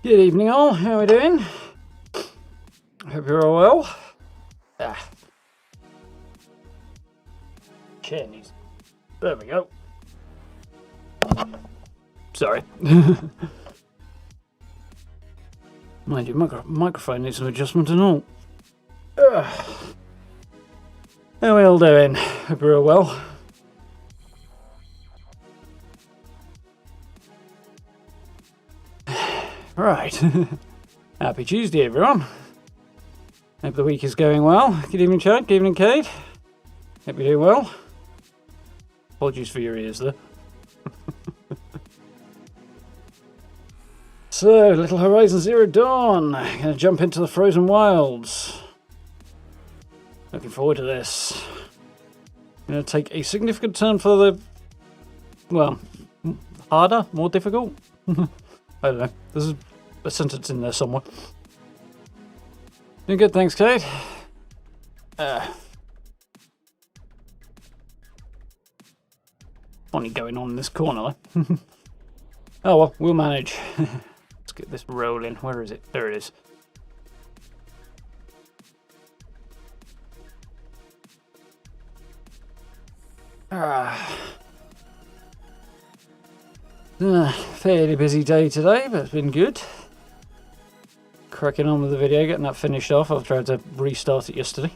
Good evening all, how are we doing? Hope you're all well. Chinese. There we go. Sorry. Mind you, microphone needs some adjustment and all. How are we all doing? Hope you're all well. Right. Happy Tuesday, everyone. Hope the week is going well. Good evening, Chad. Good evening, Kate. Hope you're doing well. Apologies for your ears there. So, Little Horizon Zero Dawn. Gonna jump into the frozen wilds. Looking forward to this. Gonna take a significant turn for the, well, harder, more difficult. I don't know. There's a sentence in there somewhere. Doing good, thanks, Kate. Funny going on in this corner, though. Oh well, we'll manage. Let's get this rolling. Where is it? There it is. Fairly busy day today, but it's been good. Cracking on with the video, getting that finished off. I've tried to restart it yesterday.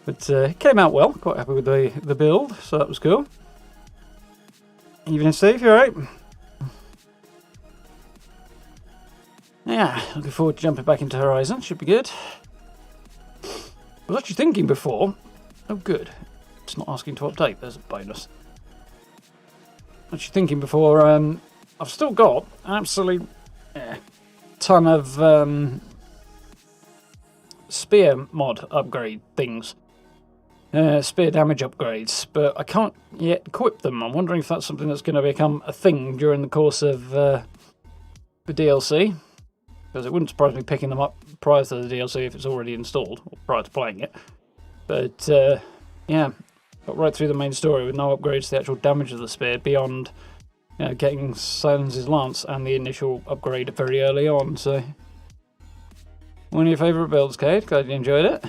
But it came out well. Quite happy with the build, so that was cool. Evening, Steve, you alright? Yeah, looking forward to jumping back into Horizon. Should be good. I was actually thinking before... Oh, good. It's not asking to update. There's a bonus. Actually thinking before, I've still got an absolute ton of spear mod upgrade things. Spear damage upgrades, but I can't yet equip them. I'm wondering if that's something that's going to become a thing during the course of the DLC. Because it wouldn't surprise me picking them up prior to the DLC if it's already installed, or prior to playing it. But, yeah. Got right through the main story with no upgrades to the actual damage of the spear beyond getting Silence's Lance and the initial upgrade very early on. So, one of your favourite builds, Kate. Glad you enjoyed it.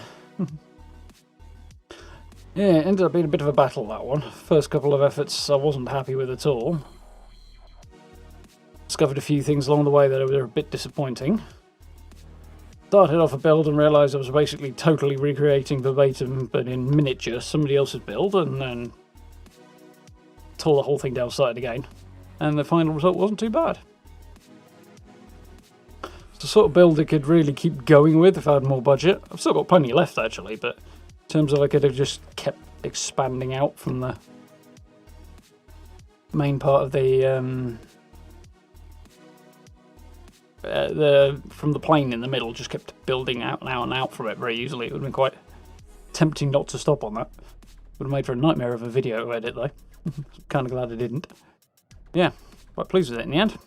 Yeah, it ended up being a bit of a battle, that one. First couple of efforts I wasn't happy with at all. Discovered a few things along the way that were a bit disappointing. Started off a build and realised I was basically totally recreating verbatim, but in miniature, somebody else's build, and then tore the whole thing down, started again. And the final result wasn't too bad. It's the sort of build I could really keep going with if I had more budget. I've still got plenty left, actually, but in terms of I could have just kept expanding out from the main part of the from the plane in the middle, just kept building out and out and out from it very easily. It would have been quite tempting not to stop on that. Would have made for a nightmare of a video edit though. Kind of glad I didn't. Yeah, quite pleased with it in the end.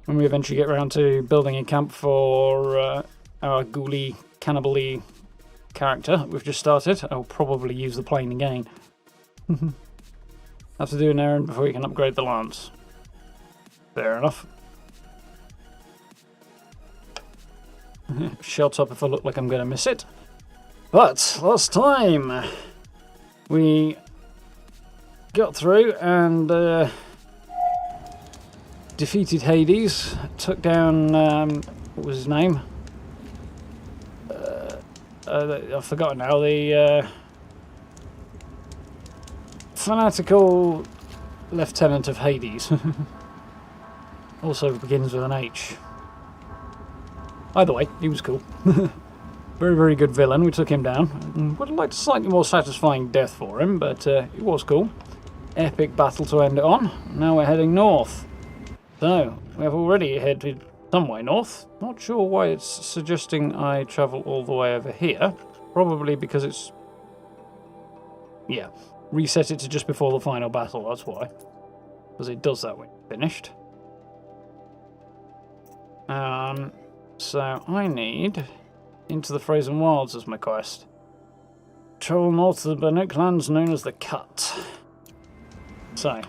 When we eventually get around to building a camp for our ghouly, cannibal-y character that we've just started, I'll probably use the plane again. Have to do an errand before you can upgrade the lance. Fair enough. Shut up if I look like I'm going to miss it. But last time we got through and defeated Hades, took down what was his name? I've forgotten now. The fanatical lieutenant of Hades. Also begins with an H. Either way, he was cool. Very, very good villain. We took him down. Would have liked a slightly more satisfying death for him, but it was cool. Epic battle to end it on. Now we're heading north. So, we have already headed some way north. Not sure why it's suggesting I travel all the way over here. Probably because it's... yeah, reset it to just before the final battle, that's why. Because it does that when it's finished. So I need into the frozen wilds as my quest. Travel north to the Banuk lands known as the Cut. So,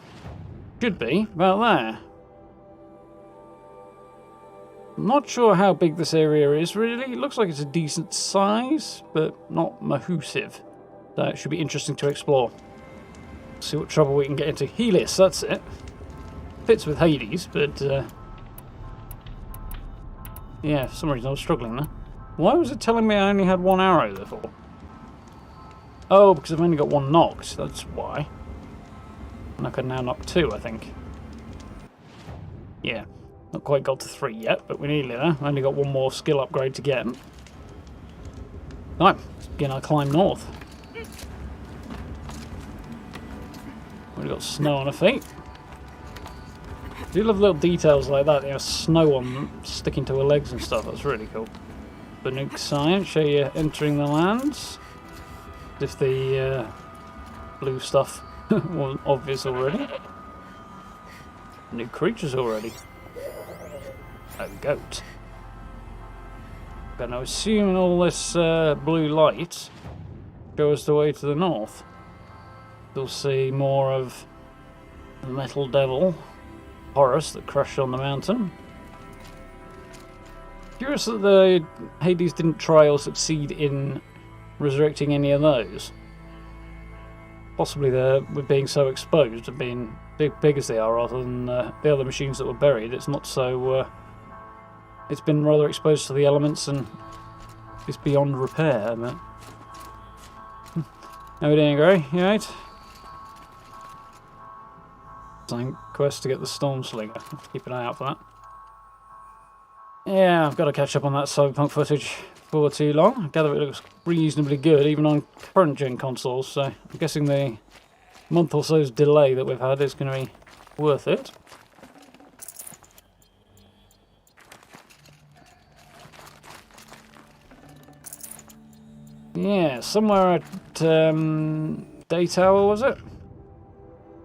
should be about there. I'm not sure how big this area is really. It looks like it's a decent size, but not massive. So it should be interesting to explore. See what trouble we can get into. Helios, that's it. Fits with Hades, but yeah, for some reason I was struggling there. Why was it telling me I only had one arrow before? Oh, because I've only got one knocked, that's why. And I can now knock 2, I think. Yeah, not quite got to 3 yet, but we're nearly there. Only got one more skill upgrade to get. Right, let's begin our climb north. We've got snow on our feet. I do love little details like that, you know, snow on them, sticking to her legs and stuff, that's really cool. Banuk sign, show you entering the lands. As if the blue stuff wasn't obvious already. New creatures already. A goat. But I'm assuming all this blue light goes the way to the north. You'll see more of the metal devil, Horus, that crashed on the mountain. Curious that the Hades didn't try or succeed in resurrecting any of those. Possibly they're with being so exposed and being big as they are, rather than the other machines that were buried. It's not so. It's been rather exposed to the elements and it's beyond repair. But how are we doing, Gray? You alright? Quest to get the Storm Slinger. Keep an eye out for that. Yeah, I've got to catch up on that Cyberpunk footage for too long. I gather it looks reasonably good, even on current gen consoles, so I'm guessing the month or so's delay that we've had is going to be worth it. Yeah, somewhere at Day Tower, was it?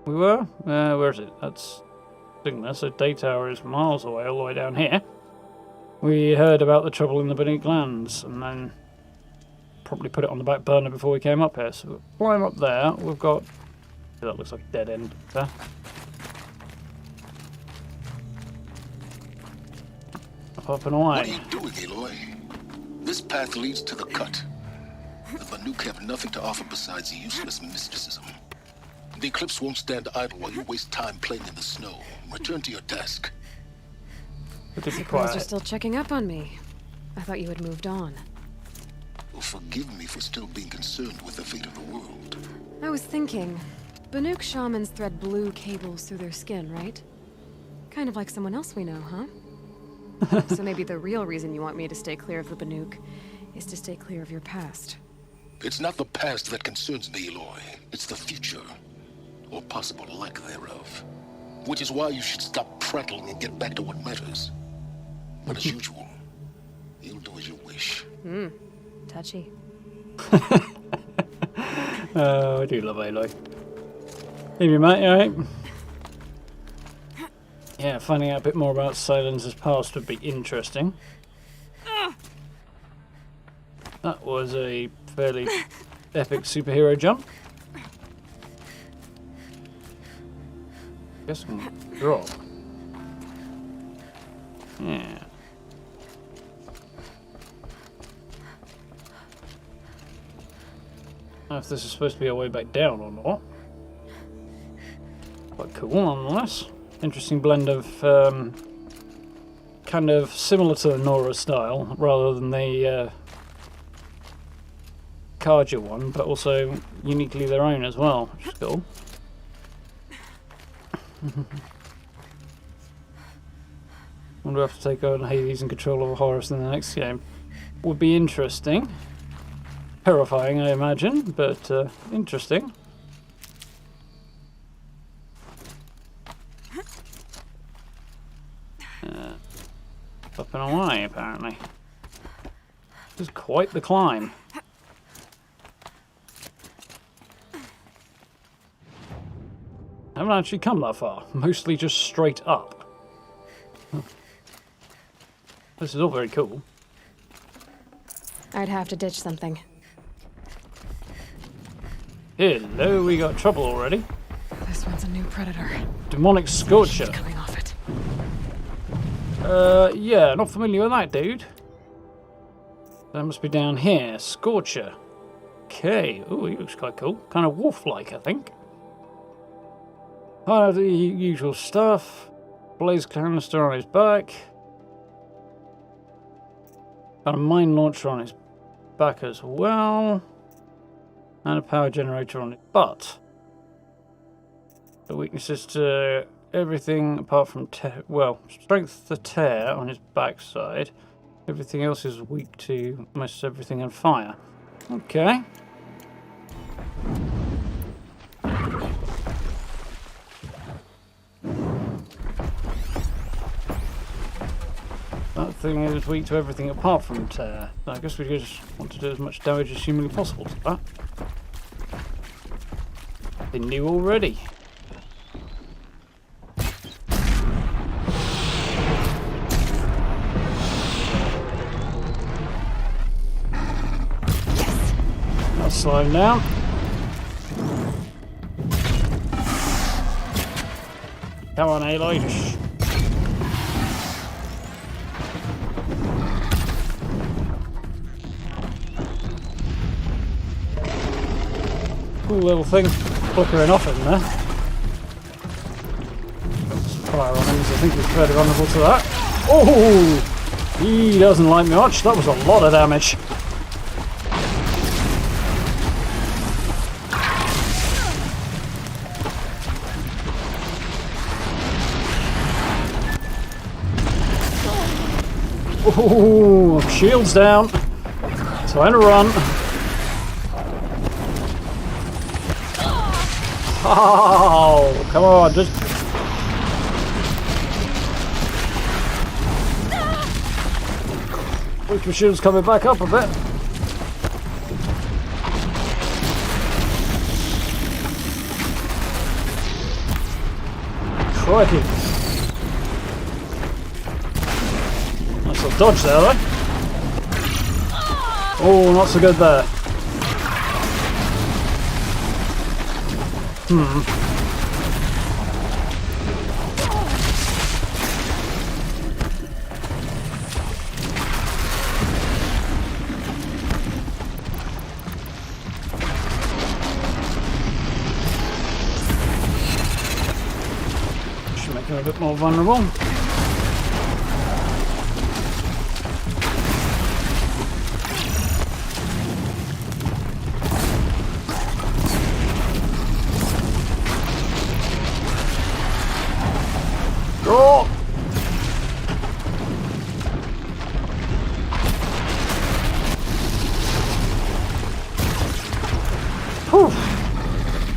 We were? Where is it? That's Sigma, so Day Tower is miles away, all the way down here. We heard about the trouble in the Banuk lands, and then probably put it on the back burner before we came up here. So we'll climb up there. We've got... that looks like a dead end there. Up and away. What are you doing, Aloy? This path leads to the cut. The Banuk have nothing to offer besides useless mysticism. The Eclipse won't stand idle while you waste time playing in the snow. Return to your task. Surprised you're still checking up on me. I thought you had moved on. Well, forgive me for still being concerned with the fate of the world. I was thinking, Banuk shamans thread blue cables through their skin, right? Kind of like someone else we know, huh? So maybe the real reason you want me to stay clear of the Banuk is to stay clear of your past. It's not the past that concerns me, Aloy. It's the future. Or possible lack thereof. Which is why you should stop prattling and get back to what matters. But as usual, you'll do as you wish. Touchy. Oh, I do love Aloy. Hey, you mate, you alright? Yeah, finding out a bit more about Silence's past would be interesting. That was a fairly epic superhero jump. Guess we can drop. Yeah. I don't know if this is supposed to be our way back down or not. Quite cool, nonetheless. Interesting blend of kind of similar to the Nora style, rather than the Karja one, but also uniquely their own as well, which is cool. Wonder if I have to take on Hades and control over Horus in the next game. Would be interesting. Terrifying, I imagine, but interesting. Up and away, apparently. This is quite the climb. I haven't actually come that far. Mostly just straight up. This is all very cool. I'd have to ditch something. Hello, we got trouble already. This one's a new predator. Demonic Scorcher. Heat coming off it. Yeah, not familiar with that, dude. That must be down here. Scorcher. Okay. Ooh, he looks quite cool. Kind of wolf-like, I think. The usual stuff. Blaze canister on his back. Got a mine launcher on his back as well. And a power generator on his butt. The weaknesses to everything apart from strength to tear on his backside. Everything else is weak to almost everything on fire. Okay. That thing is weak to everything apart from tear. So I guess we just want to do as much damage as humanly possible to that. They knew already. Slow him down. Come on, Aloy. Cool little thing flickering off in there. Got some fire on him, so I think he's fairly vulnerable to that. Oh! He doesn't like me much. That was a lot of damage. Oh, shield's down. Time to run. Oh, come on, just... Wait, my shield's coming back up a bit. Crikey. Nice little dodge there, though. Oh, not so good there. Should make him a bit more vulnerable.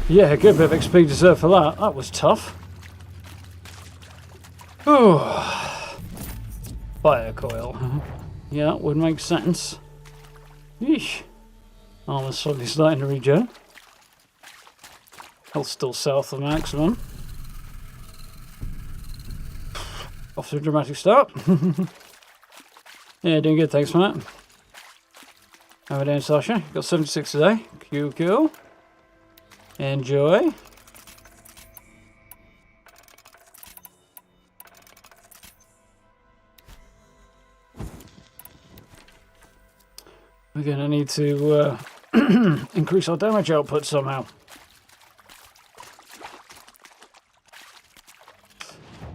Yeah, a good bit of XP deserved for that. That was tough. Ooh. Fire coil. Yeah, that would make sense. Yeesh. Armor's slowly starting to regen. Health still south of maximum. Off to a dramatic start. Yeah, doing good, thanks, Matt. How are we doing, Sasha? Got 76 today. Cool. Enjoy. We're going to need to increase our damage output somehow.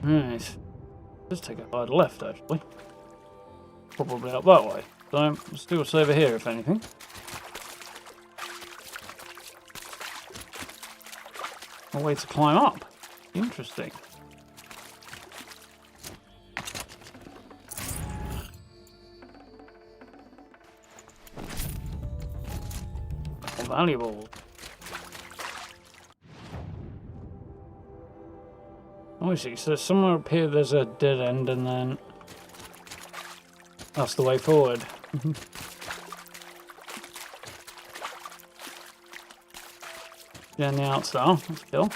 Right. Let's take a hard left, actually. Probably up that way. So let's do what's over here, if anything. A way to climb up. Interesting. Valuable. Oh, I see. So somewhere up here there's a dead end, and then that's the way forward. Down the outside. Let's go.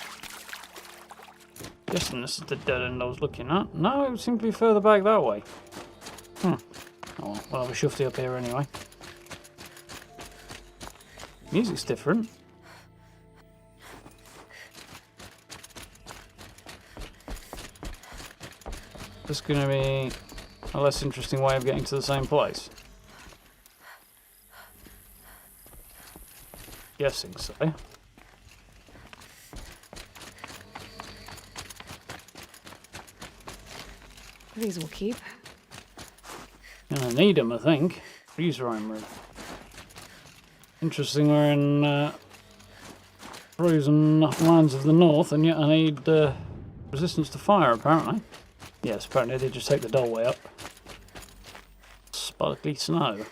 Guessing this is the dead end I was looking at. No, it seemed to be further back that way. Oh, well, we'll have a shufty up here anyway. Music's different. this going to be a less interesting way of getting to the same place? Guessing so. These will keep. Gonna need them, I think. Freeze rime room. Interesting, we're in frozen lands of the north, and yet I need resistance to fire, apparently. Yes, apparently they just take the dull way up. Sparkly snow.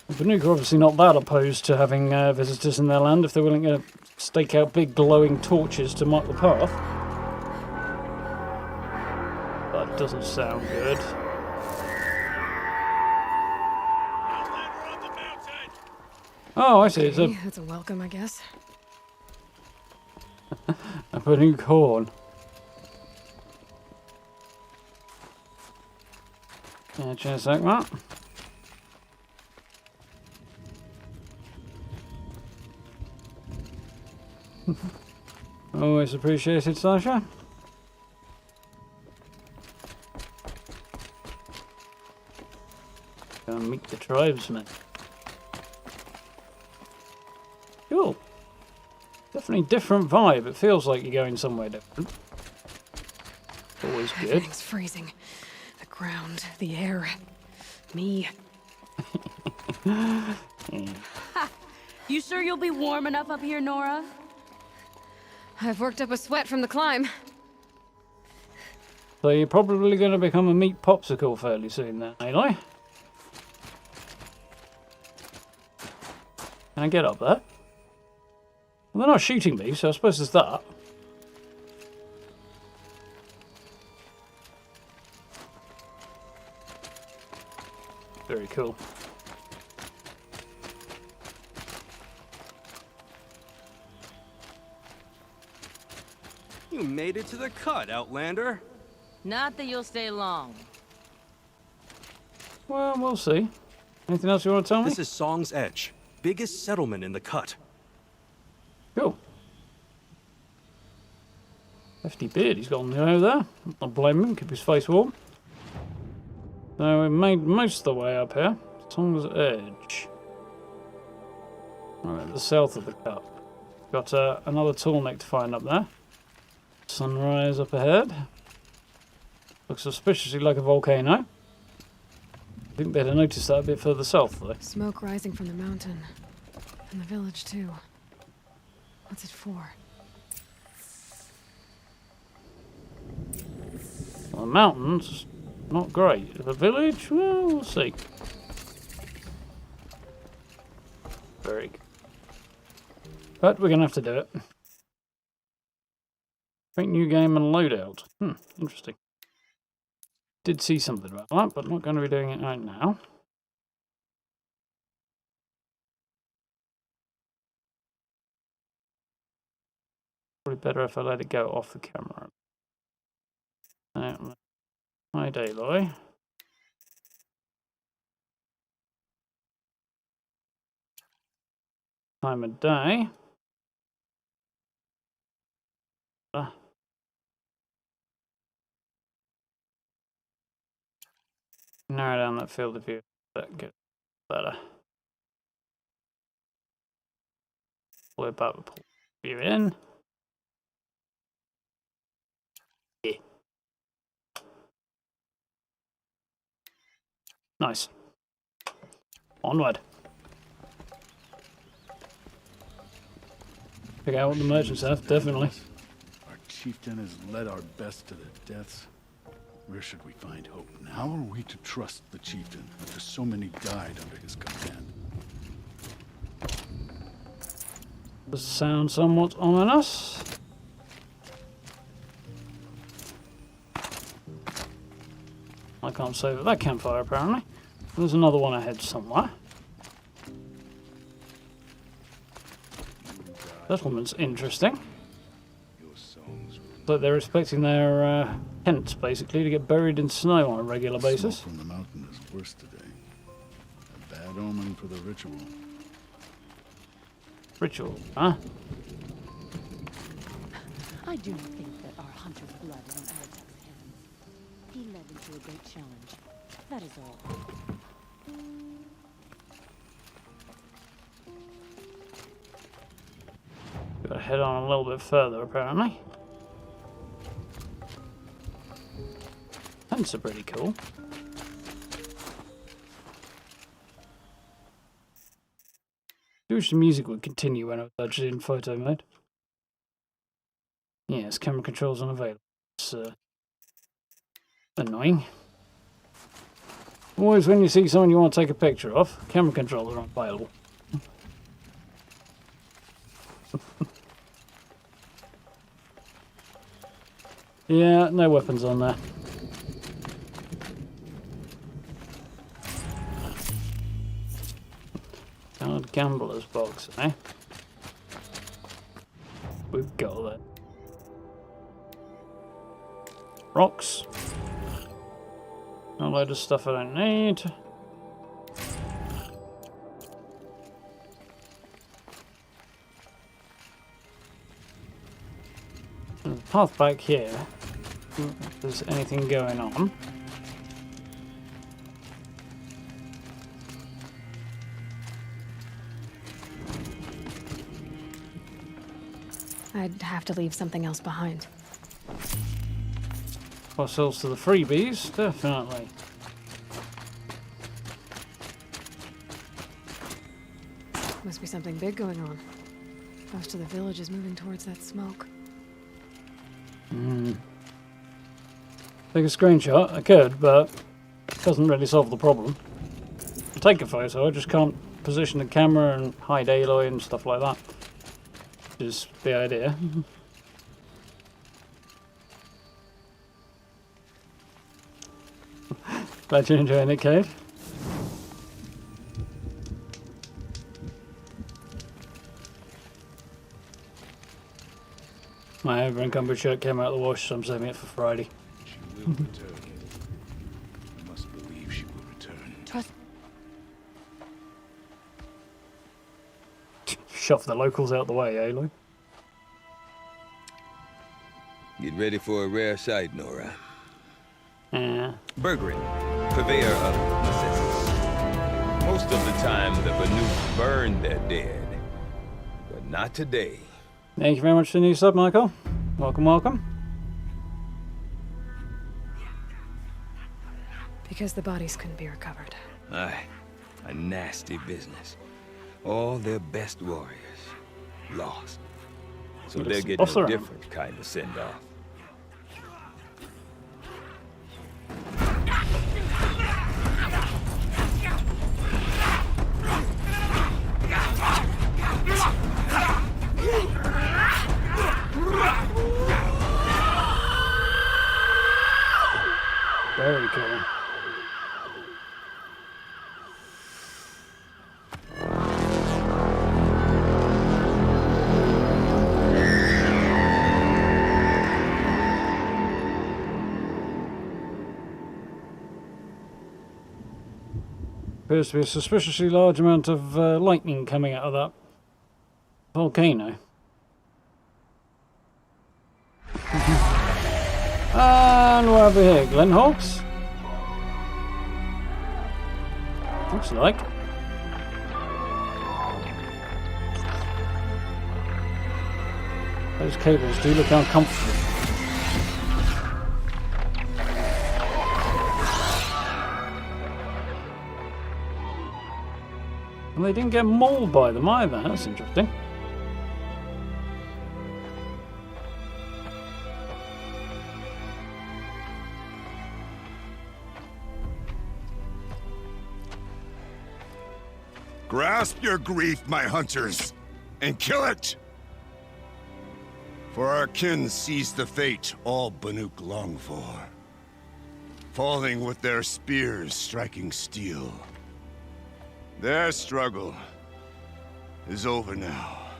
The Banuk are obviously not that opposed to having visitors in their land if they're willing to stake out big glowing torches to mark the path. That doesn't sound good. Oh, I see. It's a That's a welcome, I guess. Banuk horn. Yeah, cheers, sec, Matt. Always appreciated, Sasha. Go and meet the tribesmen. Cool. Definitely different vibe. It feels like you're going somewhere different. Always good. Everything's freezing. The ground, the air, me. Yeah. You sure you'll be warm enough up here, Nora? I've worked up a sweat from the climb. So you're probably going to become a meat popsicle fairly soon then, Aloy. Can I get up there? Well, they're not shooting me, so I suppose there's that. Very cool. You made it to the cut, Outlander. Not that you'll stay long. Well, we'll see. Anything else you want to tell me? This is Song's Edge, biggest settlement in the cut. Cool. Hefty beard he's got on the over there. Not blame him, keep his face warm. So we made most of the way up here. Song's Edge. Alright, the south of the cut. Got another tall neck to find up there. Sunrise up ahead. Looks suspiciously like a volcano. I think they'd have noticed that a bit further south though. Smoke rising from the mountain. And the village too. What's it for? Well, the mountains, not great. The village, well, we'll see. Very good. But we're going to have to do it. Create new game and loadout. Interesting. Did see something about that, but not going to be doing it right now. Probably better if I let it go off the camera. Hi, Aloy. Time of day. Narrow down that field of view. That gets better. Pull it back, pull view in. Yeah. Nice. Onward. Pick out what the merchants have, definitely. Our chieftain has led our best to their deaths. Where should we find hope now? How are we to trust the chieftain after so many died under his command? Does sound somewhat ominous. I can't save at that campfire apparently. There's another one ahead somewhere. That woman's interesting. But they're expecting their tents basically to get buried in snow on a regular basis. Smoke from the mountain is worse today. A bad omen for the ritual. Ritual, huh? I do not think that our hunter's blood is on Aratek's hands. He led them to a great challenge. That is all. Gotta head on a little bit further, apparently. Tents are pretty cool. I wish the music would continue when I was actually in photo mode. Yes, camera controls unavailable. It's annoying. Always when you see someone you want to take a picture of, camera controls are unavailable. Yeah, no weapons on there. Card gambler's box, eh? We've got that. Rocks. A load of stuff I don't need. There's a path back here. If there's anything going on. I'd have to leave something else behind. Ourselves to the freebies, definitely. Must be something big going on. Most of the village is moving towards that smoke. Take a screenshot, I could, but it doesn't really solve the problem. I'll take a photo, I just can't position the camera and hide Aloy and stuff like that. Which is the idea. Glad you're enjoying it, Cade. My over-encumbered shirt came out of the wash, so I'm saving it for Friday. She will return. I must believe she will return. Trust. Shove the locals out the way, Aloy. Get ready for a rare sight, Nora. Yeah. Bergerin, purveyor of necessities. Most of the time, the Banuk burn their dead. But not today. Thank you very much for the new sub, Michael. Welcome, welcome. Because the bodies couldn't be recovered. Aye, a nasty business. All their best warriors lost. So Yes, they're getting off the a ramp. different kind of send-off. Very cool. Appears to be a suspiciously large amount of lightning coming out of that volcano. And we're over here, Glenhawks. Looks like. Those cables do look uncomfortable. And they didn't get mauled by them either, that's interesting. Grasp your grief, my hunters, and kill it! For our kin sees the fate all Banuk long for. Falling with their spears striking steel. Their struggle is over now.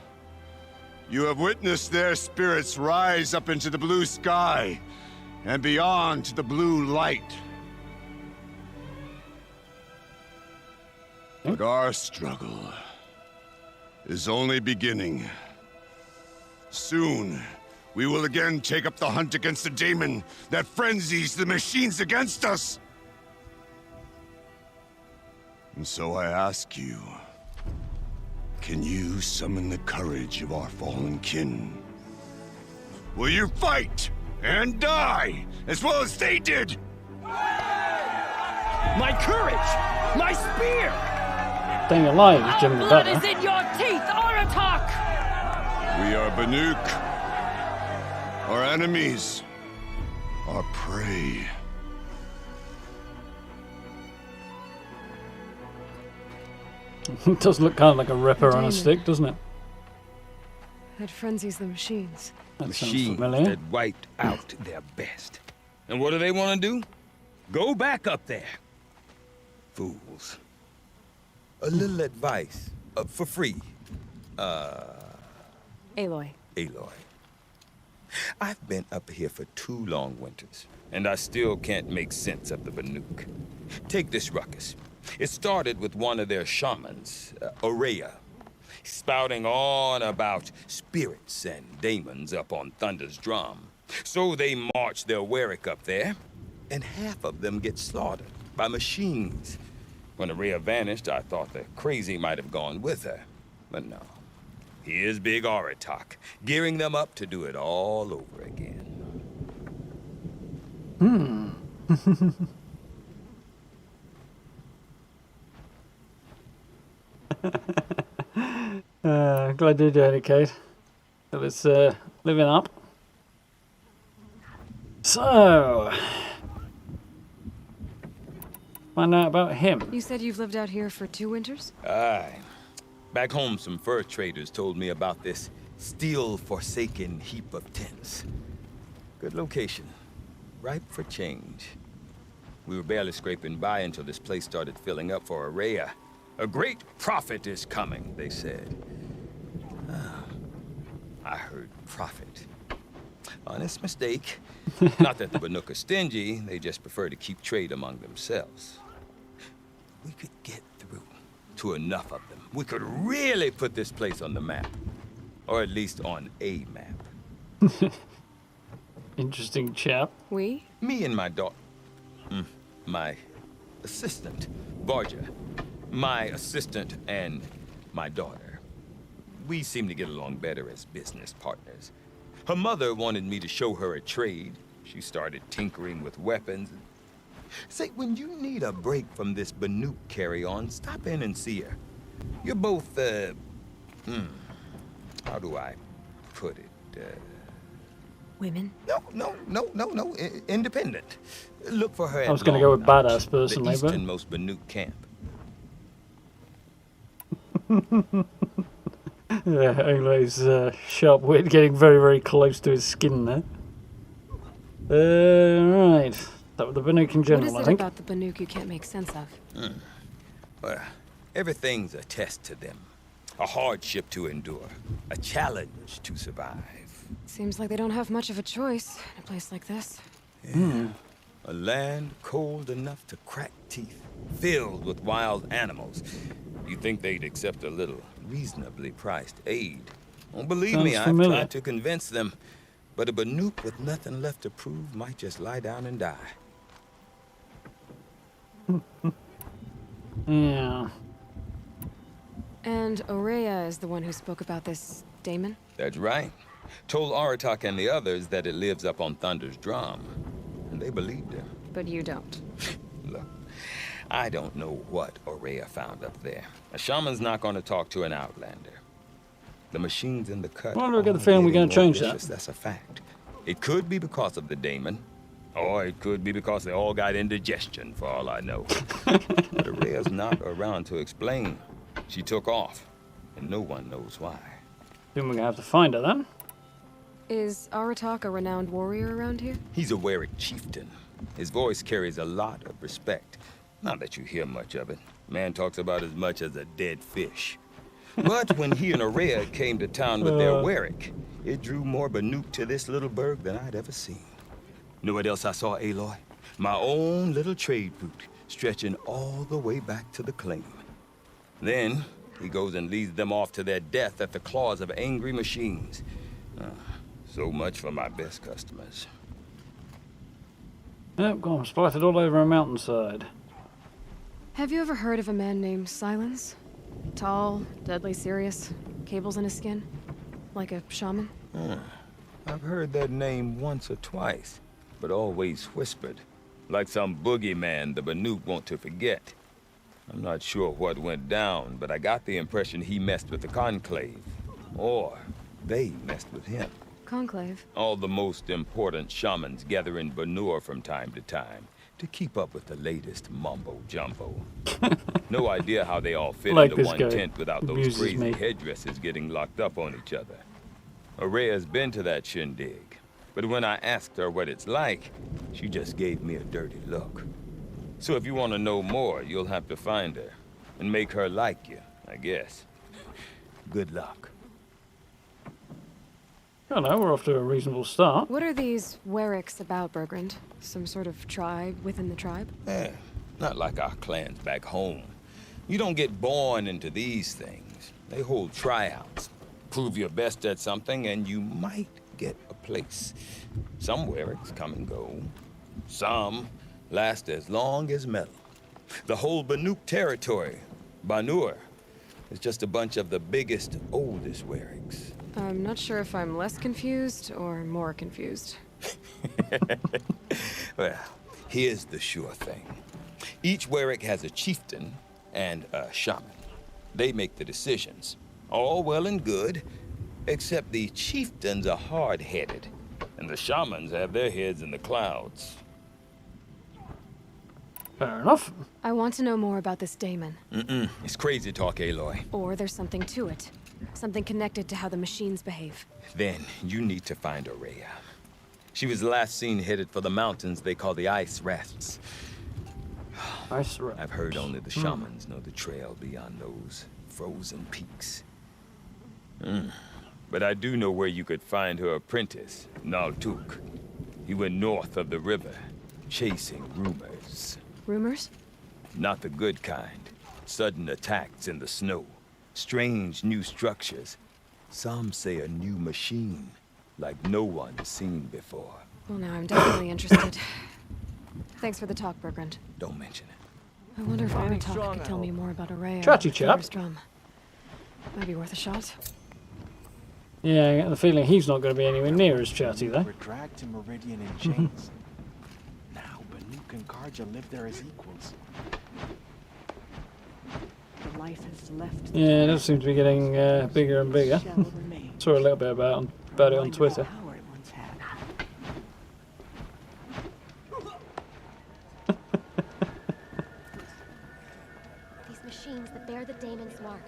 You have witnessed their spirits rise up into the blue sky and beyond to the blue light. But our struggle is only beginning. Soon, we will again take up the hunt against the daemon that frenzies the machines against us. And so I ask you, can you summon the courage of our fallen kin? Will you fight and die as well as they did? My courage! My spear! Staying alive is generally Blood better. is in your teeth, Aratak! We are Banuk. Our enemies. Our prey. It does look kind of like a ripper on a Damon. stick, doesn't it? That frenzies the machines. That sounds Machines familiar. that wiped out their best. And what do they want to do? Go back up there. Fools. A little advice, for free. Aloy. Aloy. I've been up here for 2 long winters, and I still can't make sense of the Banuk. Take this ruckus. It started with one of their shamans, Aurea, spouting on about spirits and daemons up on Thunder's drum. So they march their Warwick up there, and half of them get slaughtered by machines. When Aurea vanished, I thought the crazy might have gone with her, but no. Here's Big Aratak, gearing them up to do it all over again. Glad you did it, Kate. It was living up. So, find out about him. You said you've lived out here for 2 winters? Aye. Back home, some fur traders told me about this steel-forsaken heap of tents. Good location. Ripe for change. We were barely scraping by until this place started filling up for Aurea. A great prophet is coming, they said. I heard prophet. Honest mistake. Not that the Banuk are stingy, they just prefer to keep trade among themselves. We could get through to enough of them. We could really put this place on the map. Or at least on a map. Interesting chap. We? Me and my daughter. My assistant, Barja. My assistant and my daughter. We seem to get along better as business partners. Her mother wanted me to show her a trade. She started tinkering with weapons. Say, when you need a break from this Banuk carry-on, stop in and see her. You're both, how do I put it? Women? No, independent. Look for her at I was going to go with Long Notch, badass personally, the but easternmost Banuk camp. yeah, Aloy's sharp wit getting very, very close to his skin there. Right. That was the Banuk in What general, is I it think. about the Banuk you can't make sense of? Well, everything's a test to them. A hardship to endure. A challenge to survive. Seems like they don't have much of a choice in a place like this. A land cold enough to crack teeth, filled with wild animals. You'd think they'd accept a little reasonably priced aid. Well, believe me, Sounds I've familiar. tried to convince them. But a Banuk with nothing left to prove might just lie down and die. Yeah. And Aurea is the one who spoke about this daemon? That's right. Told Aratak and the others that it lives up on Thunder's drum. And they believed him. But you don't. Look, I don't know what Aurea found up there. A shaman's not going to talk to an outlander. The machines in the cut. Why do I get the are feeling we're getting gonna more change that? vicious, that's a fact. It could be because of the daemon, or it could be because they all got indigestion, for all I know. But Aurea's not around to explain. She took off, and no one knows why. Then we're going to have to find her then. Is Aratak a renowned warrior around here? He's a Warwick chieftain. His voice carries a lot of respect. Not that you hear much of it. Man talks about as much as a dead fish. But when he and Aurea came to town with their Warwick, it drew more Banuk to this little burg than I'd ever seen. Know what else I saw, Aloy? My own little trade route, stretching all the way back to the claim. Then, he goes and leads them off to their death at the claws of angry machines. So much for my best customers. Yep, gone splattered all over a mountainside. Have you ever heard of a man named Silence? Tall, deadly serious, cables in his skin, like a shaman? I've heard that name once or twice, but always whispered. Like some boogeyman the Banuk want to forget. I'm not sure what went down, but I got the impression he messed with the Conclave. Or they messed with him. Conclave? All the most important shamans gather in Banur from time to time to keep up with the latest mumbo-jumbo. No idea how they all fit Like into this one guy. tent without those Amuses crazy me. headdresses getting locked up on each other. Araya's been to that shindig, but when I asked her what it's like, she just gave me a dirty look. So if you want to know more, you'll have to find her and make her like you, I guess. Good luck. I don't know, we're off to a reasonable start. What are these Wericks about, Bergrand? Some sort of tribe within the tribe? Not like our clans back home. You don't get born into these things. They hold tryouts. Prove your best at something and you might get a place. Some Wericks come and go. Some last as long as metal. The whole Banuk territory, Banur, is just a bunch of the biggest, oldest Wericks. I'm not sure if I'm less confused or more confused. Well, here's the sure thing. Each Werick has a chieftain and a shaman. They make the decisions. All well and good, except the chieftains are hard-headed, and the shamans have their heads in the clouds. Fair enough. I want to know more about this daemon. It's crazy talk, Aloy. Or there's something to it. Something connected to how the machines behave. Then you need to find Araya. She was last seen headed for the mountains they call the Ice Rats. Nice. I've heard only the shamans know the trail beyond those frozen peaks. But I do know where you could find her apprentice, Naltuk. He went north of the river, chasing rumors. Rumors? Not the good kind. Sudden attacks in the snow. Strange new structures. Some say a new machine, like no one's seen before. Well, now I'm definitely interested. Thanks for the talk, Bergrand. Don't mention it. I wonder if Arnatok could tell me more about Araya. Chatty chap. Drum. Might be worth a shot. Yeah, I get the feeling he's not going to be anywhere near as chatty there. Were dragged to Meridian in chains. Now Banuk and Karja live there as equals. The life has left. Yeah, it does seem to be getting bigger and bigger. Shell remain. Saw a little bit about it on Twitter. Power it once had. These machines that bear the daemon's mark.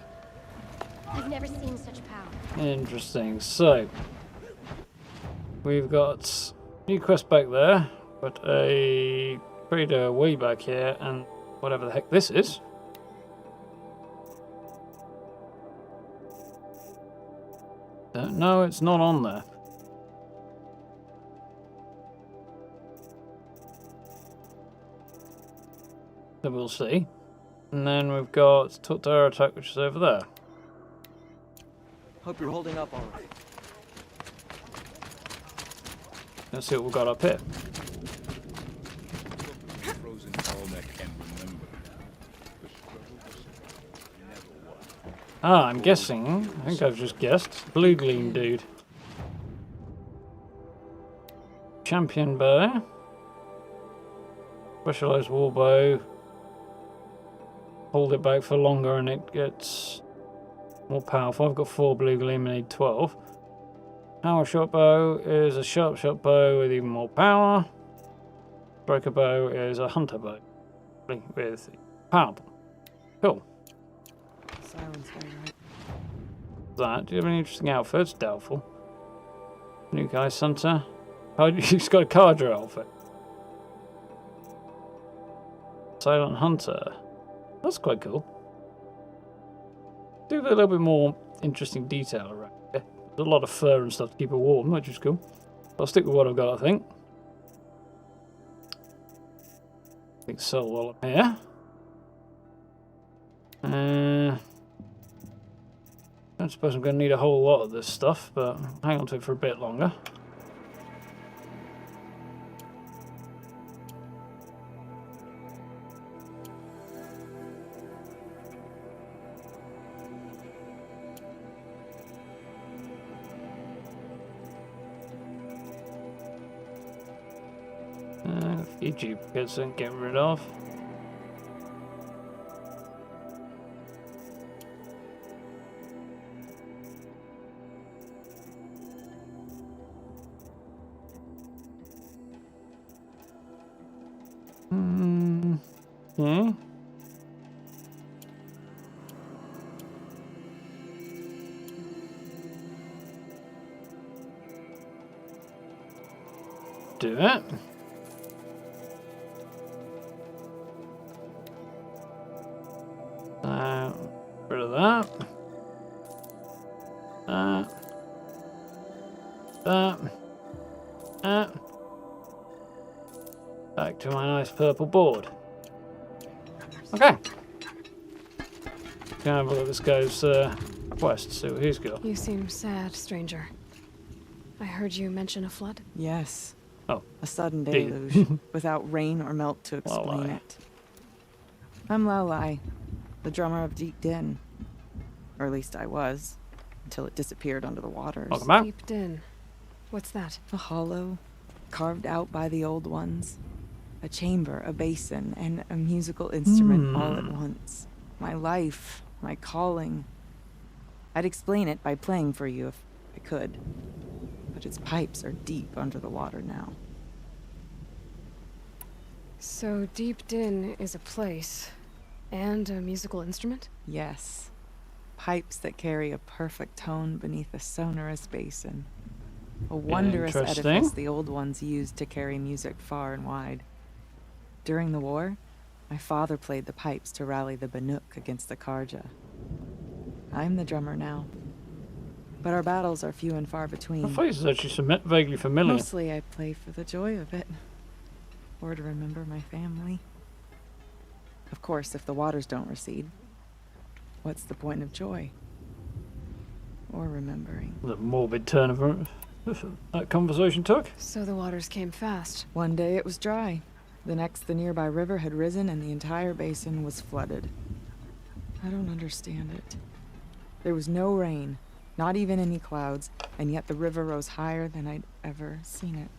I've never seen such power. Interesting. So, we've got new quest back there, but a trader way back here, and whatever the heck this is. No, it's not on there. So we'll see. And then we've got talk to our attack, which is over there. Hope you're holding up all right. Let's see what we've got up here. Frozen Almec and remember. The struggle was never won. Ah, I'm guessing. I think I've just guessed. Blue Gleam dude. Champion bow. Specialized war bow. Hold it back for longer and it gets more powerful. I've got 4 Blue Gleam and need 12. Power shot bow is a sharp shot bow with even more power. Striker bow is a hunter bow with power. Cool. Silence, right? That. Do you have any interesting outfits? Doubtful. New guy hunter. Oh, he's got a Cadre outfit. Silent hunter. That's quite cool. Do a little bit more interesting detail around here. There's a lot of fur and stuff to keep it warm, which is cool. I'll stick with what I've got, I think. I think sell while I'm here. I suppose I'm going to need a whole lot of this stuff, but hang on to it for a bit longer. A few duplicates I can get rid of. Okay. Do it. Rid of that. That. Back to my nice purple board. Okay. Can I have a look at this guy's quest, see what he's got. You seem sad, stranger. I heard you mention a flood. Yes. Oh. A sudden deluge, without rain or melt to explain it. I'm Aloy, the drummer of Deep Din. Or at least I was, until it disappeared under the waters. Welcome back. Deep Din. What's that? A hollow, carved out by the old ones. A chamber, a basin, and a musical instrument all at once. My life, my calling. I'd explain it by playing for you if I could. But its pipes are deep under the water now. So Deep Din is a place and a musical instrument? Yes. Pipes that carry a perfect tone beneath a sonorous basin. A wondrous edifice the old ones used to carry music far and wide. During the war, my father played the pipes to rally the Banuk against the Karja. I'm the drummer now. But our battles are few and far between. The face is actually vaguely familiar. Mostly I play for the joy of it. Or to remember my family. Of course, if the waters don't recede, what's the point of joy? Or remembering? The morbid turn of that conversation took. So the waters came fast. One day it was dry. The next, the nearby river had risen and the entire basin was flooded. I don't understand it. There was no rain, not even any clouds, and yet the river rose higher than I'd ever seen it.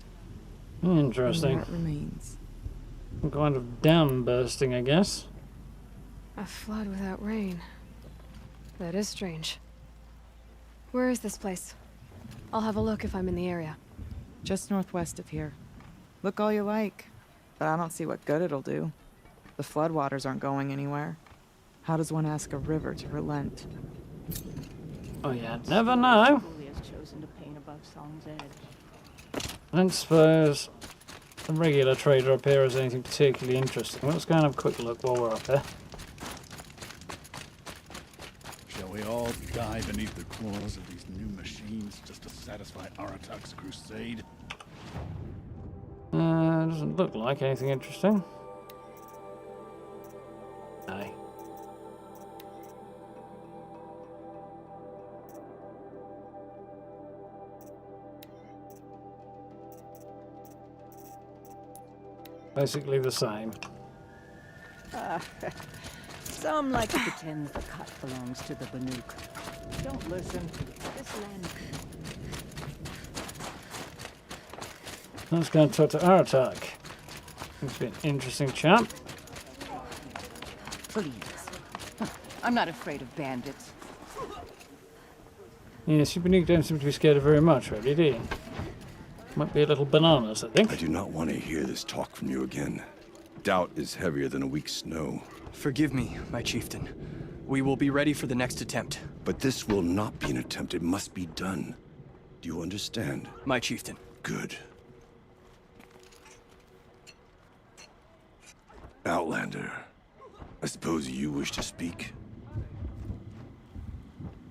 Interesting. And there it remains. Some kind of dam bursting, I guess. A flood without rain. That is strange. Where is this place? I'll have a look if I'm in the area. Just northwest of here. Look all you like. But I don't see what good it'll do. The floodwaters aren't going anywhere. How does one ask a river to relent? Oh yeah, never know. I don't suppose a regular trader up here has anything particularly interesting. Let's go and have a quick look while we're up here. Shall we all die beneath the claws of these new machines just to satisfy Aratak's crusade? Doesn't look like anything interesting. Aye. Basically the same. Some like to pretend the cut belongs to the Banuk. Don't listen. This land. Let's go and talk to Aratak. Seems to be an interesting chap. Please. I'm not afraid of bandits. Yes, you Banuk don't seem to be scared of very much, really, do you? Might be a little bananas, I think. I do not want to hear this talk from you again. Doubt is heavier than a week's snow. Forgive me, my chieftain. We will be ready for the next attempt. But this will not be an attempt. It must be done. Do you understand? My chieftain. Good. Outlander, I suppose you wish to speak?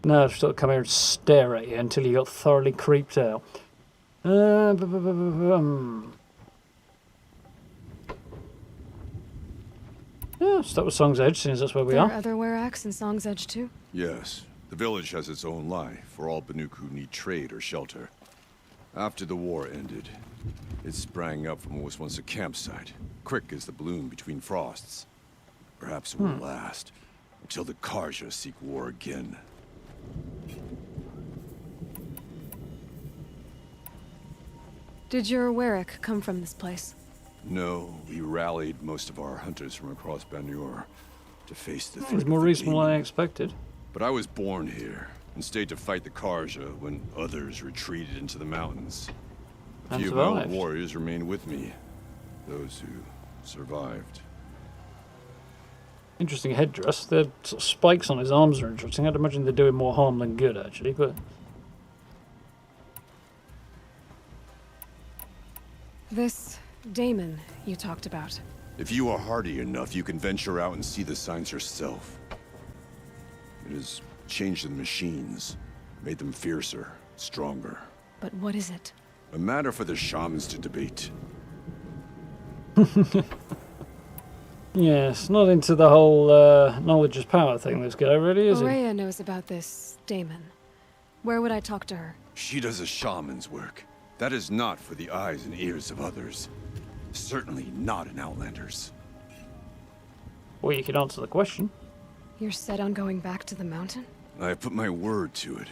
No, I've still come here and stare at you until you got thoroughly creeped out. Yeah, start with Song's Edge, since that's where we There are. are other were-acts in Song's Edge too? Yes, The village has its own life for all Banuk who need trade or shelter. After the war ended, it sprang up from what was once a campsite, quick as the bloom between frosts. Perhaps it will last until the Karja seek war again. Did your Warwick come from this place? No, we rallied most of our hunters from across Banur to face the threat. It's more reasonable than I expected. But I was born here and stayed to fight the Karja when others retreated into the mountains. A few of my old warriors remained with me, those who survived. Interesting headdress. The sort of spikes on his arms are interesting. I'd imagine they're doing more harm than good, actually, but... This daemon you talked about. If you are hardy enough, you can venture out and see the signs yourself. It has changed the machines, made them fiercer, stronger. But what is it? A matter for the shamans to debate. Yes, not into the whole knowledge is power thing, this guy, really, is he? Ourea knows about this daemon. Where would I talk to her? She does a shaman's work. That is not for the eyes and ears of others. Certainly not an Outlander's. Well, you could answer the question. You're set on going back to the mountain? I have put my word to it.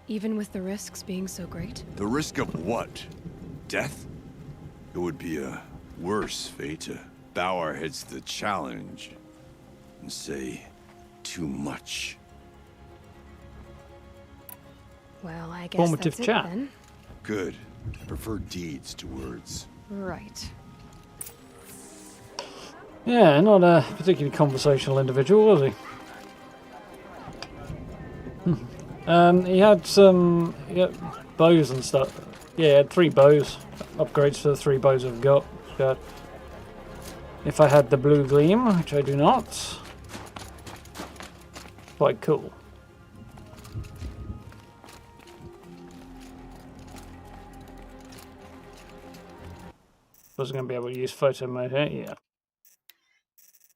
Even with the risks being so great? The risk of what? Death? It would be a worse fate to bow our heads to the challenge and say too much. Well, I guess Formative that's chat. it then. Good. I prefer deeds to words. Right. Yeah, not a particularly conversational individual, was he? He had some bows and stuff. Yeah, he had 3 bows. Upgrades for the 3 bows I've got. But if I had the blue gleam, which I do not, quite cool. Wasn't going to be able to use photo mode here, yeah.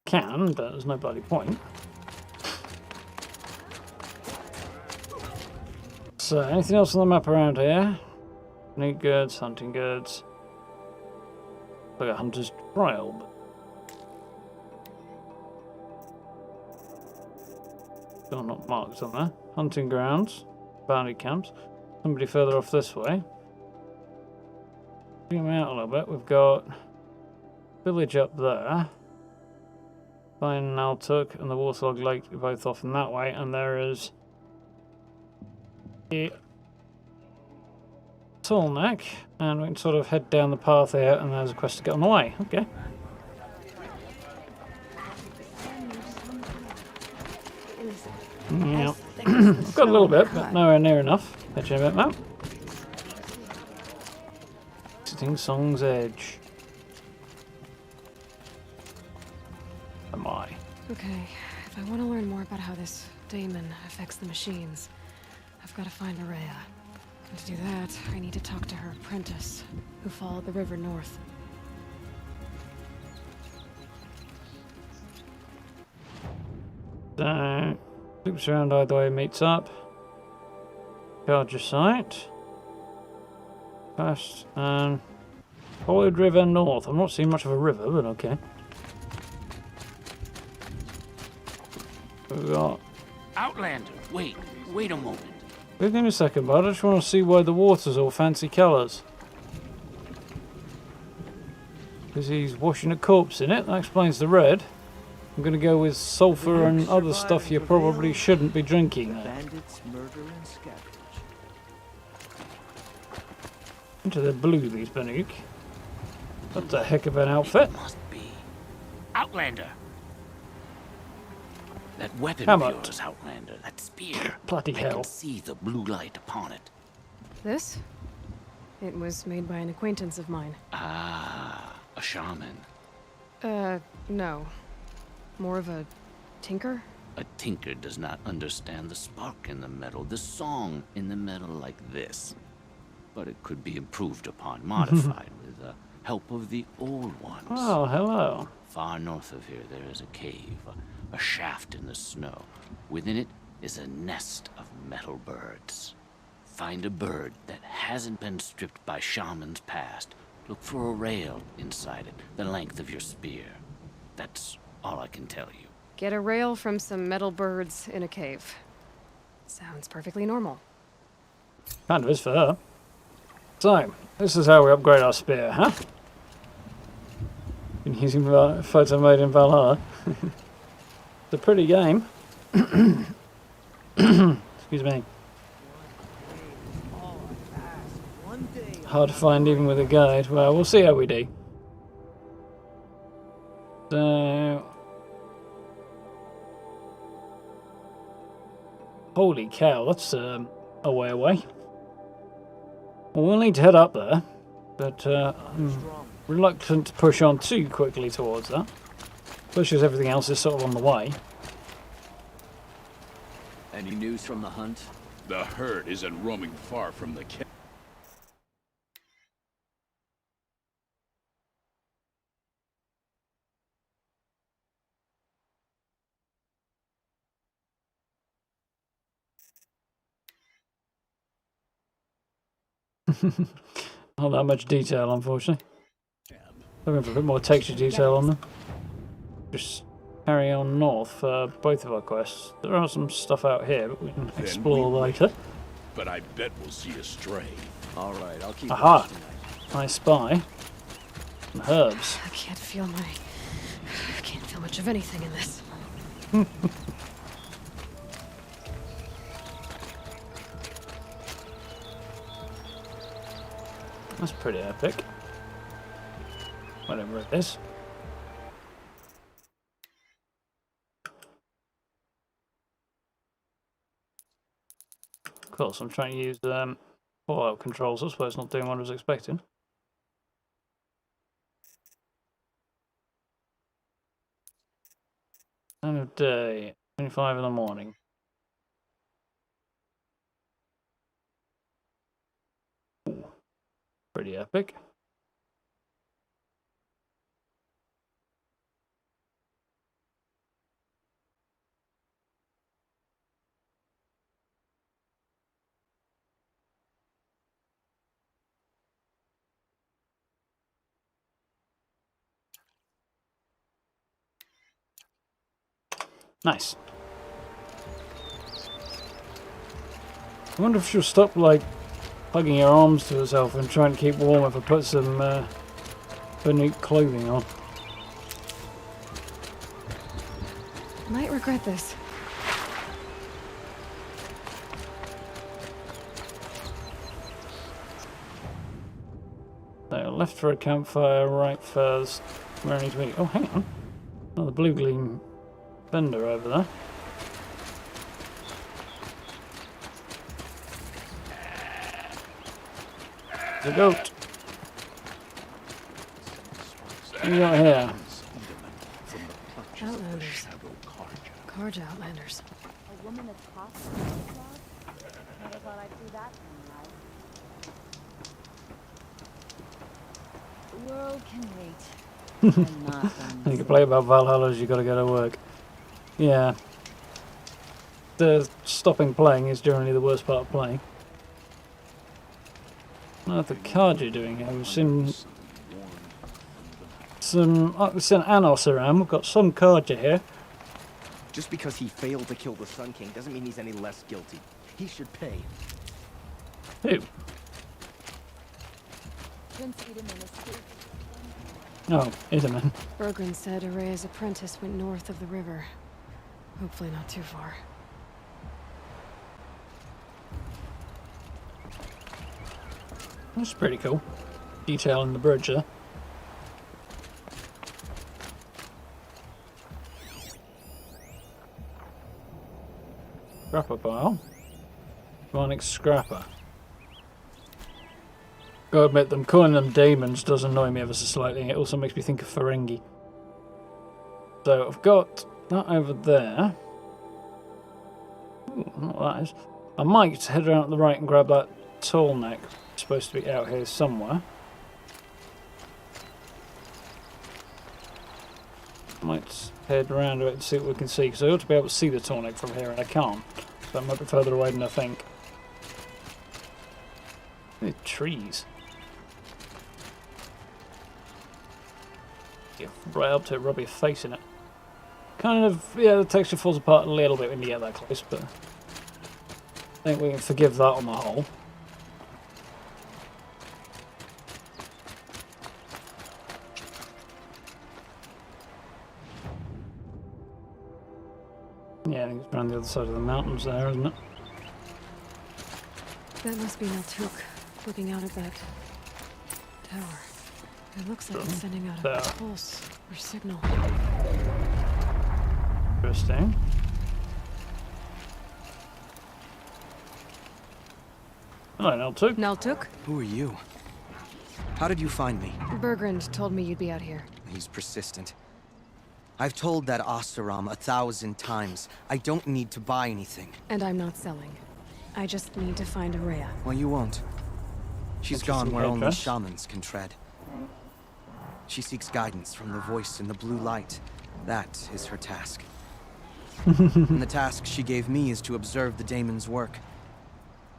Can, but there's no bloody point. So, anything else on the map around here? New goods, hunting goods. Like a hunter's trial, but... still not marked on there. Hunting grounds, bounty camps. Somebody further off this way. Zoom out a little bit. We've got village up there. Fine Naltuk and the Warthog Lake are both off in that way, and there is the Tall Neck, and we can sort of head down the path here, and there's a quest to get on the way. Okay. Yeah. I've got a little bit, but nowhere near enough. Catching a bit, map. Sitting Song's Edge. Am I? Okay, if I want to learn more about how this daemon affects the machines, I've got to find Ourea. And to do that, I need to talk to her apprentice, who followed the river north. So, loops around either way, meets up. Charger site. Past and followed river north. I'm not seeing much of a river, but okay. We've got... Outlander, wait a moment. Give me a second, bud. I just want to see why the water's all fancy colours. Because he's washing a corpse in it. That explains the red. I'm going to go with sulphur and other stuff you probably shouldn't be drinking there. Bandits, murder, and scavenge. Into the blue, these Banuk. That's a heck of an outfit. It must be Outlander. That weapon How of much? yours, Outlander. That spear. Bloody I hell. can see the blue light upon it. This? It was made by an acquaintance of mine. Ah, a shaman. No. More of a tinker? A tinker does not understand the spark in the metal, the song in the metal like this. But it could be improved upon, modified with the help of the old ones. Oh, hello. Far north of here, there is a cave, a shaft in the snow. Within it, is a nest of metal birds. Find a bird that hasn't been stripped by shamans past. Look for a rail inside it, the length of your spear. That's all I can tell you. Get a rail from some metal birds in a cave. Sounds perfectly normal. Kind of is for her. So, this is how we upgrade our spear, huh? Been using photo mode in Valhalla. It's a pretty game. Excuse me. Hard to find even with a guide. Well, we'll see how we do. So... Holy cow, that's a way away. Well, we'll need to head up there, but I'm reluctant to push on too quickly towards that, especially as everything else is sort of on the way. Any news from the hunt? The herd isn't roaming far from the camp. Not that much detail, unfortunately. Looking for a bit more texture detail on them. Just carry on north for both of our quests. There are some stuff out here, but we can explore later. But I bet we'll see a stray. All right, I'll keep. Aha! I spy some herbs. I can't feel much of anything in this. That's pretty epic. Whatever it is. Of course, I'm trying to use fallout controls. I suppose it's not doing what I was expecting. Time of day, 25 in the morning. Ooh, pretty epic. Nice. I wonder if she'll stop, like, hugging her arms to herself and trying to keep warm if I put some Banuk clothing on. Might regret this. So, left for a campfire, right first. Where I need to be. Oh, hang on. Another blue gleam vendor over there. The goat. What do you got here? Outlanders. Karja outlanders. A woman that's possible. Never thought I'd do that in life. The world can wait. I'm not done. You can play about Valhalla as you gotta go to work. Yeah. The stopping playing is generally the worst part of playing. What the Karja doing here? We've seen we've seen Anos around. We've got some Karja here. Just because he failed to kill the Sun King doesn't mean he's any less guilty. He should pay. Who? Prince Edaman escaped. Oh, Edaman. Bergren said Araya's apprentice went north of the river. Hopefully not too far. That's pretty cool. Detail in the bridge there. Scrapper pile. Demonic scrapper. Gotta admit, them calling them demons does annoy me ever so slightly. It also makes me think of Ferengi. So I've got that over there. Ooh, I don't know what that is. I might head around to the right and grab that tall neck. It's supposed to be out here somewhere. Might head around a bit and see what we can see, because I ought to be able to see the tall neck from here and I can't. That might be further away than I think. Hey, trees. Yeah, right up to it, rub your face in it. Kind of, yeah, the texture falls apart a little bit when you get that close, but I think we can forgive that on the whole. Yeah, I think it's around the other side of the mountains there, isn't it? That must be Maltuk, looking out at that tower. It looks like it's sending out a pulse or signal. Interesting. Hello, Maltuk. Maltuk? Who are you? How did you find me? Bergrand told me you'd be out here. He's persistent. I've told that Oseram 1,000 times. I don't need to buy anything. And I'm not selling. I just need to find Araya. Well, you won't. She's gone where only shamans can tread. She seeks guidance from the voice in the blue light. That is her task. And the task she gave me is to observe the daemon's work.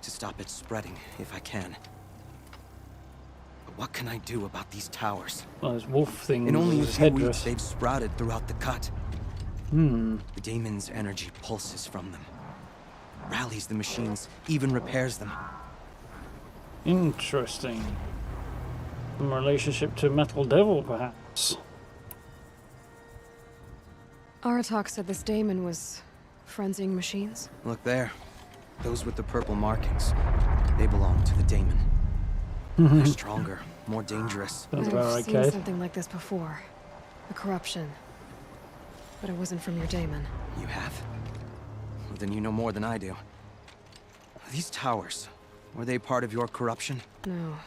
To stop it spreading, if I can. But what can I do about these towers? Well, there's wolf things. In only a few weeks, they've sprouted throughout the cut. The daemon's energy pulses from them. Rallies the machines, even repairs them. Interesting. Some relationship to Metal Devil, perhaps. Aratak said this daemon was frenzying machines. Look there. Those with the purple markings. They belong to the daemon. They're stronger, more dangerous. I've seen something like this before. A corruption. But it wasn't from your daemon. You have? Well, then you know more than I do. These towers, were they part of your corruption? No.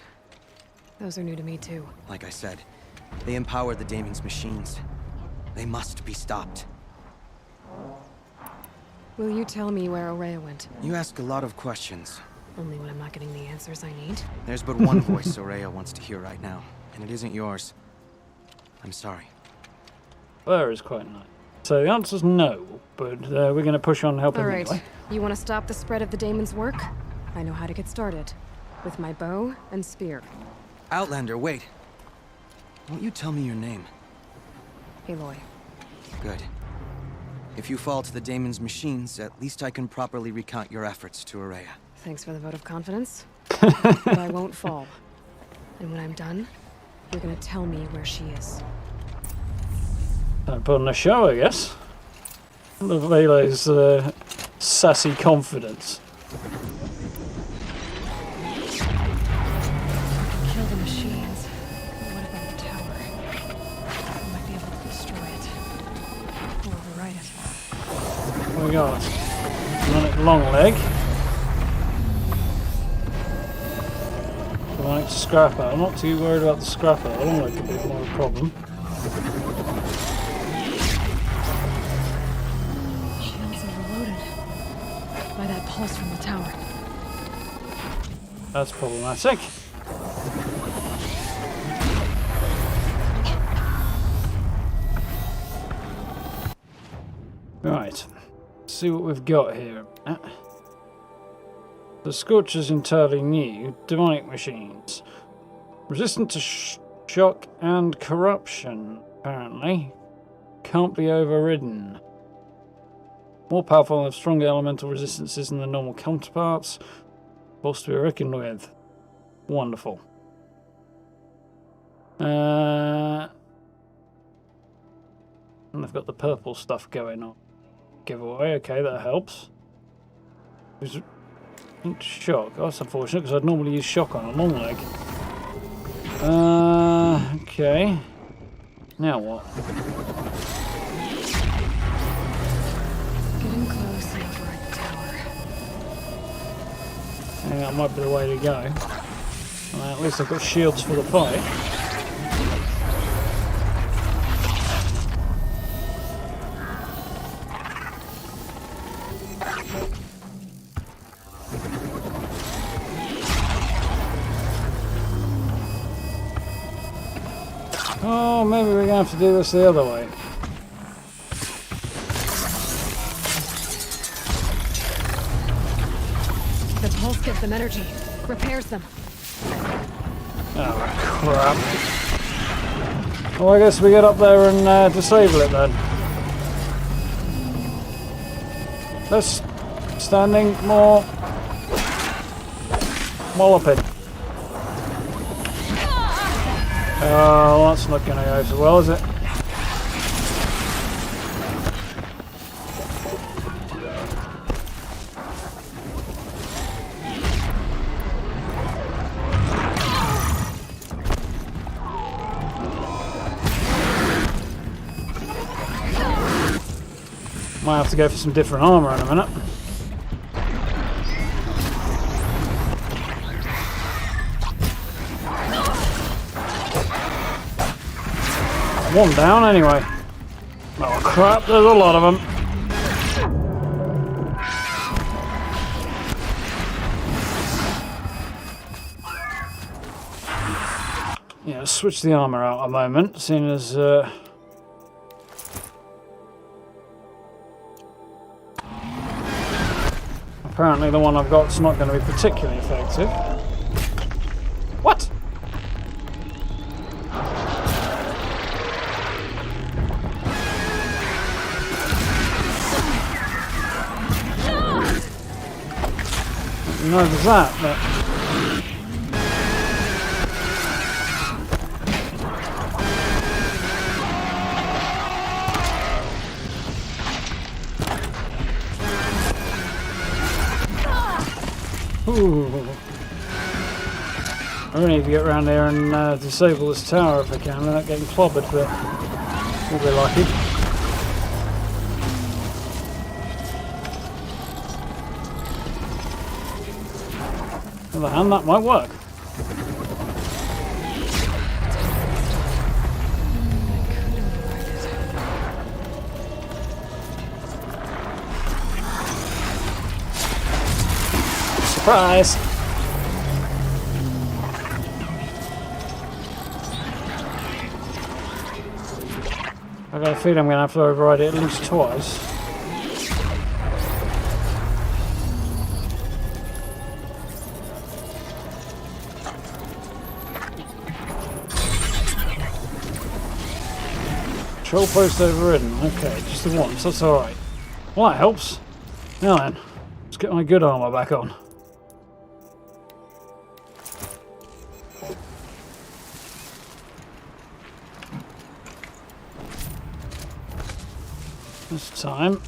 Those are new to me too. Like I said, they empower the daemon's machines. They must be stopped. Will you tell me where Araya went? You ask a lot of questions. Only when I'm not getting the answers I need. There's but one voice Araya wants to hear right now, and it isn't yours. I'm sorry. There is quite nice. So the answer's no, but we're going to push on helping All right. anyway. You want to stop the spread of the daemon's work? I know how to get started. With my bow and spear. Outlander, wait. Won't you tell me your name? Aloy. Good. If you fall to the daemon's machines, at least I can properly recount your efforts to Araya. Thanks for the vote of confidence. But I won't fall. And when I'm done, you're gonna tell me where she is. Put on a show, I guess. Love Aloy's sassy confidence. Kill the machines. But what about the tower? I might be able to destroy it. Or override it. What we got? Demonic long leg. Demonic scrapper. I'm not too worried about the scrapper. I don't think it could be more of a problem. Shields overloaded by that pulse from the tower. That's problematic. Right. Let's see what we've got here. The Scorcher's entirely new. Demonic machines. Resistant to shock and corruption, apparently. Can't be overridden. More powerful and have stronger elemental resistances than the normal counterparts. Forced to be reckoned with. Wonderful. And they've got the purple stuff going on. Giveaway, okay, that helps. Shock, oh, that's unfortunate because I'd normally use shock on a long leg. Okay. Now what? Getting close and override the tower. Yeah, that might be the way to go. Well, at least I've got shields for the fight. Oh, maybe we're going to have to do this the other way. Gives them energy. Repairs them. Oh, crap. Well, I guess we get up there and disable it then. Less standing, more walloping. Oh, that's not going to go so well, is it? Might have to go for some different armour in a minute. One down anyway. Oh crap, there's a lot of them. Yeah, switch the armour out a moment, seeing as apparently the one I've got's not going to be particularly effective. What? No, there's that, but... Ooh. I really need to get around there and disable this tower if I can without getting clobbered, but we'll be lucky. On the other hand, that might work. Surprise! I got a feeling I'm going to have to override it at least twice. Control post overridden. Okay, just the once. That's alright. Well, that helps. Now then, let's get my good armour back on. This time.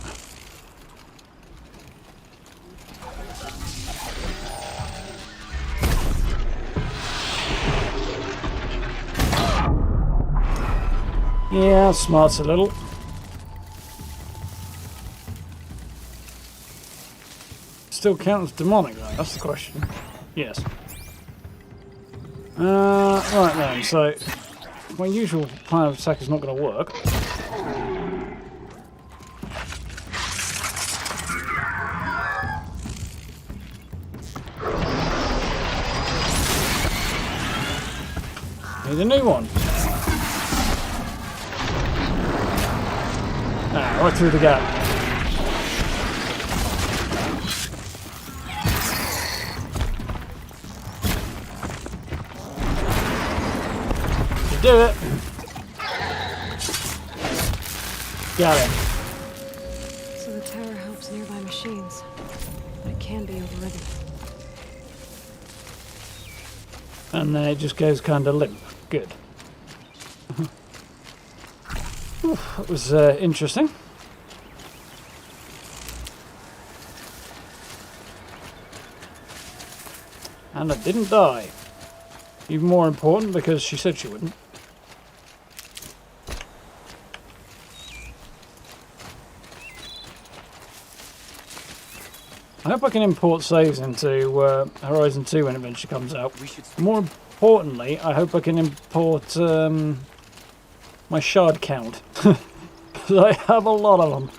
Yeah, smarts a little. Still count as demonic though, that's the question. Yes. Right then, so my usual plan of attack is not going to work. Need a new one. Ah, right through the gap. You do it. Got it. So the tower helps nearby machines. But it can be overridden. And then it just goes kind of limp. Good. That was interesting. And I didn't die. Even more important because she said she wouldn't. I hope I can import saves into Horizon 2 when it eventually comes out. More importantly, I hope I can import my shard count. Because I have a lot of them.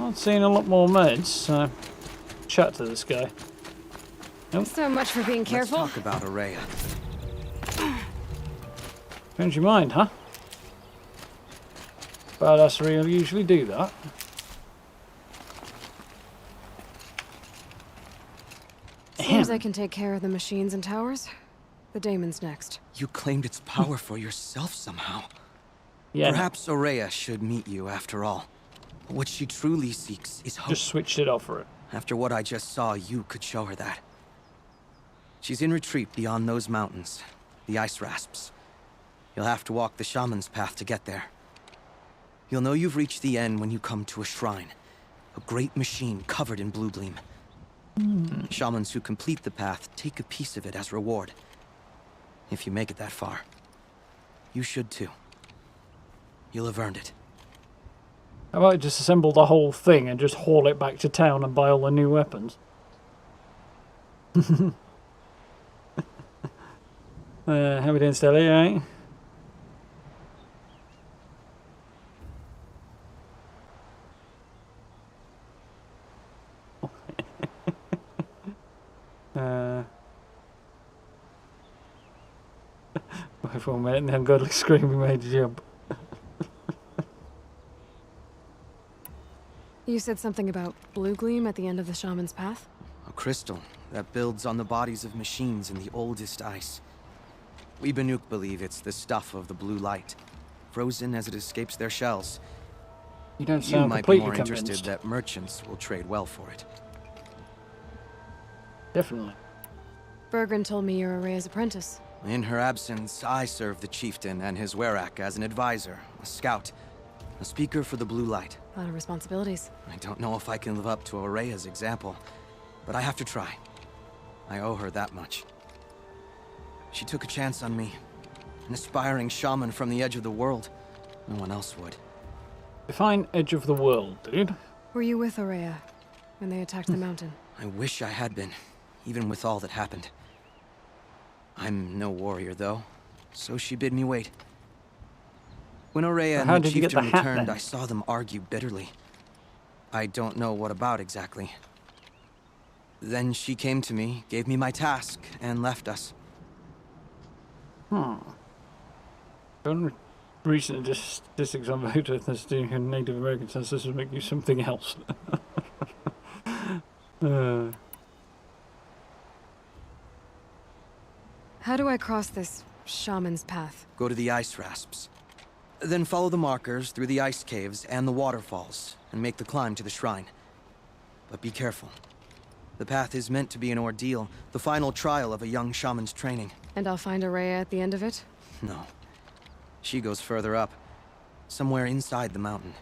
Not seeing a lot more meds, so chat to this guy. Nope. So much for being careful. Let's talk about Araya. Change your mind, huh? Badassery will usually do that. as I can take care of the machines and towers, the daemons next. You claimed its power for yourself somehow. Yeah. Perhaps Aurea should meet you after all. What she truly seeks is hope. Just switched it off for it. After what I just saw, you could show her that. She's in retreat beyond those mountains, the ice rasps. You'll have to walk the shaman's path to get there. You'll know you've reached the end when you come to a shrine. A great machine covered in blue gleam. Shamans who complete the path take a piece of it as reward. If you make it that far, you should too. You'll have earned it. How about I just assemble the whole thing and just haul it back to town and buy all the new weapons? How we doing, Stelly, right? By 1 minute and the ungodly screaming made you jump. You said something about blue gleam at the end of the shaman's path? A crystal that builds on the bodies of machines in the oldest ice. We Banuk believe it's the stuff of the blue light, frozen as it escapes their shells. You don't sound You might be completely more convinced. interested that merchants will trade well for it. Definitely. Bergren told me you're Aurea's apprentice. In her absence, I serve the chieftain and his werak as an advisor, a scout, a speaker for the blue light. A lot of responsibilities. I don't know if I can live up to Aurea's example, but I have to try. I owe her that much. She took a chance on me, an aspiring shaman from the edge of the world. No one else would. Define edge of the world, dude. Were you with Aurea when they attacked the mountain? I wish I had been, even with all that happened. I'm no warrior, though, so she bid me wait. When Aurea and the chieftain returned, I saw them argue bitterly. I don't know what about exactly. Then she came to me, gave me my task, and left us. Don't recent statistics on voter ethnicity and Native American census would make you something else. How do I cross this shaman's path? Go to the ice rasps. Then follow the markers through the ice caves and the waterfalls, and make the climb to the shrine. But be careful. The path is meant to be an ordeal, the final trial of a young shaman's training. And I'll find Aurea at the end of it? No. She goes further up, somewhere inside the mountain.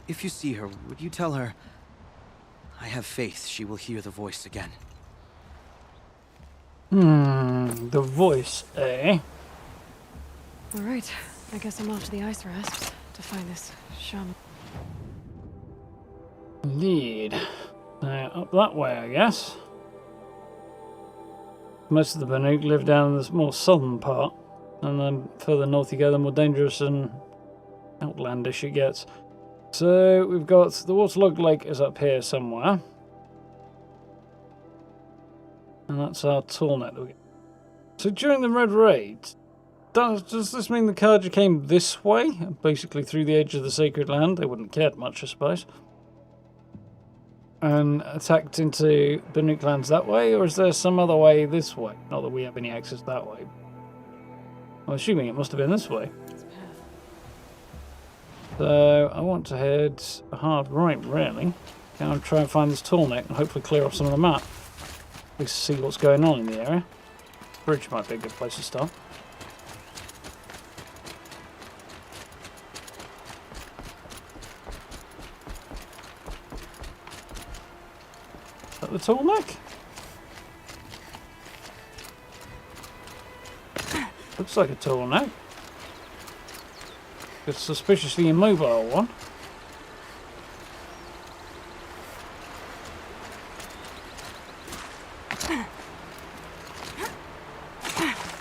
If you see her, would you tell her, I have faith she will hear the voice again. The voice, eh? Alright, I guess I'm off to the ice rasps to find this shaman. Indeed. Up that way, I guess. Most of the Banuk live down in this more southern part, and then further north you go, the more dangerous and outlandish it gets. So we've got the waterlogged lake is up here somewhere, and that's our tallnet that we get. So during the Red Raid, does this mean the Karja came this way, basically through the edge of the sacred land? They wouldn't have cared much, I suppose. And attacked into Banuk lands that way, or is there some other way this way? Not that we have any access that way. I'm assuming it must have been this way. So I want to head hard right, really. Can I try and find this tallneck and hopefully clear off some of the map? At least see what's going on in the area. Bridge might be a good place to start. Is that the tallneck? Looks like a tallneck. It's a suspiciously immobile one.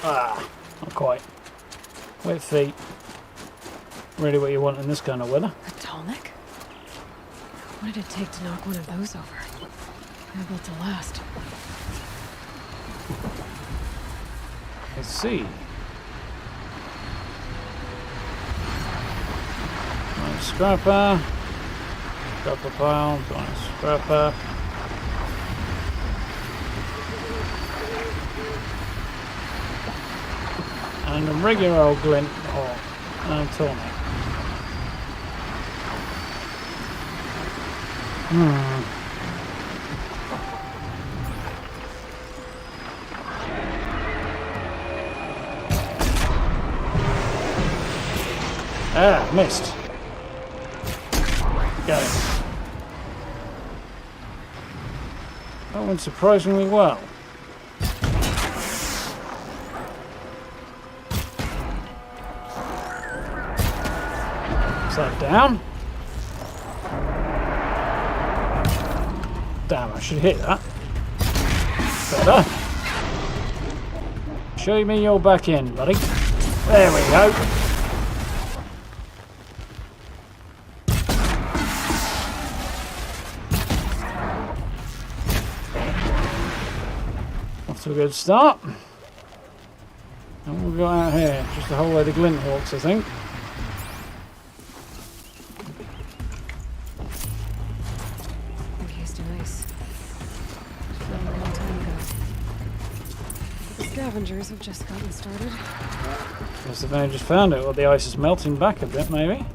Ah, not quite. Wet feet. Really what you want in this kind of weather. A tallneck? What did it take to knock one of those over? They're built to last. Let's see. Nice scrapper. Scrapper pile. Nice scrapper. And a regular old glint hawk. And a tawny. Ah, missed. Got it. That went surprisingly well. Is that down? Damn, I should hit that. Better. Show me your back end, buddy. There we go. Off to a good start. And we'll go out here. Just a whole load of glint hawks, I think. Scavengers have just gotten started. Guess they've only just found it, or the ice is melting back a bit, maybe.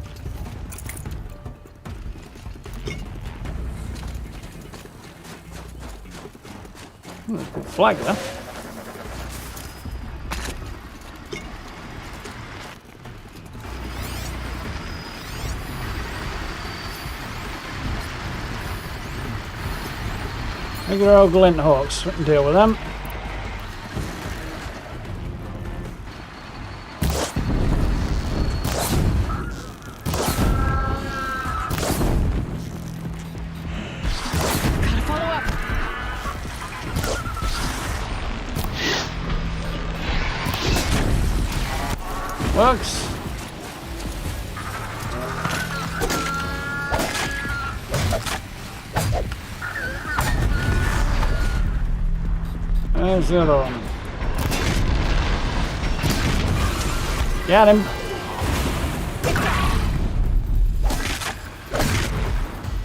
There's a good flag there. Regular old glint hawks, we can deal with them. Works. There's the other one. Got him.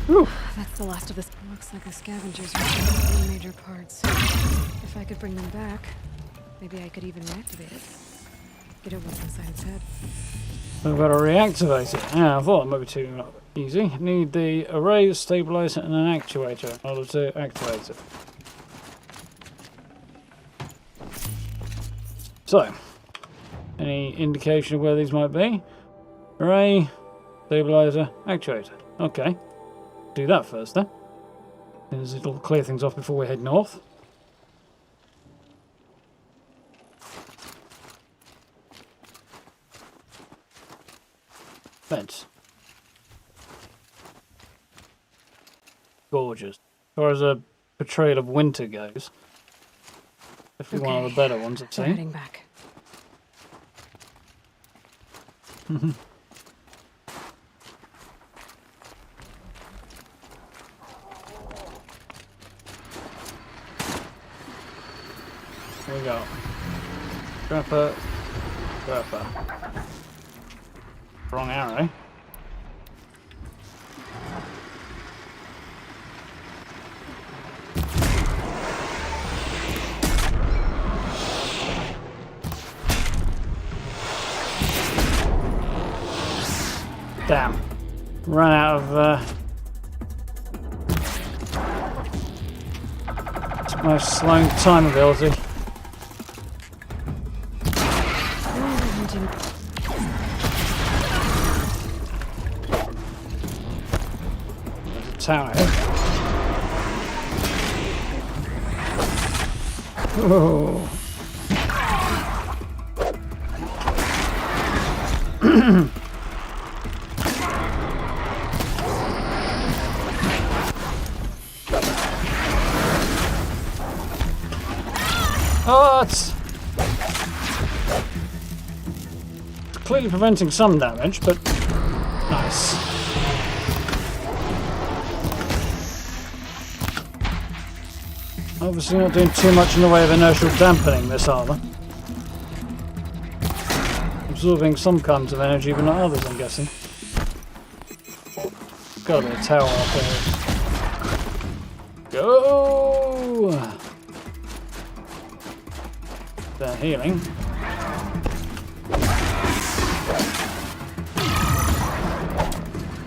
Whew. That's the last of this. Looks like the scavengers are three major parts. If I could bring them back, maybe I could even reactivate it. Get it what's inside its head. We've got to reactivate it. Yeah, I thought that might be too easy. Need the array, stabilizer, and an actuator in order to activate it. So, any indication of where these might be? Array, stabilizer, actuator. Okay, do that first then. It'll clear things off before we head north. Fence. Gorgeous. As far as a portrayal of winter goes, definitely one of the better ones I've seen. Heading back. There we go. Grappa. Grappa. Wrong arrow. Damn. Run out of my slowing time ability. Tower. Oh. Oh, it's clearly preventing some damage, but nice. Obviously not doing too much in the way of inertial dampening this armor. Absorbing some kinds of energy, but not others, I'm guessing. Gotta be a tower up there. Go! They're healing.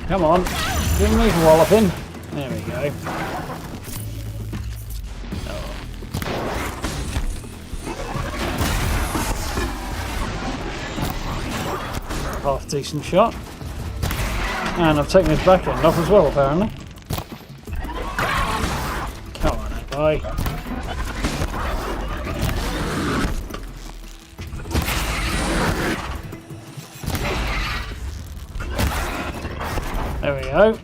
Come on. Give me a walloping. There we go. Half decent shot. And I've taken his back end off as well, apparently. Come on, Aloy. There we go.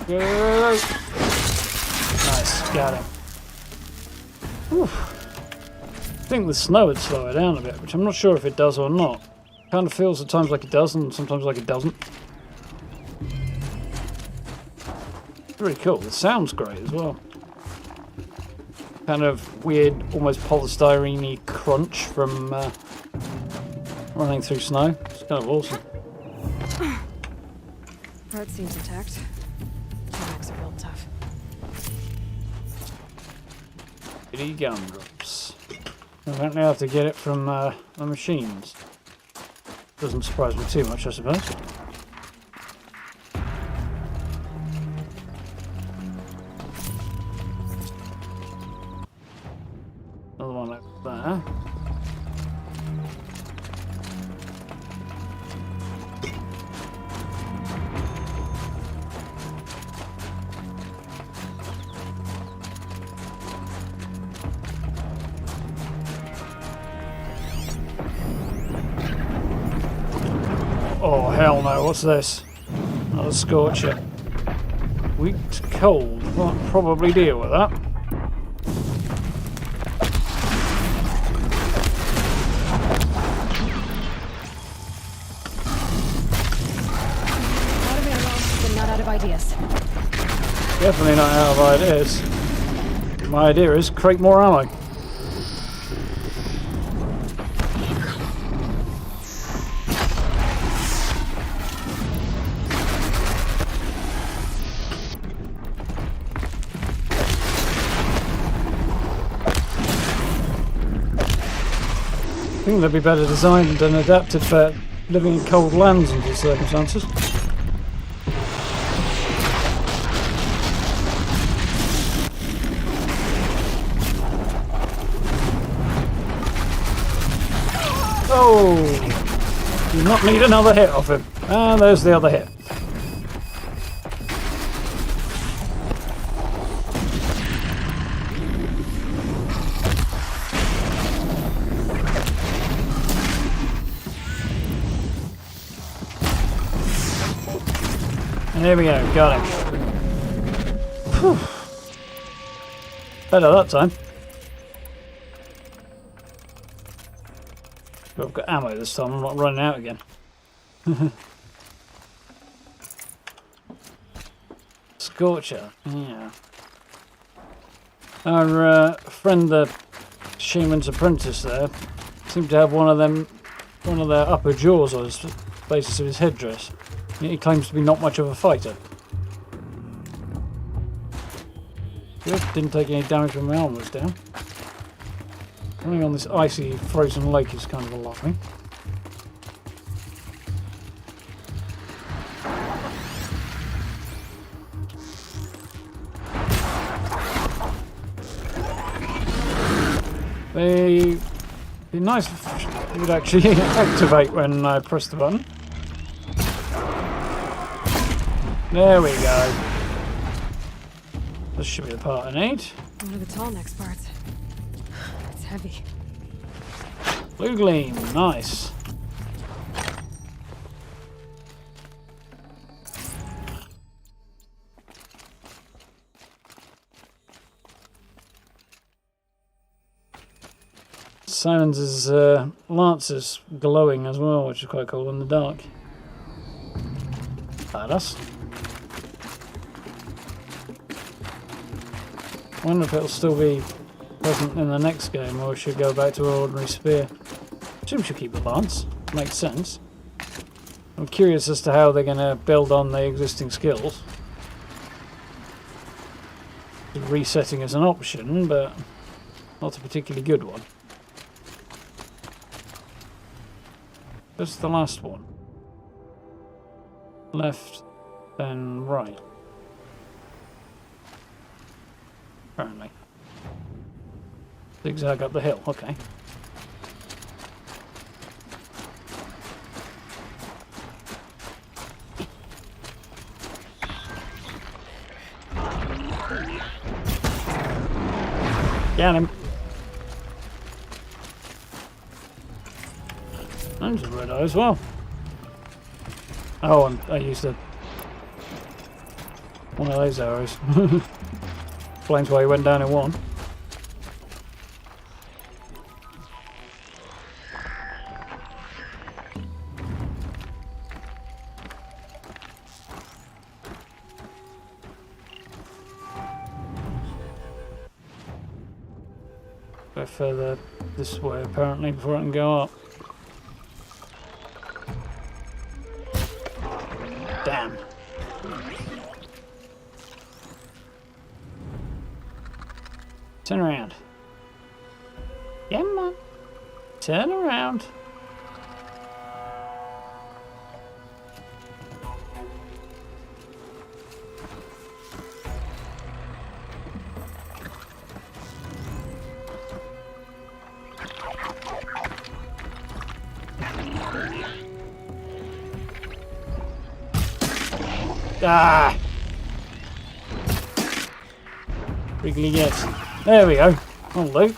Good. Nice, got him. Whew. I think the snow would slow it down a bit, which I'm not sure if it does or not. Kind of feels at times like it does and sometimes like it doesn't. Really cool. It sounds great as well. Kind of weird, almost polystyrene-y crunch from running through snow. It's kind of awesome. Part seems intact. Tracks are real tough. Bitty gumdrops. Apparently I have to get it from the machines. Doesn't surprise me too much, I suppose. Another one over there. Oh hell no, what's this? Another scorcher. Weak to cold. Well, I'll probably deal with that. Out of ammo, but not out of ideas. Definitely not out of ideas. My idea is create more ammo. I think they'd be better designed and adapted for living in cold lands under the circumstances. Oh! Do not need another hit off him. And there's the other hit. And here we go, got him. Whew. Better that time. But I've got ammo this time, I'm not running out again. Scorcher, yeah. Our friend, the Shaman's Apprentice there, seemed to have one of their upper jaws on the basis of his headdress. He claims to be not much of a fighter. Good, didn't take any damage when my arm was down. Running on this icy, frozen lake is kind of alarming. It'd be nice if it would actually activate when I press the button. There we go. This should be the part I need. One of the tall neck parts. It's heavy. Blue gleam, nice. Simons's lance is glowing as well, which is quite cool in the dark. Badass. I wonder if it'll still be present in the next game, or should go back to an ordinary spear. I assume she'll keep the lance. Makes sense. I'm curious as to how they're going to build on the existing skills. Resetting is an option, but not a particularly good one. Where's the last one? Left Then right. Apparently. Zigzag up the hill, okay. Got him. There's a red eye as well. Oh, and I used one of those arrows. Explains why he went down in one. Go further this way apparently before I can go up. Damn. Turn around. Come on. Turn around. Ah! Wriggly gets. There we go. On loot.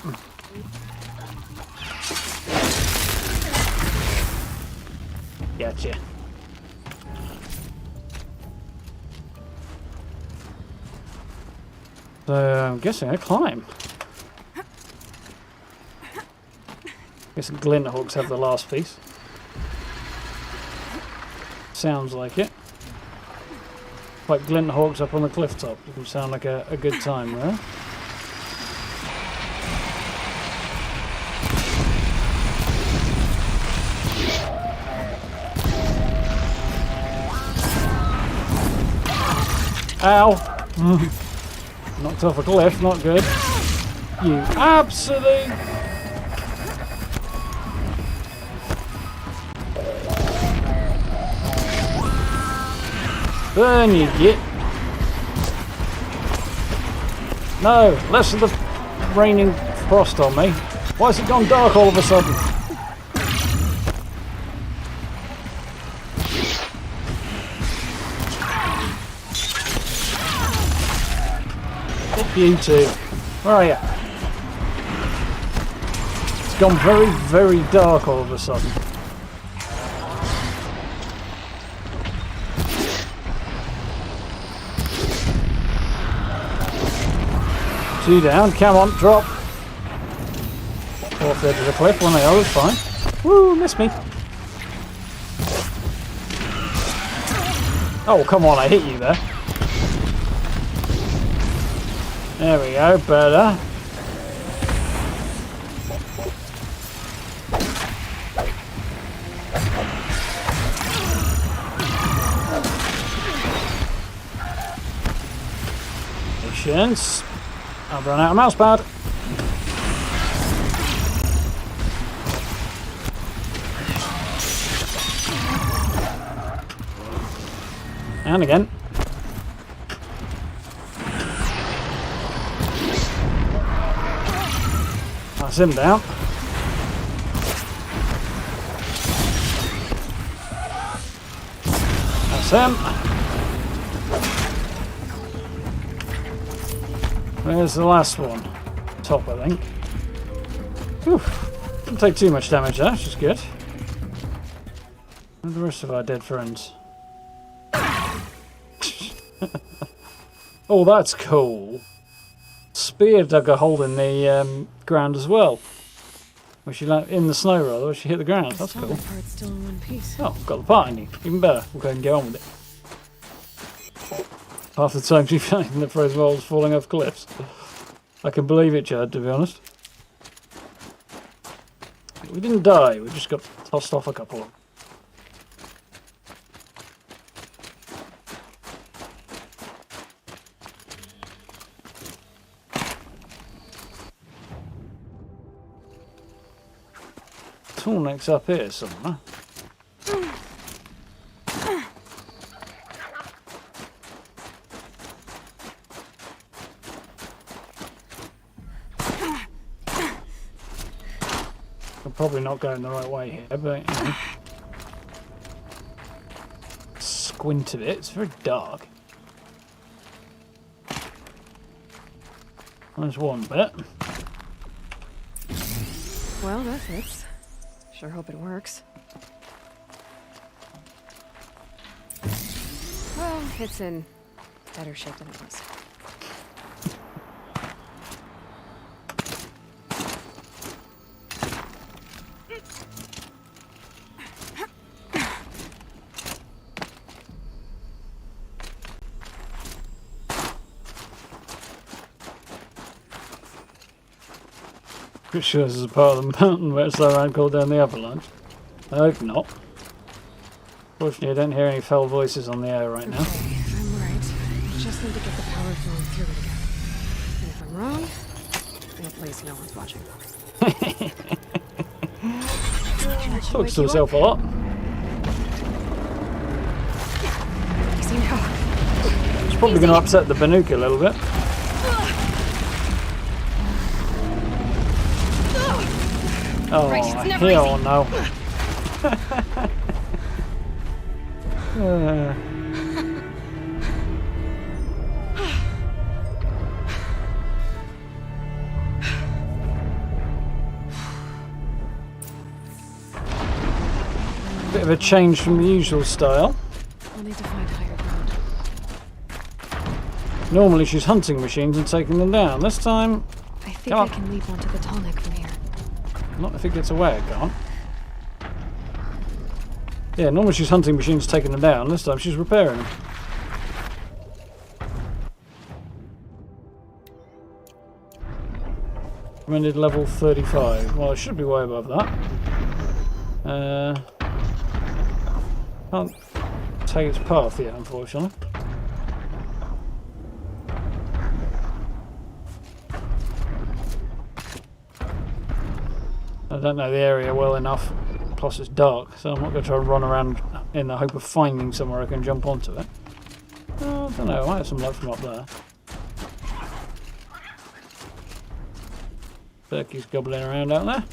Gotcha. So I'm guessing I climb. Guessing glint hooks have the last piece. Sounds like it. Like glint hawks up on the cliff top. Doesn't sound like a good time there. Ow! Knocked off a cliff, not good. You absolute... Burn you git. No, less of the raining frost on me. Why has it gone dark all of a sudden? Fuck you two. Where are you? It's gone very, very dark all of a sudden. Two down, come on, drop. Off the edge of the cliff, one of the others, fine. Woo, missed me. Oh, come on, I hit you there. There we go, better. Patience. I've run out of mouse pad. And again. That's him down. That's him. There's the last one. Top, I think. Whew. Didn't take too much damage there, which is good. And the rest of our dead friends. Oh, that's cool. Spear dug a hole in the ground as well. Where she in the snow rather, where she hit the ground. That's cool. Part's still in one piece. Oh, got the part in you. Even better. We'll go ahead and get on with it. Half the time she found the frozen walls falling off cliffs. I can believe it, Chad, to be honest. We didn't die, we just got tossed off a couple. Toolneck's up here somewhere. I'm probably not going the right way here, but you know. Squint a bit, it's very dark. There's one bit. Well, that fits. Sure hope it works. Well, it's in better shape than it was. Pretty sure this is a part of the mountain where it's so around called down the avalanche. I hope not. Fortunately, I don't hear any foul voices on the air right now. Okay, I'm right. I just need to get the power flowing through it again. And if I'm wrong, then at least no one's watching. Talks to herself a lot. Easy now. It's probably going to upset the Banuk a little bit. Oh, hell no. Bit of a change from the usual style. I'll need to find higher ground. Normally she's hunting machines and taking them down. This time, I think I can leap onto the tall neck from here. Not if it gets away, I can't. Yeah, normally she's hunting machines taking them down. This time she's repairing them. Recommended level 35. Well, it should be way above that. Can't take its path yet, unfortunately. I don't know the area well enough, plus it's dark, so I'm not going to try and run around in the hope of finding somewhere I can jump onto it. I don't know, I might have some luck from up there. Turkey's gobbling around out there.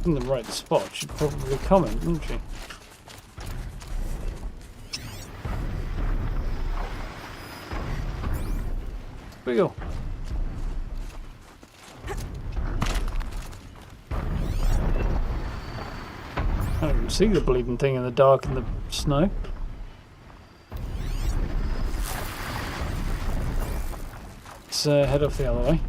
In the right spot, she'd probably comment, wouldn't she? Where we go? I don't even see the bleeding thing in the dark and the snow. Let's head off the other way.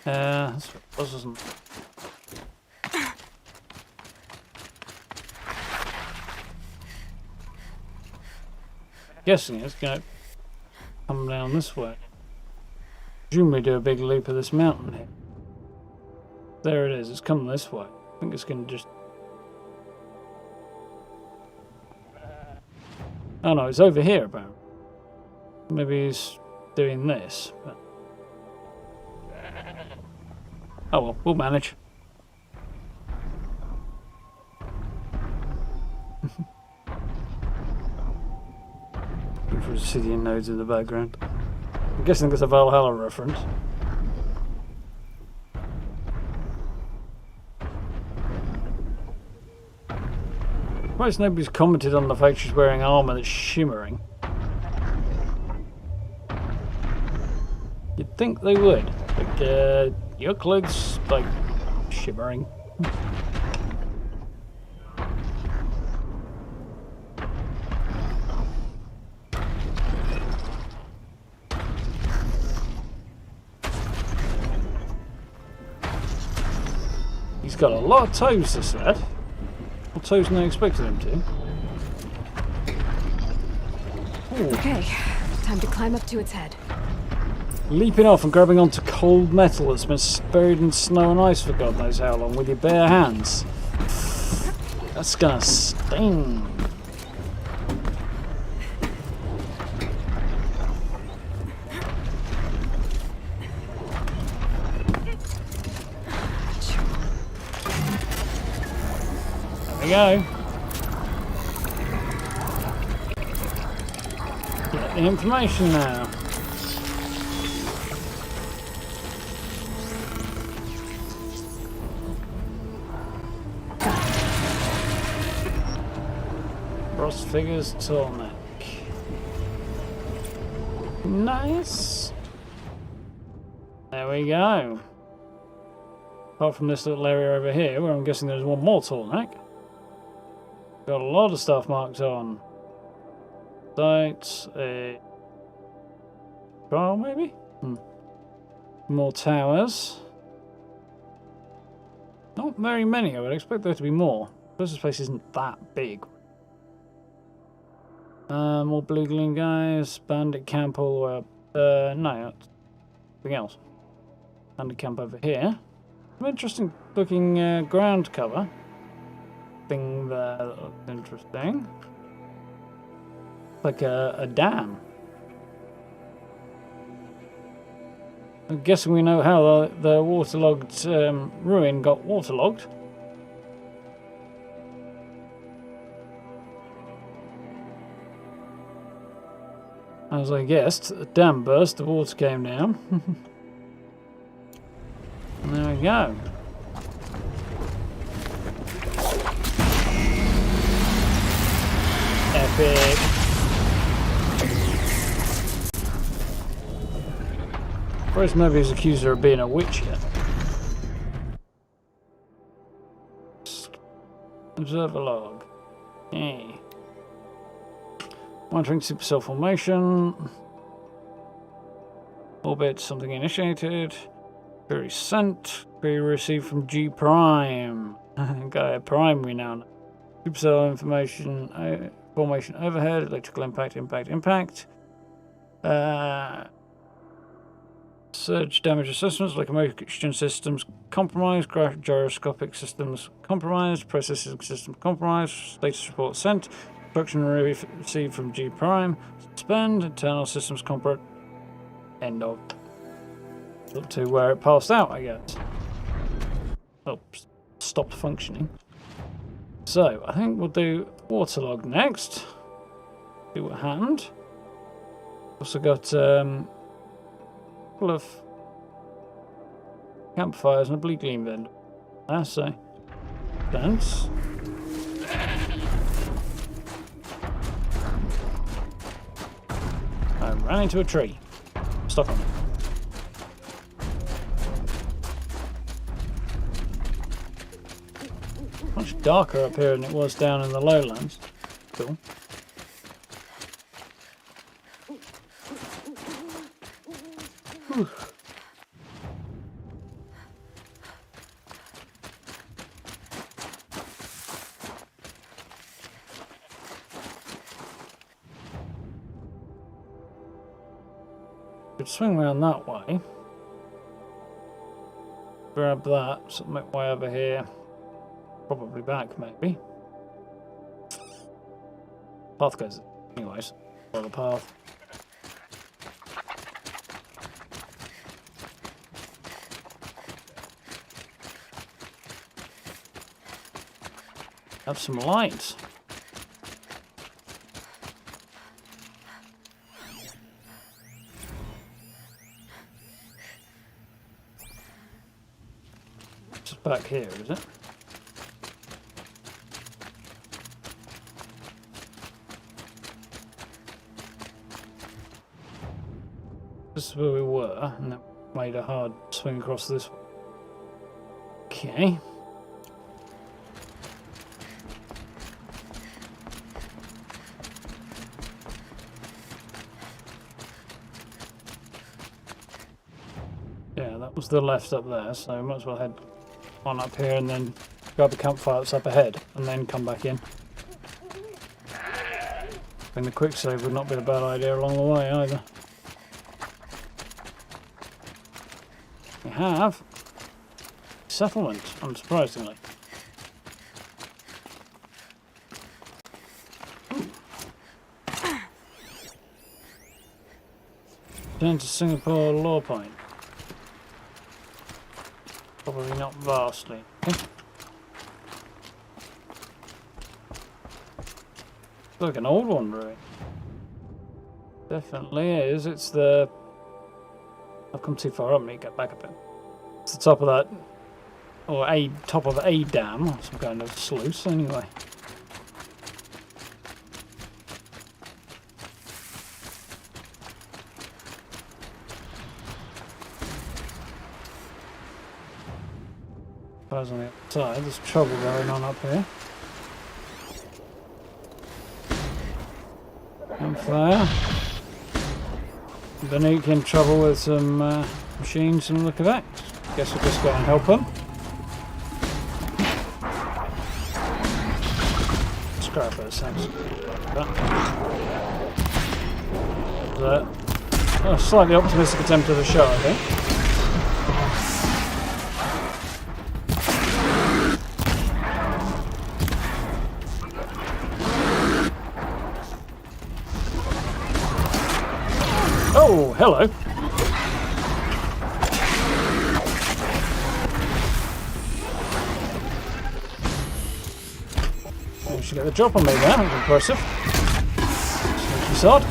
That's what it was, wasn't it? Guessing it's going to come down this way. Presumably do a big loop of this mountain here. There it is, it's come this way. I think it's going to just... Oh no, it's over here apparently. Maybe he's doing this, but... Oh well, we'll manage. Looking for obsidian nodes in the background. I'm guessing that's a Valhalla reference. Surprised nobody's commented on the fact she's wearing armour that's shimmering. You'd think they would. Like, your clothes, like, shimmering. He's got a lot of toes, this lad. More toes than I expected him to. Ooh. Okay, time to climb up to its head. Leaping off and grabbing onto cold metal that's been buried in snow and ice for God knows how long with your bare hands. That's gonna sting. There we go. Get the information now. Cross figures tall neck. Nice. There we go. Apart from this little area over here, where I'm guessing there's one more tall neck. Got a lot of stuff marked on. Sites, a trial maybe? More towers. Not very many, I would expect there to be more. This place isn't that big. More blue gleam guys, bandit camp all the way up. No, that's something else. Bandit camp over here. Some interesting looking ground cover. Thing there that looks interesting. Like a dam. I'm guessing we know how the waterlogged ruin got waterlogged. As I guessed, a dam burst, the water came down. And there we go. Epic. Whereas nobody's accused her of being a witch yet. Observer log. Okay. Monitoring supercell formation. Orbit, something initiated. Query sent. Query received from G Prime. Gaia Prime we now know. Supercell information, formation overhead, electrical impact. Surge damage assessments, locomotion systems compromised, gyroscopic systems compromised, processing system compromised, status report sent. Instruction received from G Prime. Suspend. Internal systems compromised. End of. Up to where it passed out, I guess. Oh, stopped functioning. So, I think we'll do waterlog next. See what happened. Also got a couple of campfires and a blue gleam vendor. So, thanks. I ran into a tree. Stuck on it. Much darker up here than it was down in the lowlands. Cool. Whew. Could swing around that way. Grab that, so make way over here. Probably back, maybe. Path goes. Anyways, follow the path. Have some lights. Just back here, is it? This is where we were, and that made a hard swing across this way. Okay. Yeah, that was the left up there, so we might as well head on up here and then grab the campfire that's up ahead, and then come back in. And the quick save would not be a bad idea along the way either. We have settlement, unsurprisingly. Return to Singapore Law Point. Probably not vastly. Okay. Look, an old one, really. Definitely is. It's the... I've come too far up, me get back a bit. It's the top of that... Or top of a dam, or some kind of sluice, anyway. On the outside, there's trouble going on up here. And fire. Banuk in trouble with some machines and look at that. Guess we'll just go and help them. Scrapper sounds like that. A slightly optimistic attempt at a shot, I think. Oh, hello. We should get the drop on me there. That's impressive. Sneaky sod.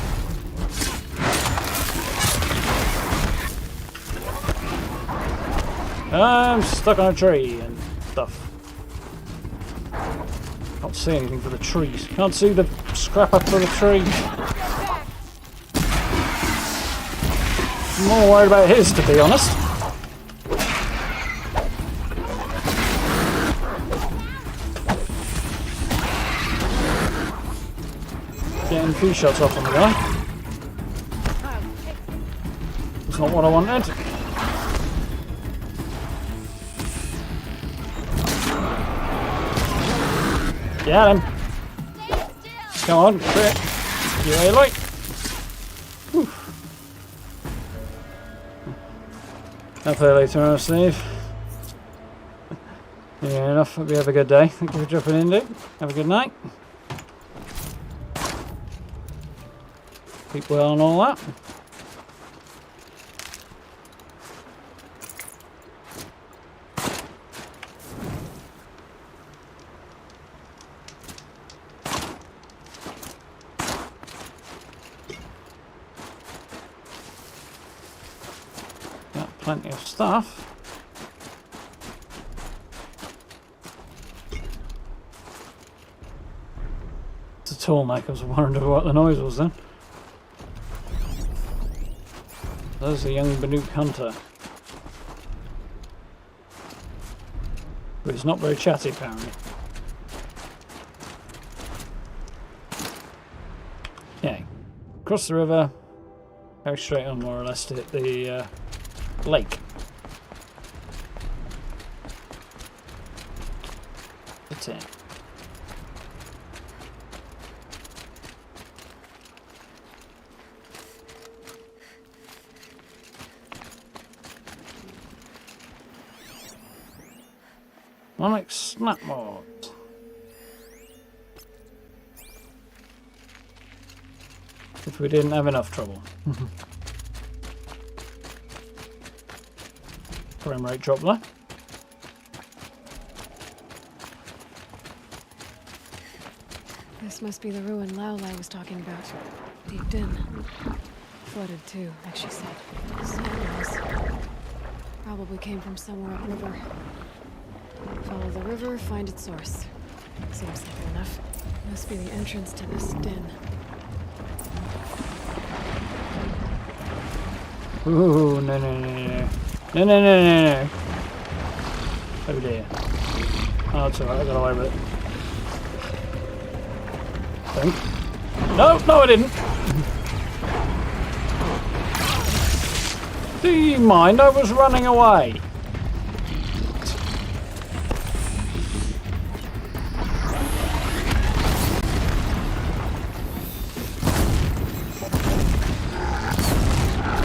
I'm stuck on a tree and stuff. Can't see anything for the trees. Can't see the scrapper for the tree. I'm more worried about his, to be honest. Getting a few shots off on the guy. That's not what I wanted. Get him. Come on, quick. You're Aloy. Up there later on, Steve. Yeah, enough. Hope you have a good day. Thank you for dropping in, dude. Have a good night. Keep well and all that. Plenty of stuff. It's a tool neck. I was wondering what the noise was then. There's a young Banuk hunter. But he's not very chatty, apparently. Okay. Cross the river. Go straight on, more or less, to hit the lake. That's it. Onyx snapmod. If we didn't have enough trouble. Frame rate drop there. This must be the ruin Aloy was talking about. Deep in. Flooded too, like she said. Smells. Probably came from somewhere upriver. Follow the river, find its source. Seems simple enough. Must be the entrance to this den. Ooh, no, no, no, no. No, no, no, no, no. Oh dear. Oh, it's alright, I got away with it. I think. No, no, I didn't. Do you mind? I was running away.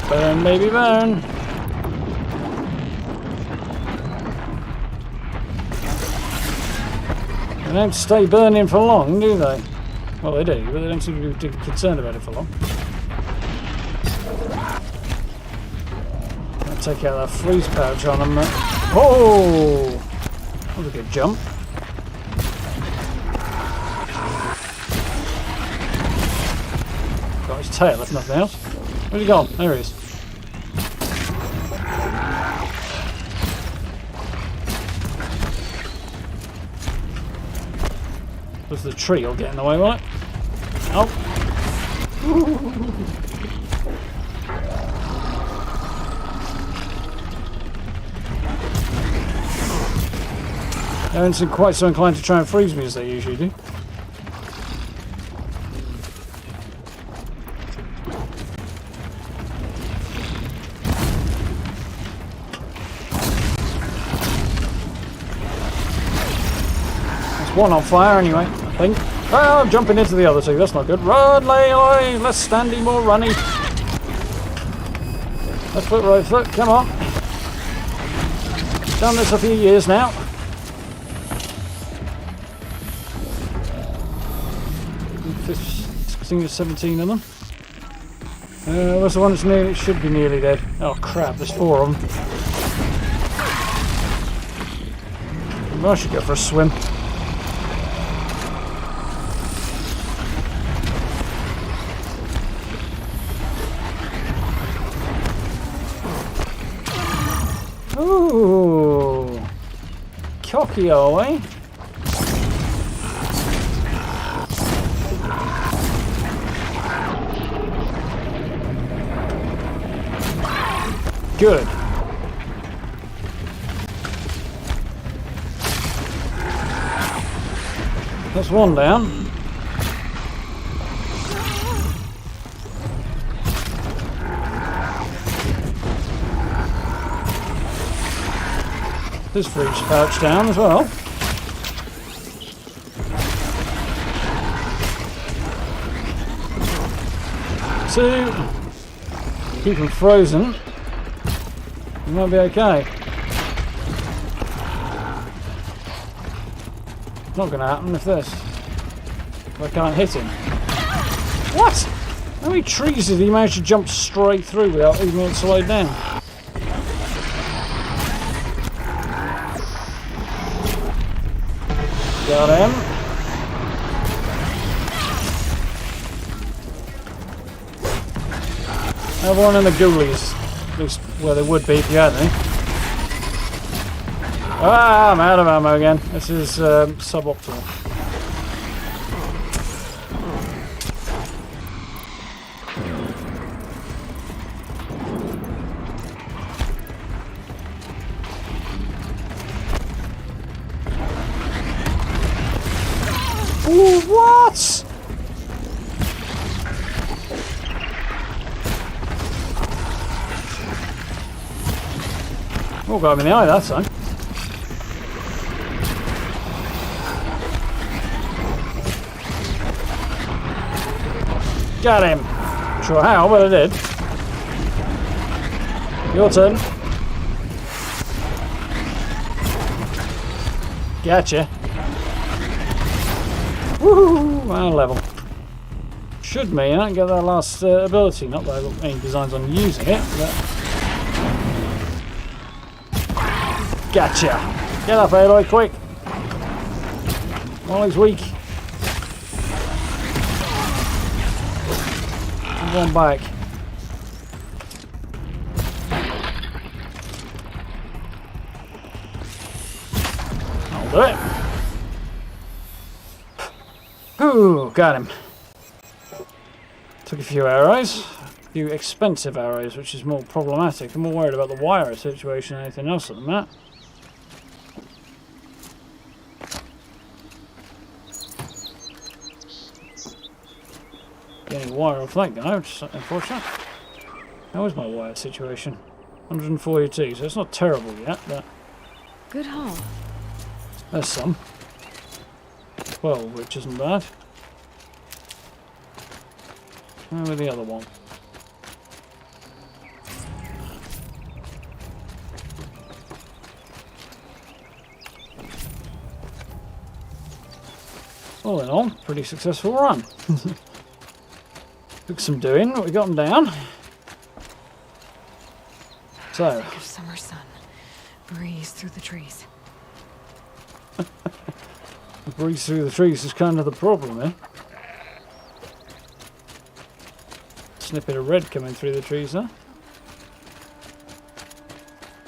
Burn, baby, burn. They don't stay burning for long, do they? Well, they do, but they don't seem to be concerned about it for long. take out that freeze pouch on him. Oh! That was a good jump. Got his tail, if nothing else. Where's he gone? There he is. Was the tree will get in the way, won't it? Oh! They don't seem quite so inclined to try and freeze me as they usually do. One on fire anyway, I think. Oh, I'm jumping into the other two. That's not good. Run, Aloy! Less standy, more runny. Left foot, right foot. Come on. Done this a few years now. I think there's 17 of them. What's the one that's nearly? It should be nearly dead. Oh crap! There's 4 of them. I should go for a swim. Ooh, cocky Aloy. Good. That's one down. This freeze pouch down as well. Two. Keep them frozen. You might be okay. Not going to happen if I can't hit him. What? How many trees did he manage to jump straight through without even being slowed down? Got him. Everyone in the ghoulies, at least where they would be if you had any. Ah, I'm out of ammo again. This is suboptimal. Ooh, what? Oh, got him in the eye that time. Got him. Not sure how, but I did. Your turn. Gotcha. Woohoo! Wow, level. Should mean I can get that last ability. Not that I've got any designs on using it, but... Gotcha! Get up, Aloy, quick! While he's weak. One back. I'll do it. Ooh, got him. Took a few arrows. A few expensive arrows, which is more problematic. I'm more worried about the wire situation than anything else than that. Getting wire off that guy, which is unfortunate. How is my wire situation? 142, so it's not terrible yet, but... Good haul. There's some. 12, which isn't bad. Where with the other one? All in all, pretty successful run. Took some doing, but we got them down. So. Think of summer sun. Breeze through the trees. The breeze through the trees is kind of the problem, eh? Snippet of red coming through the trees there.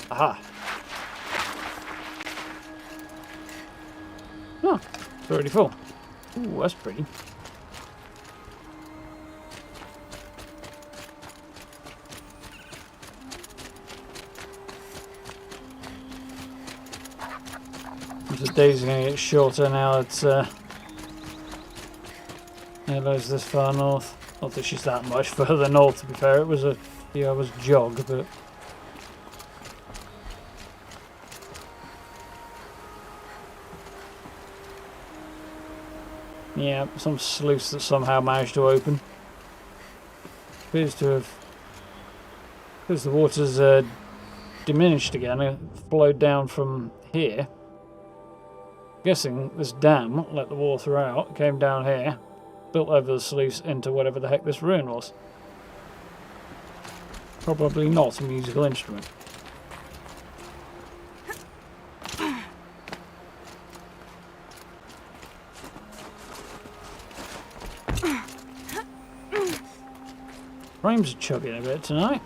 Aha! Oh, it's already full. Ooh, that's pretty. The days are going to get shorter now. It's Aloy's this far north. Not that she's that much further north, to be fair. It was a few hours jog, but yeah, some sluice that somehow managed to open. Appears to have, because the water's diminished again. It flowed down from here. Guessing this dam let the water out, came down here, built over the sluice into whatever the heck this ruin was. Probably not a musical instrument. Frames are chugging a bit tonight.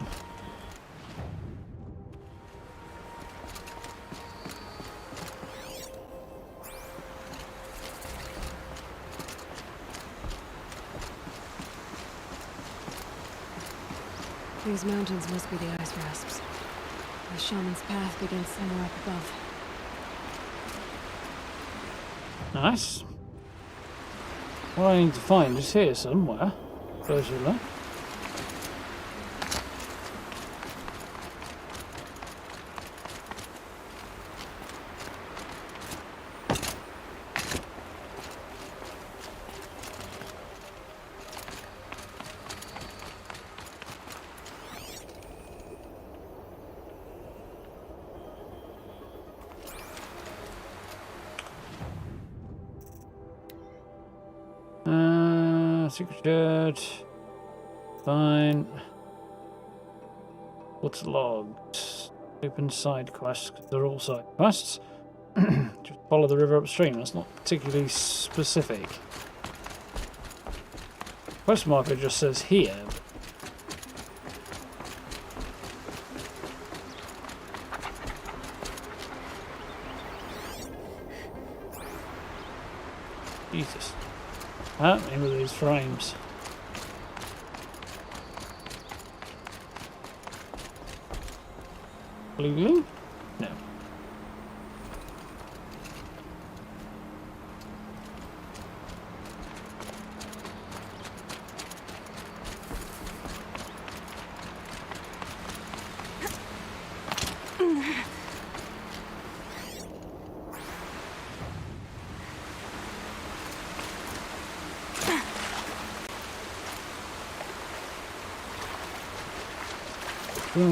These mountains must be the ice rasps. The shaman's path begins somewhere up above. Nice. What I need to find is here somewhere. Supposedly. Secret shed. Fine. What's logged? Open side quests, because they're all side quests. Just follow the river upstream. That's not particularly specific. Quest marker just says here. Jesus. What's happening with these frames? Blue? No.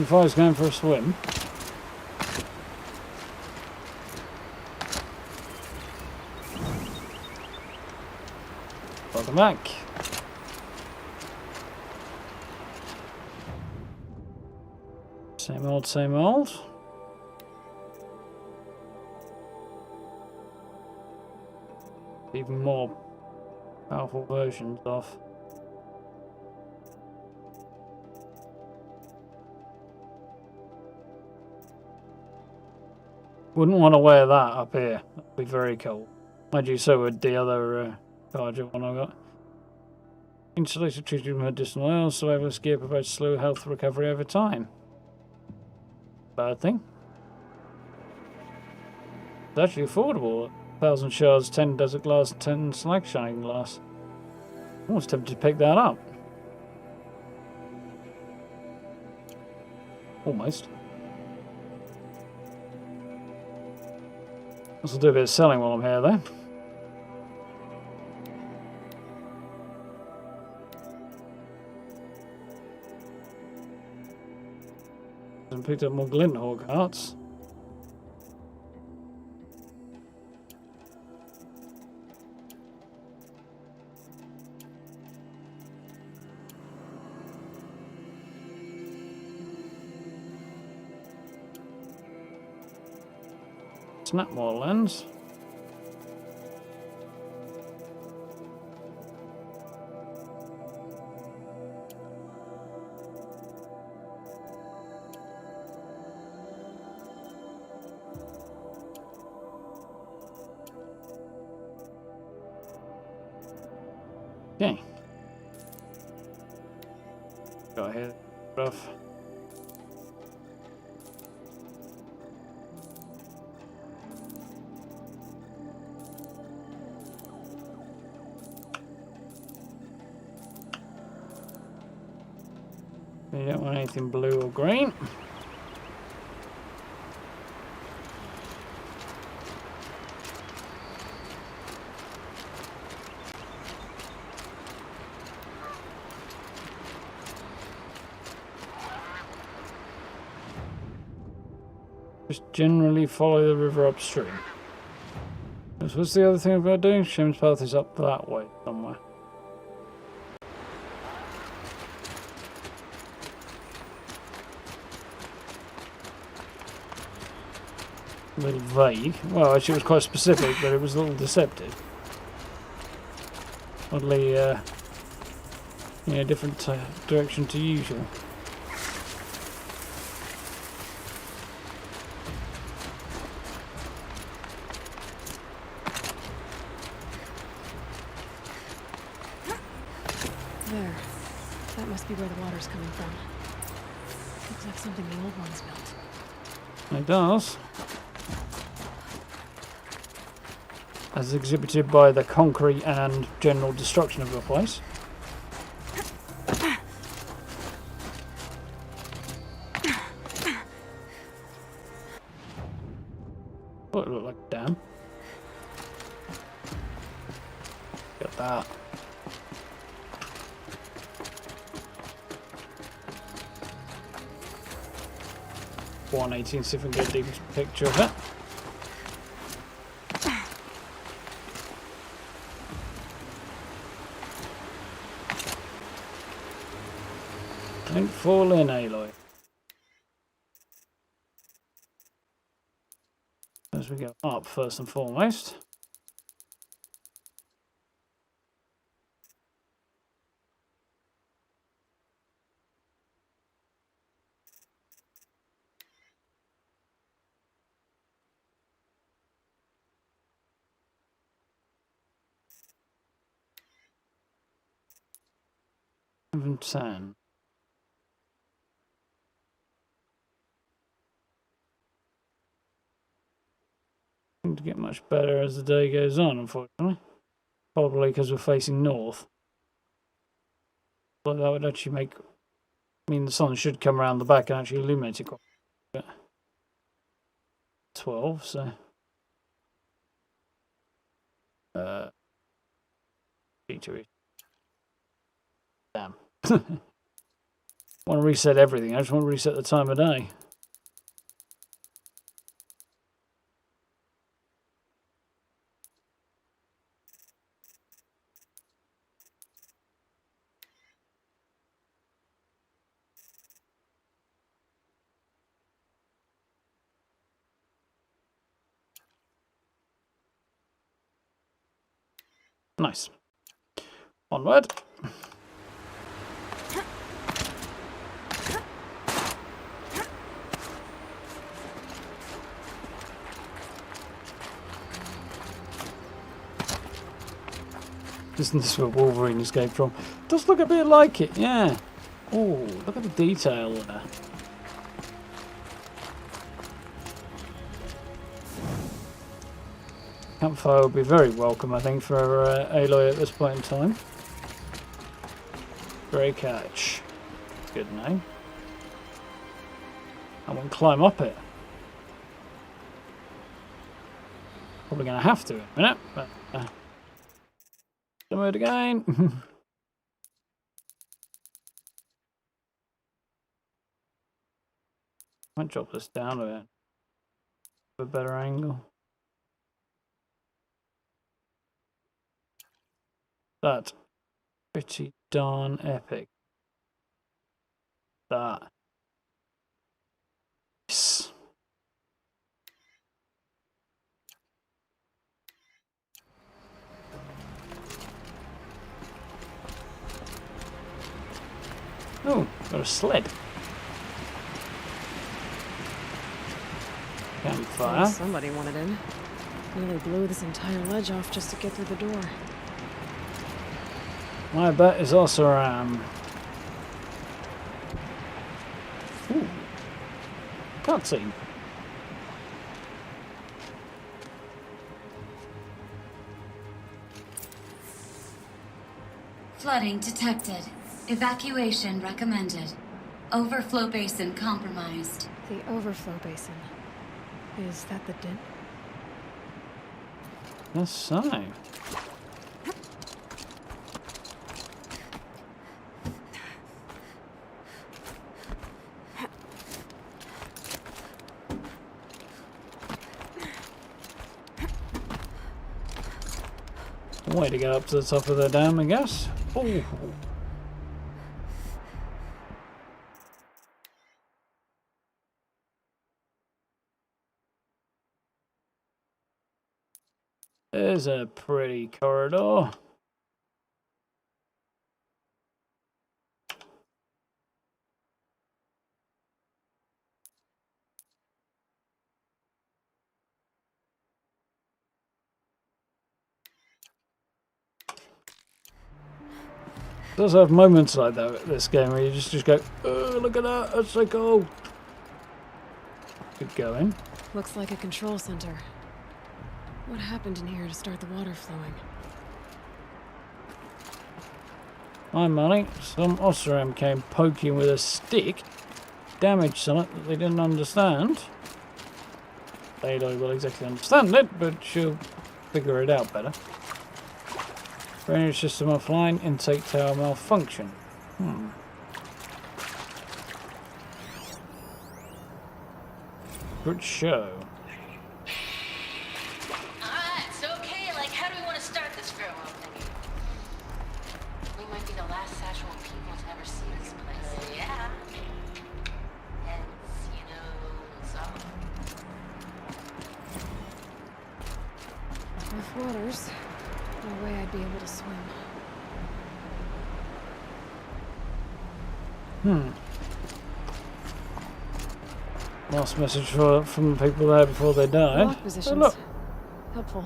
Fire's going for a swim. Welcome back. Same old, same old. Even more powerful versions of. Wouldn't want to wear that up here. That'd be very cold. Mind you, so would the other charger one I got. Insulated treated with medicinal oil, survivalist gear provides slow health recovery over time. Bad thing. It's actually affordable. 1,000 shards, 10 desert glass, 10 slag shining glass. Almost tempted to pick that up. Almost. I'll do a bit of selling while I'm here, though. And picked up more Glinthawk hearts. Snapmore lens. Okay. Go ahead, rough. You don't want anything blue or green. Just generally follow the river upstream. What's the other thing I've got to do? Shim's path is up that way somewhere. A little vague. Well, actually it was quite specific, but it was a little deceptive. Oddly, different direction to usual. There. That must be where the water's coming from. Looks like something the old ones built. It does. As exhibited by the concrete and general destruction of the place. Oh, it looked like a dam. Get that. See if we can get a deeper picture of it. Don't fall in, Aloy. As we go up, first and foremost. Seven, 10. To get much better as the day goes on, unfortunately. Probably because we're facing north. But that would actually make... I mean, the sun should come around the back and actually illuminate it quite a bit. 12, so... Damn. I want to reset everything. I just want to reset the time of day. Nice. Onward. Isn't this where Wolverine escaped from? Does look a bit like it, yeah. Oh, look at the detail there. Campfire would be very welcome, I think, for Aloy at this point in time. Grey catch. Good name. I want to climb up it. Probably going to have to in a minute, but... do it again. Might drop this down a bit. A better angle. That's pretty darn epic. That. Yes. a sled. Campfire. Somebody wanted in. Nearly blew this entire ledge off just to get through the door. My bet is also Ooh. Cutscene. Flooding detected. Evacuation recommended. Overflow basin compromised. The overflow basin. Is that the dent? Yes, so. Way to get up to the top of the dam, I guess. Ooh. There's a pretty corridor. It does have moments like that, this game, where you just go, oh, look at that, that's so cool. Good going. Looks like a control center. What happened in here to start the water flowing? Hi, Money. Some Osram came poking with a stick, damaged something that they didn't understand. Aloy will exactly understand it, but she'll figure it out better. Drainage system offline, intake tower malfunction. Good show. It's okay. Like, how do we want to start this farewell thingy? We might be the last actual people to ever see this place. Yeah. Hence, you know, so. Rough waters. No way I'd be able to swim. Last message from the people there before they died. Lock positions. Oh, look. Helpful.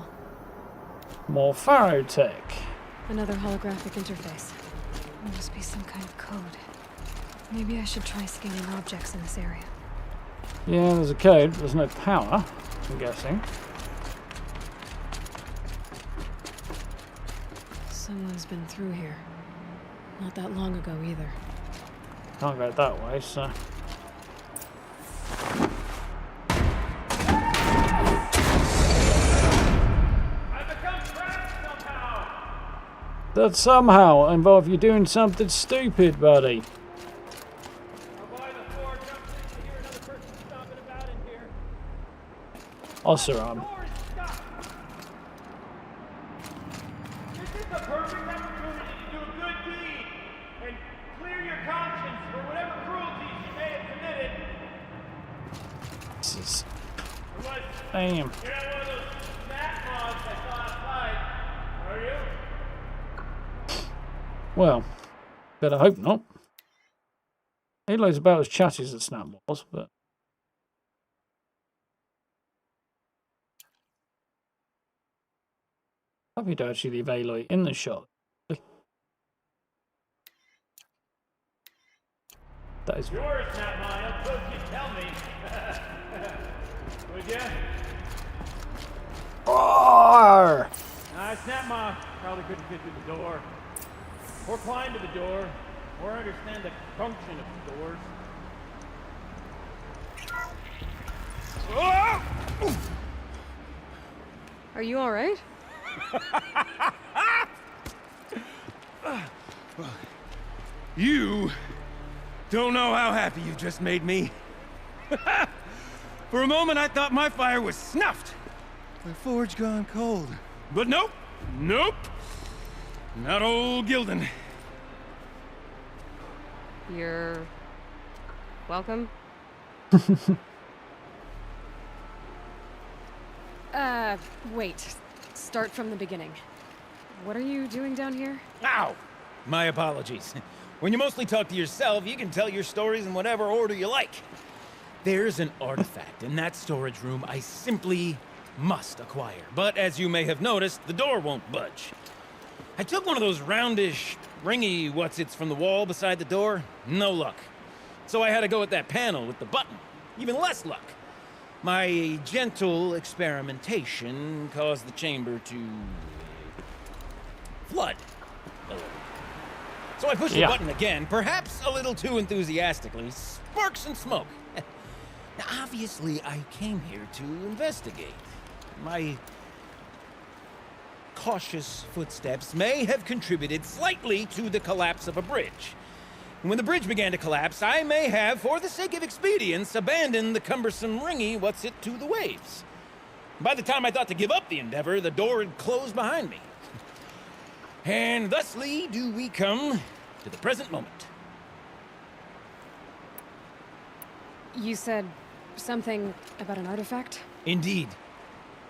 More Pharaoh tech. Another holographic interface. There must be some kind of code. Maybe I should try scanning objects in this area. Yeah, there's a code. There's no power, I'm guessing. Someone's been through here. Not that long ago either. Can't go that way, so. That somehow involve you doing something stupid, buddy. Osram. This is the perfect opportunity to do a good deed and clear your conscience for whatever cruelties you may have committed. This is... You're Damn. not one of those snap mods I saw outside, are you? Well, better hope not. Aloy's about as chatty as Snap was, but... Happy to actually leave Aloy in the shot. That is... Yours, not mine. I'll put you tell me. Would ya? Roar! Snapma probably couldn't fit through the door. Or climb to the door. Or understand the function of the doors. Are you alright? You don't know how happy you just made me. For a moment, I thought my fire was snuffed. My forge gone cold. But nope. Nope. Not old Gildan. You're... welcome? Wait. Start from the beginning. What are you doing down here? Ow! My apologies. When you mostly talk to yourself, you can tell your stories in whatever order you like. There's an artifact in that storage room I simply must acquire. But as you may have noticed, the door won't budge. I took one of those roundish, ringy what's-its from the wall beside the door. No luck. So I had to go with that panel with the button. Even less luck. My gentle experimentation caused the chamber to flood a little. So I pushed the button again, perhaps a little too enthusiastically. Sparks and smoke. Now, obviously, I came here to investigate. My cautious footsteps may have contributed slightly to the collapse of a bridge. And when the bridge began to collapse, I may have, for the sake of expedience, abandoned the cumbersome ringy what's-it to the waves. By the time I thought to give up the endeavor, the door had closed behind me. And thusly do we come to the present moment. You said something about an artifact? Indeed.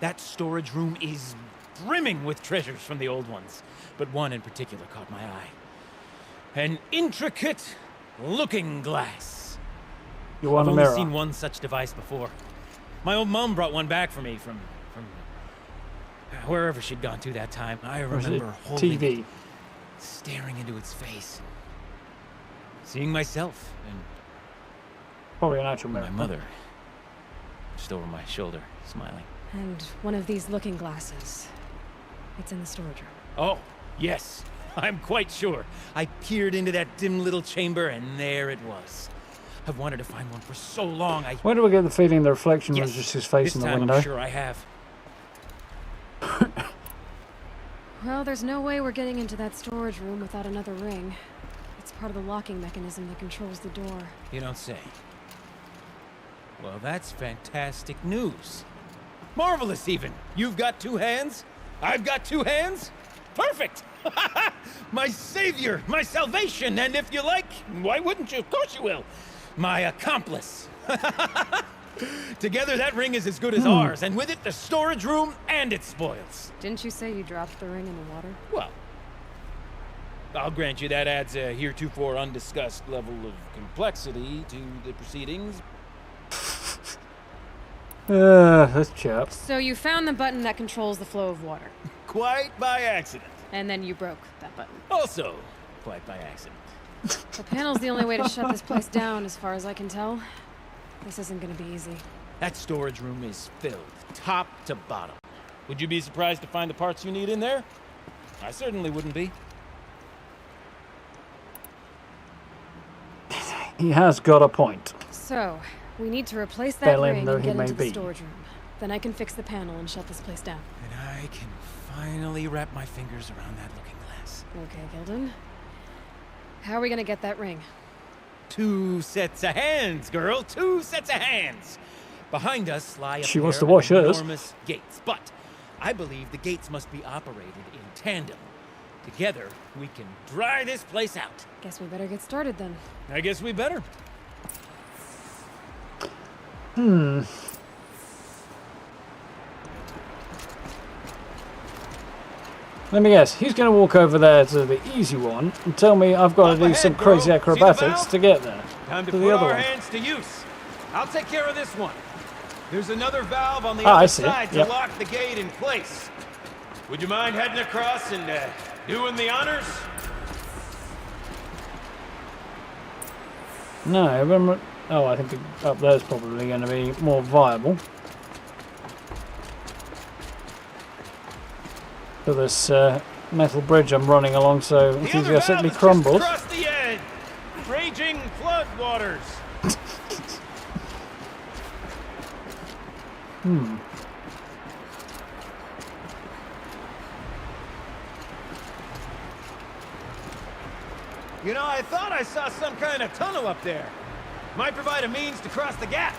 That storage room is brimming with treasures from the old ones, but one in particular caught my eye. An intricate looking glass. You want a I've mirror? only seen one such device before. My old mom brought one back for me from wherever she'd gone to that time. I remember holding it, staring into its face, seeing myself, and probably an actual mirror. My mother, just over my shoulder, smiling. And one of these looking glasses. It's in the storage room. Oh, yes. I'm quite sure. I peered into that dim little chamber, and there it was. I've wanted to find one for so long. Where do we get the feeling the reflection was just his face in the window? I'm sure I have. Well, there's no way we're getting into that storage room without another ring. It's part of the locking mechanism that controls the door. You don't say. Well, that's fantastic news. Marvelous, even. You've got two hands. I've got two hands. Perfect! My savior, my salvation, and if you like, why wouldn't you? Of course you will. My accomplice. Together, that ring is as good as ours, and with it, the storage room and its spoils. Didn't you say you dropped the ring in the water? Well, I'll grant you that adds a heretofore undiscussed level of complexity to the proceedings. Let's chat. So you found the button that controls the flow of water. Quite by accident. And then you broke that button. Also, quite by accident. The panel's the only way to shut this place down, as far as I can tell. This isn't gonna be easy. That storage room is filled, top to bottom. Would you be surprised to find the parts you need in there? I certainly wouldn't be. He has got a point. So, we need to replace that ring though and he get may into the be. storage room. Then I can fix the panel and shut this place down. And I can finally wrap my fingers around that looking glass. Okay, Gilden. How are we gonna get that ring? 2 sets of hands, girl. 2 sets of hands. Behind us lie a She pair wants to of wash hers. enormous gates, but I believe the gates must be operated in tandem. Together, we can dry this place out. Guess we better get started then. I guess we better. Let me guess, he's going to walk over there to the easy one and tell me I've got to do some crazy acrobatics to get there. Time to to put the other our one. hands to use. I'll take care of this one. There's another valve on the I other see. side to Yep. lock the gate in place. Would you mind heading across and doing the honors? No, remember. Oh, I think up there's probably going to be more viable. For this metal bridge I'm running along so enthusiastically crumbles. Across the edge. Raging flood waters. You know, I thought I saw some kind of tunnel up there. Might provide a means to cross the gap.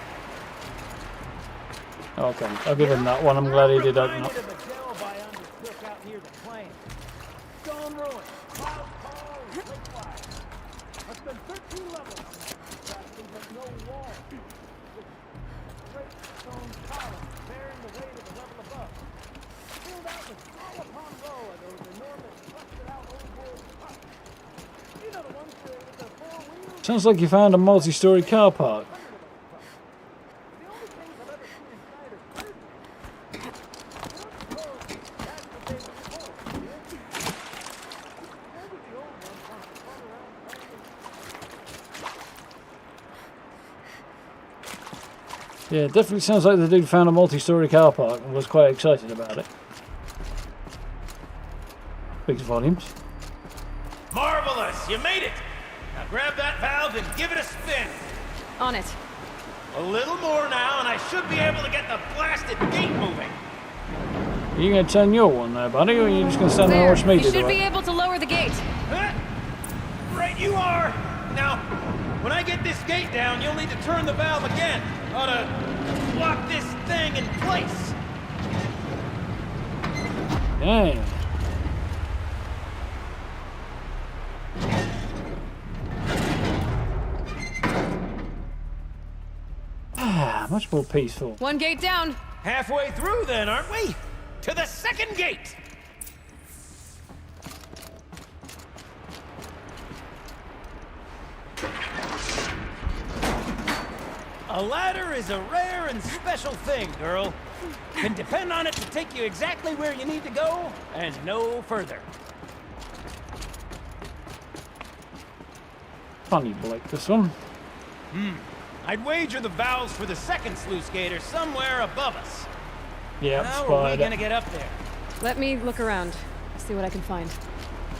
Okay, I'll give him that one. I'm glad he did open up. Stone ruin, cloud call, and lake fire. I spent 13 levels on that contraption, but no wall. Just straight stone columns bearing the weight of the level above. Filled out with row upon row of those enormous, busted out old world huts. You know the ones where Sounds like you found a multi-story car park. Yeah, it definitely sounds like the dude found a multi-story car park and was quite excited about it. Speaks volumes. Marvelous! You made it! Now grab that valve and give it a spin. On it. A little more now, and I should be able to get the blasted gate moving. Are you going to turn your one there, buddy, or are you just going to stand there and watch me do You the should work? be able to lower the gate. Right you are! Now, when I get this gate down, you'll need to turn the valve again. Ought to lock this thing in place. Yeah. Much more peaceful. One gate down. Halfway through then, aren't we? To the second gate! A ladder is a rare and special thing, girl. Can depend on it to take you exactly where you need to go, and no further. Funny Blake, this one. I'd wager the valves for the second sluice gate are somewhere above us. Yeah, How are we gonna get up there? Let me look around. See what I can find.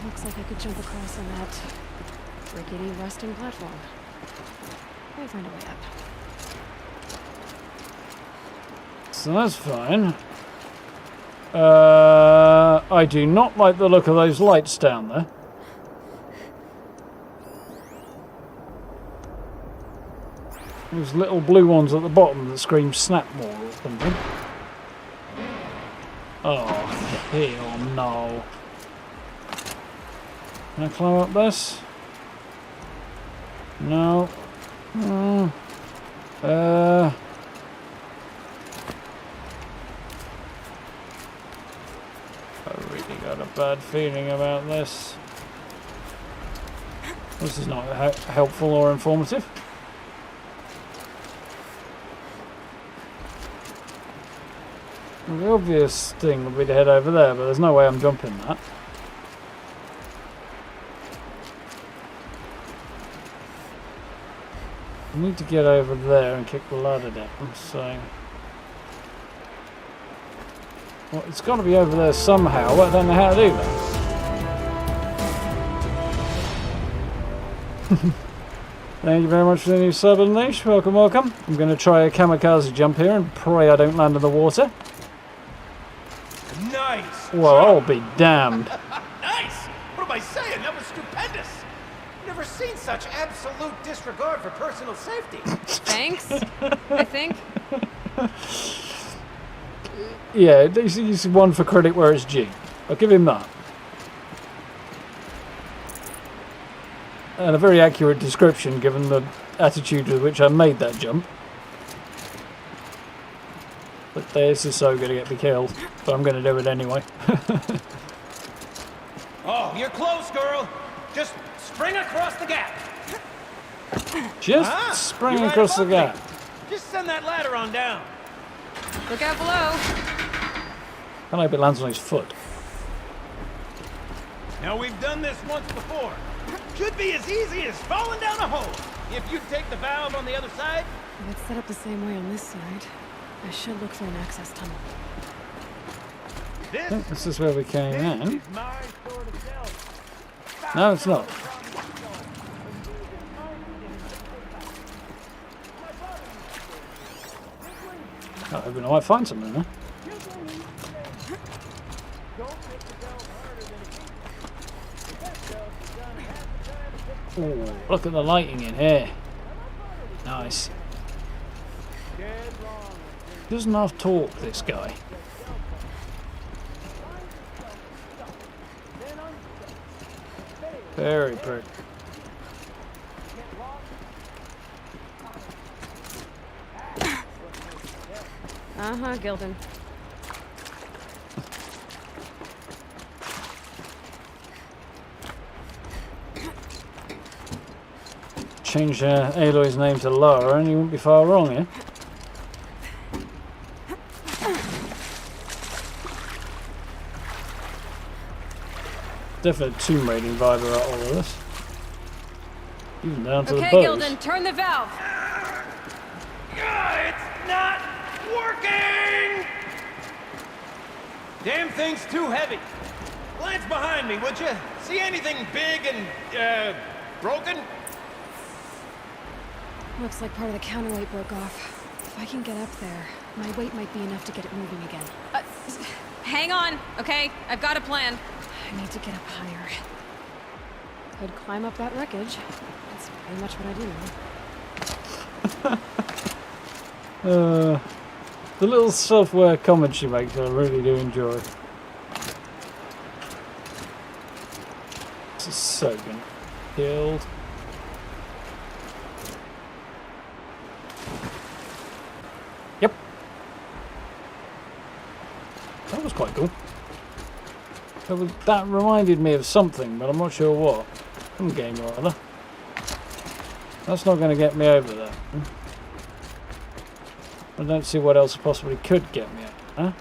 Looks like I could jump across on that rickety rusting platform. I'll find a way up. So that's fine. I do not like the look of those lights down there. Those little blue ones at the bottom that scream snap more or something. Oh, hell no. Can I climb up this? No. I really got a bad feeling about this. This is not helpful or informative. The obvious thing would be to head over there, but there's no way I'm jumping that. I need to get over there and kick the ladder down, so... Well, it's got to be over there somehow, but I don't know how to do that. Thank you very much for the new sub, Unleash. Welcome, welcome. I'm going to try a kamikaze jump here and pray I don't land in the water. Nice! Well, I'll be damned. Nice! What am I saying? That was stupendous! Never seen such absolute disregard for personal safety. Thanks, I think. Yeah, he's one for credit where it's due. I'll give him that. And a very accurate description given the attitude with which I made that jump. But this is so going to get me killed, but I'm going to do it anyway. Oh, you're close, girl. Just spring across the gap. Just spring across the gap. Just send that ladder on down. Look out below. I hope it lands on his foot. Now, we've done this once before. Should be as easy as falling down a hole. If you take the valve on the other side. If it's set up the same way on this side, I should look for an access tunnel. I think this is where we came in. No, it's not. I hope I might find something there. Ooh, look at the lighting in here. Nice. He doesn't have talk, this guy. Very pretty. Gildan. change Aloy's name to Lara and you wouldn't be far wrong here. Definitely a Tomb Raiding vibe about all of this. Even down to the bows. Okay, Gildan, turn the valve. It's not working! Damn thing's too heavy. Glance behind me, would you? See anything big and, broken? Looks like part of the counterweight broke off. If I can get up there, my weight might be enough to get it moving again. Hang on, okay? I've got a plan. I need to get up higher. Could climb up that wreckage. That's pretty much what I do now. The little self-aware comments she makes, I really do enjoy. This is so good. Killed. Yep. That was quite cool. That reminded me of something, but I'm not sure what. Some game or other. That's not going to get me over there. I don't see what else possibly could get me over there.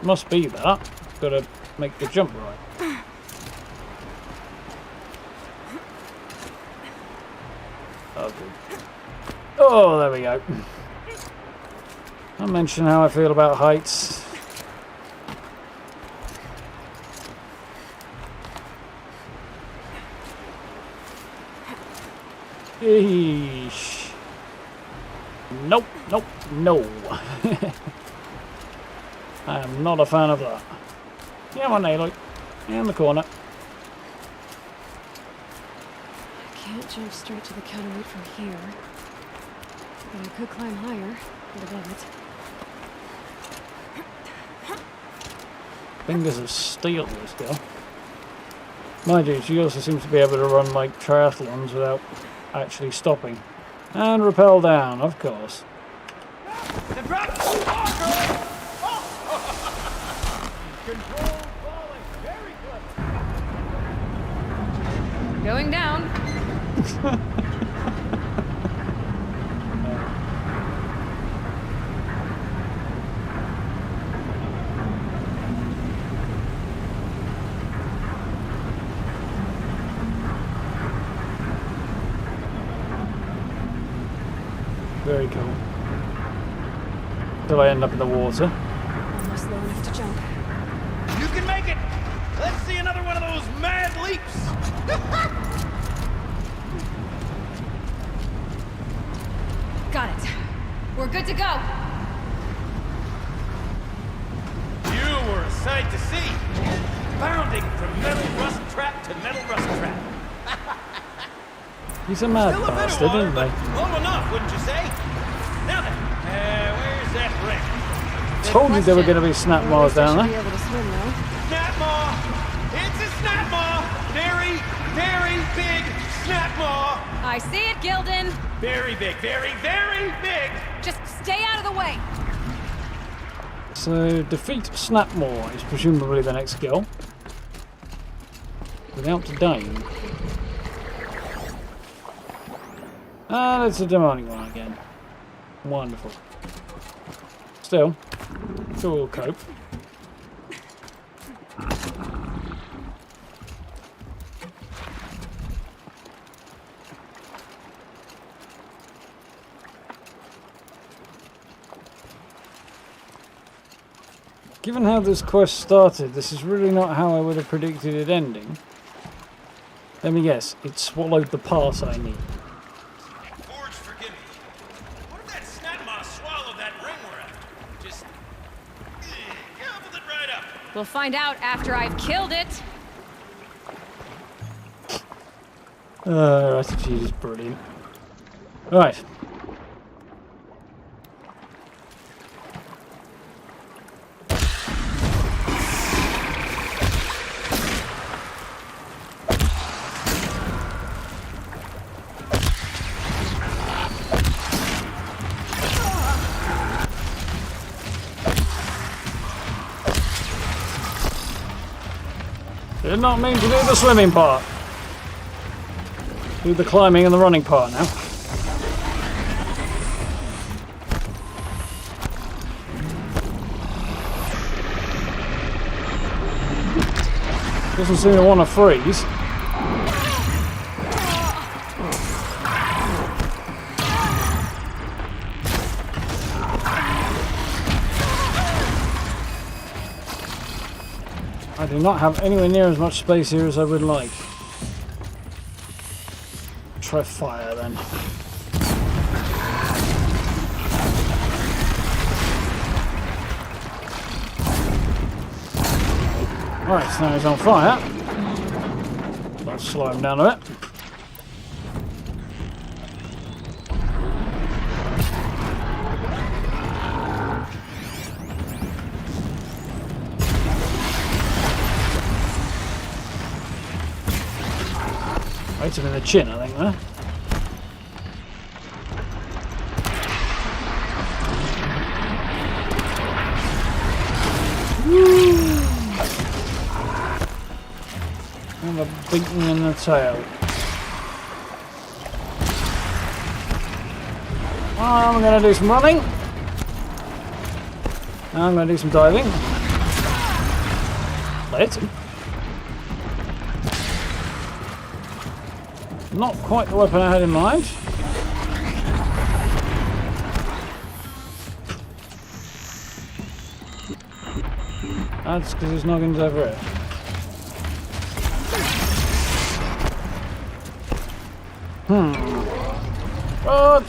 Must be that. Got to make the jump right. Oh, good. Oh, there we go. I'll mention how I feel about heights. Eesh. Nope, nope, no. I am not a fan of that. Come on, Aloy. In the corner. I can't jump straight to the counterweight from here. But I could climb higher, get above it. Fingers of steel, this girl. Mind you, she also seems to be able to run like triathlons without actually stopping. And rappel down, of course. Going down. Very cool. Till I end up in the water. Almost low enough to jump. You can make it! Let's see another one of those mad leaps! Got it. We're good to go. You were a sight to see. Bounding from metal rust trap to metal rust trap. He's a mad bastard, isn't he? Low enough, wouldn't you say? Now then, where's that wreck? Told you there were going to be snap maws down there. Snap maw! It's a snap maw! Very, very big snap maw! I see it, Gildan. Very big, very, very big! Just stay out of the way. So, defeat Snapmaw is presumably the next skill. Without dying. And it's a demonic one again. Wonderful. Still, sure we'll cope. Given how this quest started, this is really not how I would have predicted it ending. Let me guess, it swallowed the part I need. Forge, forgive me. What if that snapmaw swallowed that ring we're after? Just gobbled it right up. We'll find out after I've killed it. Attitude is brilliant. Right. Did not mean to do the swimming part. Do the climbing and the running part now. Doesn't seem to want to freeze. I do not have anywhere near as much space here as I would like. Try fire then. Right, so now he's on fire. Let's slow him down a bit. Right him in the chin, I think, there. And a beating in the tail. I'm going to do some running. Now I'm going to do some diving. Let him. Not quite the weapon I had in mind. That's because his noggin's over here. Oh!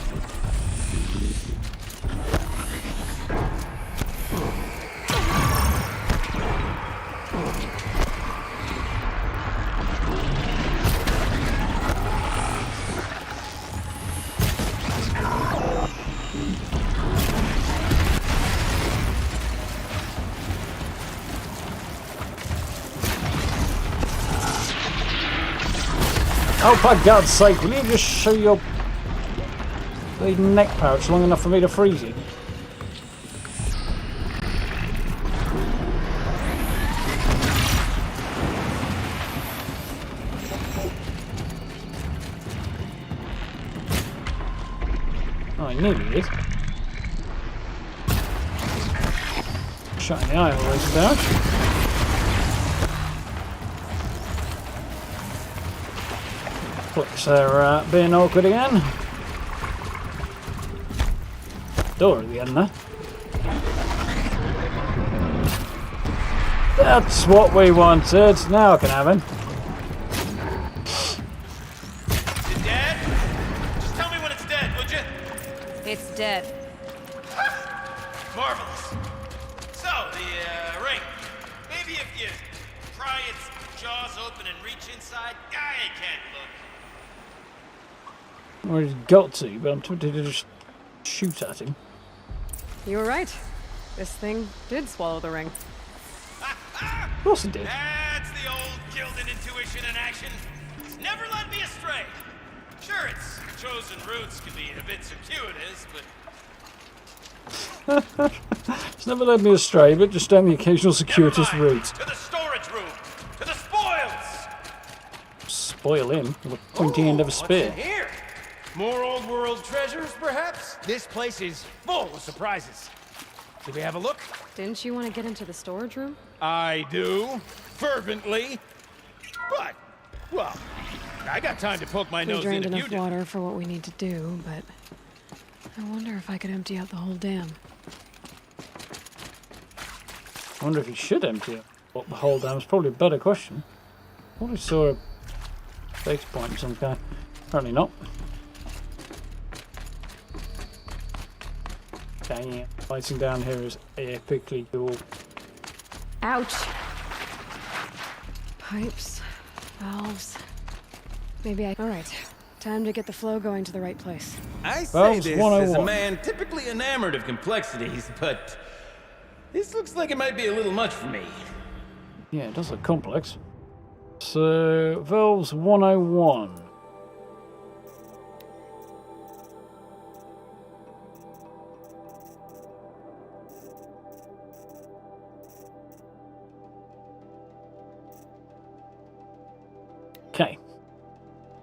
Oh, for God's sake, will you just show your bleeding neck pouch long enough for me to freeze you? Oh, I nearly did. Shot in the eye always about. Clicks are being awkward again. Door at the end there. That's what we wanted. Now I can have him. Is it dead? Just tell me when it's dead, would you? It's dead. Marvelous. So, the ring. Maybe if you pry its jaws open and reach inside, I can't look. Well, he's got to, but I'm tempted to just shoot at him. You were right. This thing did swallow the ring. Of course it did. That's the old Gildan intuition in action. It's never led me astray. Sure, its chosen routes can be a bit circuitous, but... It's never led me astray, but just down the occasional circuitous route. To the storage room! To the spoils! Spoil him with a pointy end of a spear. What's in here? More old world treasures, perhaps? This place is full of surprises. Should we have a look? Didn't you want to get into the storage room? I do. Fervently. But, well, I got time to poke my We nose drained in if enough you do. water for what we need to do, but I wonder if I could empty out the whole dam. I wonder if he should empty it. What the whole dam is probably a better question. I thought I saw a base point of some kind. Apparently not. Dang it. Fighting down here is epically cool. Ouch! Pipes, valves. Maybe I... Alright, time to get the flow going to the right place. I say Valves this 101. as a man typically enamored of complexities, but this looks like it might be a little much for me. Yeah, it does look complex. So, valves 101. Okay.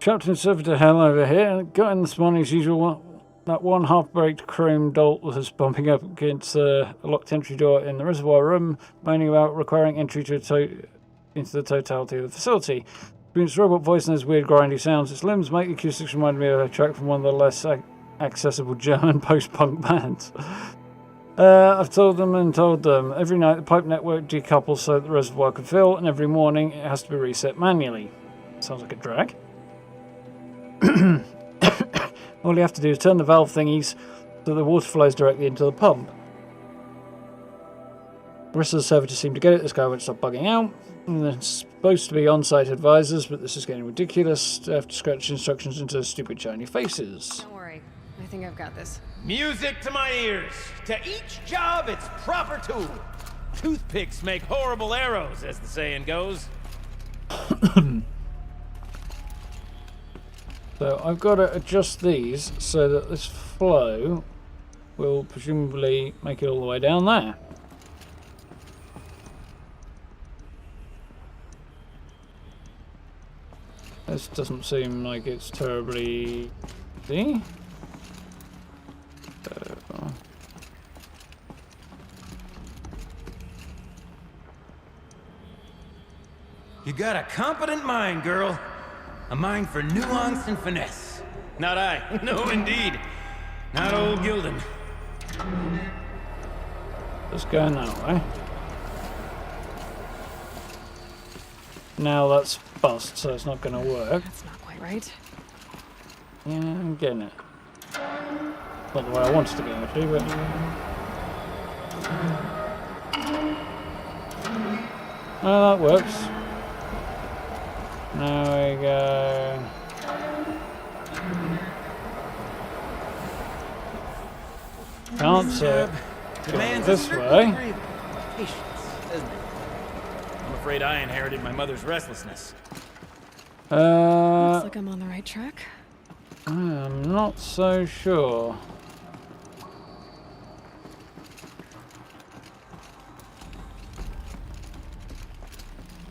Captain Servitor Hell over here. Got in this morning as usual. That one half-baked chrome dolt was bumping up against a locked entry door in the reservoir room, moaning about requiring entry into the totality of the facility. Between its robot voice and those weird grindy sounds, its limbs make the acoustics remind me of a track from one of the less accessible German post-punk bands. I've told them. Every night the pipe network decouples so that the reservoir can fill, and every morning it has to be reset manually. Sounds like a drag. All you have to do is turn the valve thingies so the water flows directly into the pump. The rest of the servitors seem to get it. This guy won't stop bugging out. And they're supposed to be on-site advisors, but this is getting ridiculous. They have to scratch instructions into their stupid shiny faces. Don't worry. I think I've got this. Music to my ears. To each job, its proper tool. Toothpicks make horrible arrows, as the saying goes. So I've got to adjust these so that this flow will presumably make it all the way down there. This doesn't seem like it's terribly easy. You got a competent mind, girl. A mind for nuance and finesse. Not I. No, indeed. Not old Gildan. Just going that way. Now that's bust, so it's not going to work. That's not quite right. Yeah, I'm getting it. Not the way I wanted to go, actually, but... Oh, that works. Now we go... Can't see it. Go this way. Patience, isn't it? I'm afraid I inherited my mother's restlessness. Looks like I'm on the right track. I'm not so sure.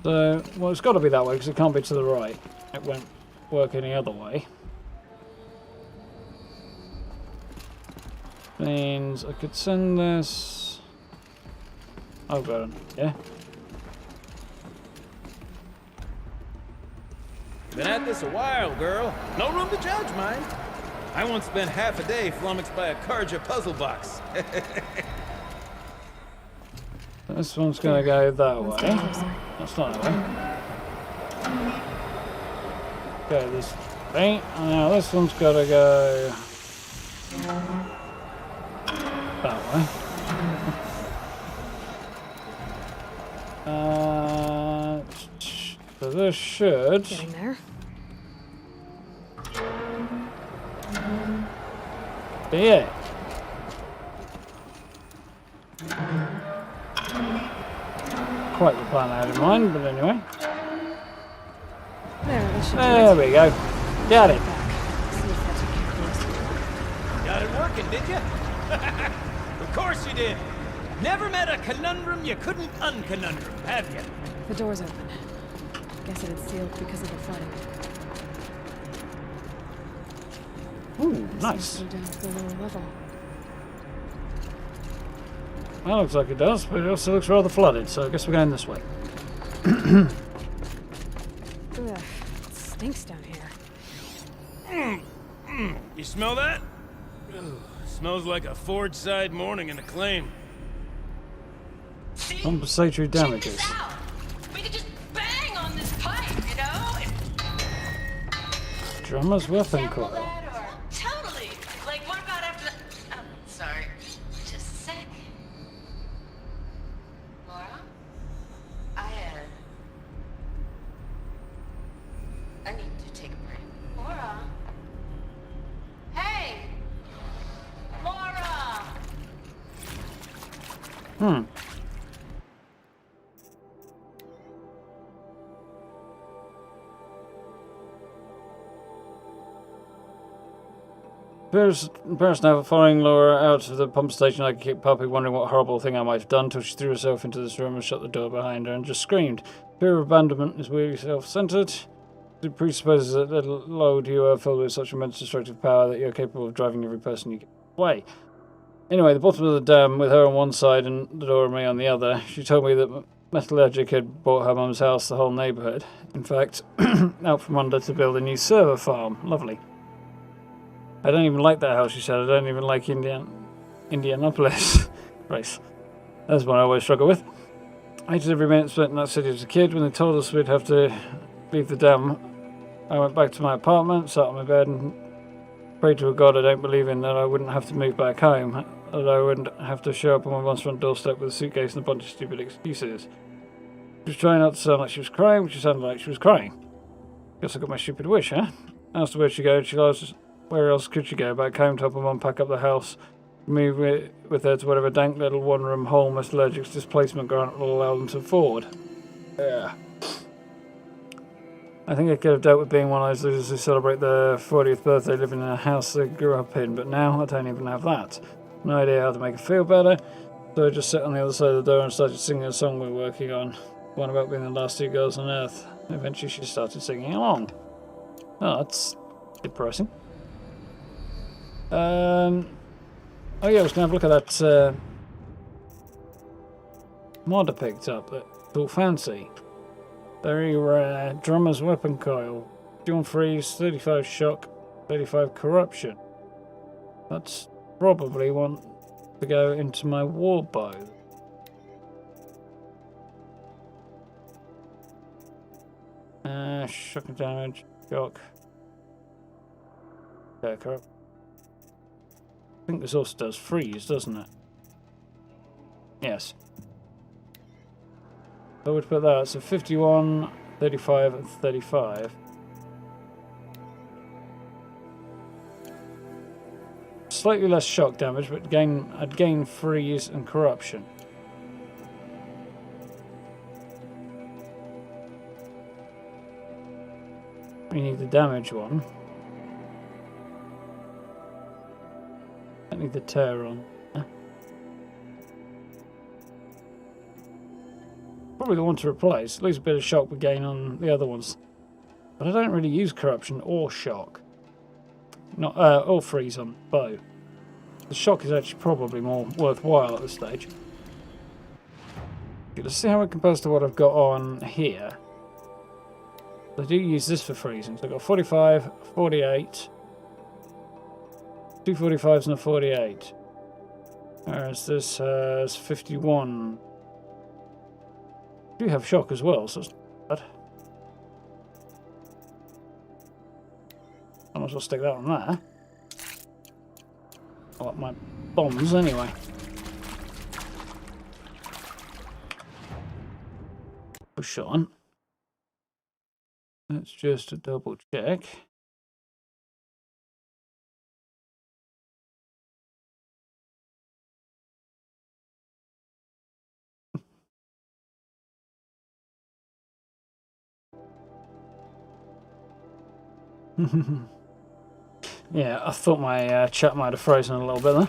So, well, it's got to be that way because it can't be to the right. It won't work any other way. Means I could send this. Oh, got it. Yeah. Been at this a while, girl. No room to judge, mind. I once spent half a day flummoxed by a Karja puzzle box. This one's going to go that way. That's not that way. Go this way. Now this one's got to go that way. So this should... Getting there. Be it. Quite the plan I had in mind, but anyway. There we go. Got it. Got it working, did you? Of course you did. Never met a conundrum you couldn't unconundrum, have you? The door's open. Guess it had sealed because of the flooding. Ooh, nice. Down to the lower level. Well, looks like it does, but it also looks rather flooded, so I guess we're going this way. Ugh, it stinks down here. You smell that? Ugh, smells like a forge side morning in a claim. Compensatory damages. We could just bang on this pipe, you know? Drummer's weapon Sample coil. that or totally. Like, what about after the... Oh, sorry. Just a sec. Laura? I need to take a break. Laura? Hey! Laura! Parents now following Laura out of the pump station like a cute puppy, wondering what horrible thing I might have done, till she threw herself into this room and shut the door behind her and just screamed. Fear of abandonment is weirdly self-centered. It presupposes that the load you are filled with such immense destructive power that you're capable of driving every person you get away. Anyway, the bottom of the dam with her on one side and the door and me on the other. She told me that Metallurgic had bought her mum's house, the whole neighbourhood. In fact, out from under to build a new server farm. Lovely. I don't even like that house, she said. I don't even like Indianapolis. Race. That's one I always struggle with. I hated every minute spent in that city as a kid. When they told us we'd have to leave the dam, I went back to my apartment, sat on my bed and prayed to a God I don't believe in that I wouldn't have to move back home, that I wouldn't have to show up on my mom's front doorstep with a suitcase and a bunch of stupid excuses. She was trying not to sound like she was crying, but she sounded like she was crying. Guess I got my stupid wish, huh? I asked her where she'd go, and she asked where else could she go? Back home to help her mum pack up the house, move with her to whatever dank little one-room hole Metallurgic's displacement grant will allow them to afford. Yeah. I think I could have dealt with being one of those losers who celebrate their 40th birthday living in a house they grew up in, but now I don't even have that. No idea how to make it feel better, so I just sat on the other side of the door and started singing a song we were working on. One about being the last two girls on Earth. Eventually she started singing along. Oh, that's depressing. Oh yeah, I was going to have a look at that mod I picked up, that cool fancy. Very rare. Drummer's weapon coil. John Freeze, 35 shock, 35 corruption. That's probably one to go into my war bow. Shock and damage, shock. Okay, corrupt. I think this also does freeze, doesn't it? Yes. I would put that, so 51, 35 and 35. Slightly less shock damage, but I'd gain freeze and corruption. We need the damage one. I need the tear on. Probably the one to replace. Lose a bit of shock we gain on the other ones. But I don't really use corruption or shock. Not or freeze on bow. The shock is actually probably more worthwhile at this stage. Okay, let's see how it compares to what I've got on here. I do use this for freezing. So I've got 45, 48, 2 45s and a 48. Whereas this has 51. I do have shock as well, so it's not bad. I might as well stick that on there. I like my bombs anyway. Push on. Let's just double check. Yeah, I thought my chat might have frozen a little bit there.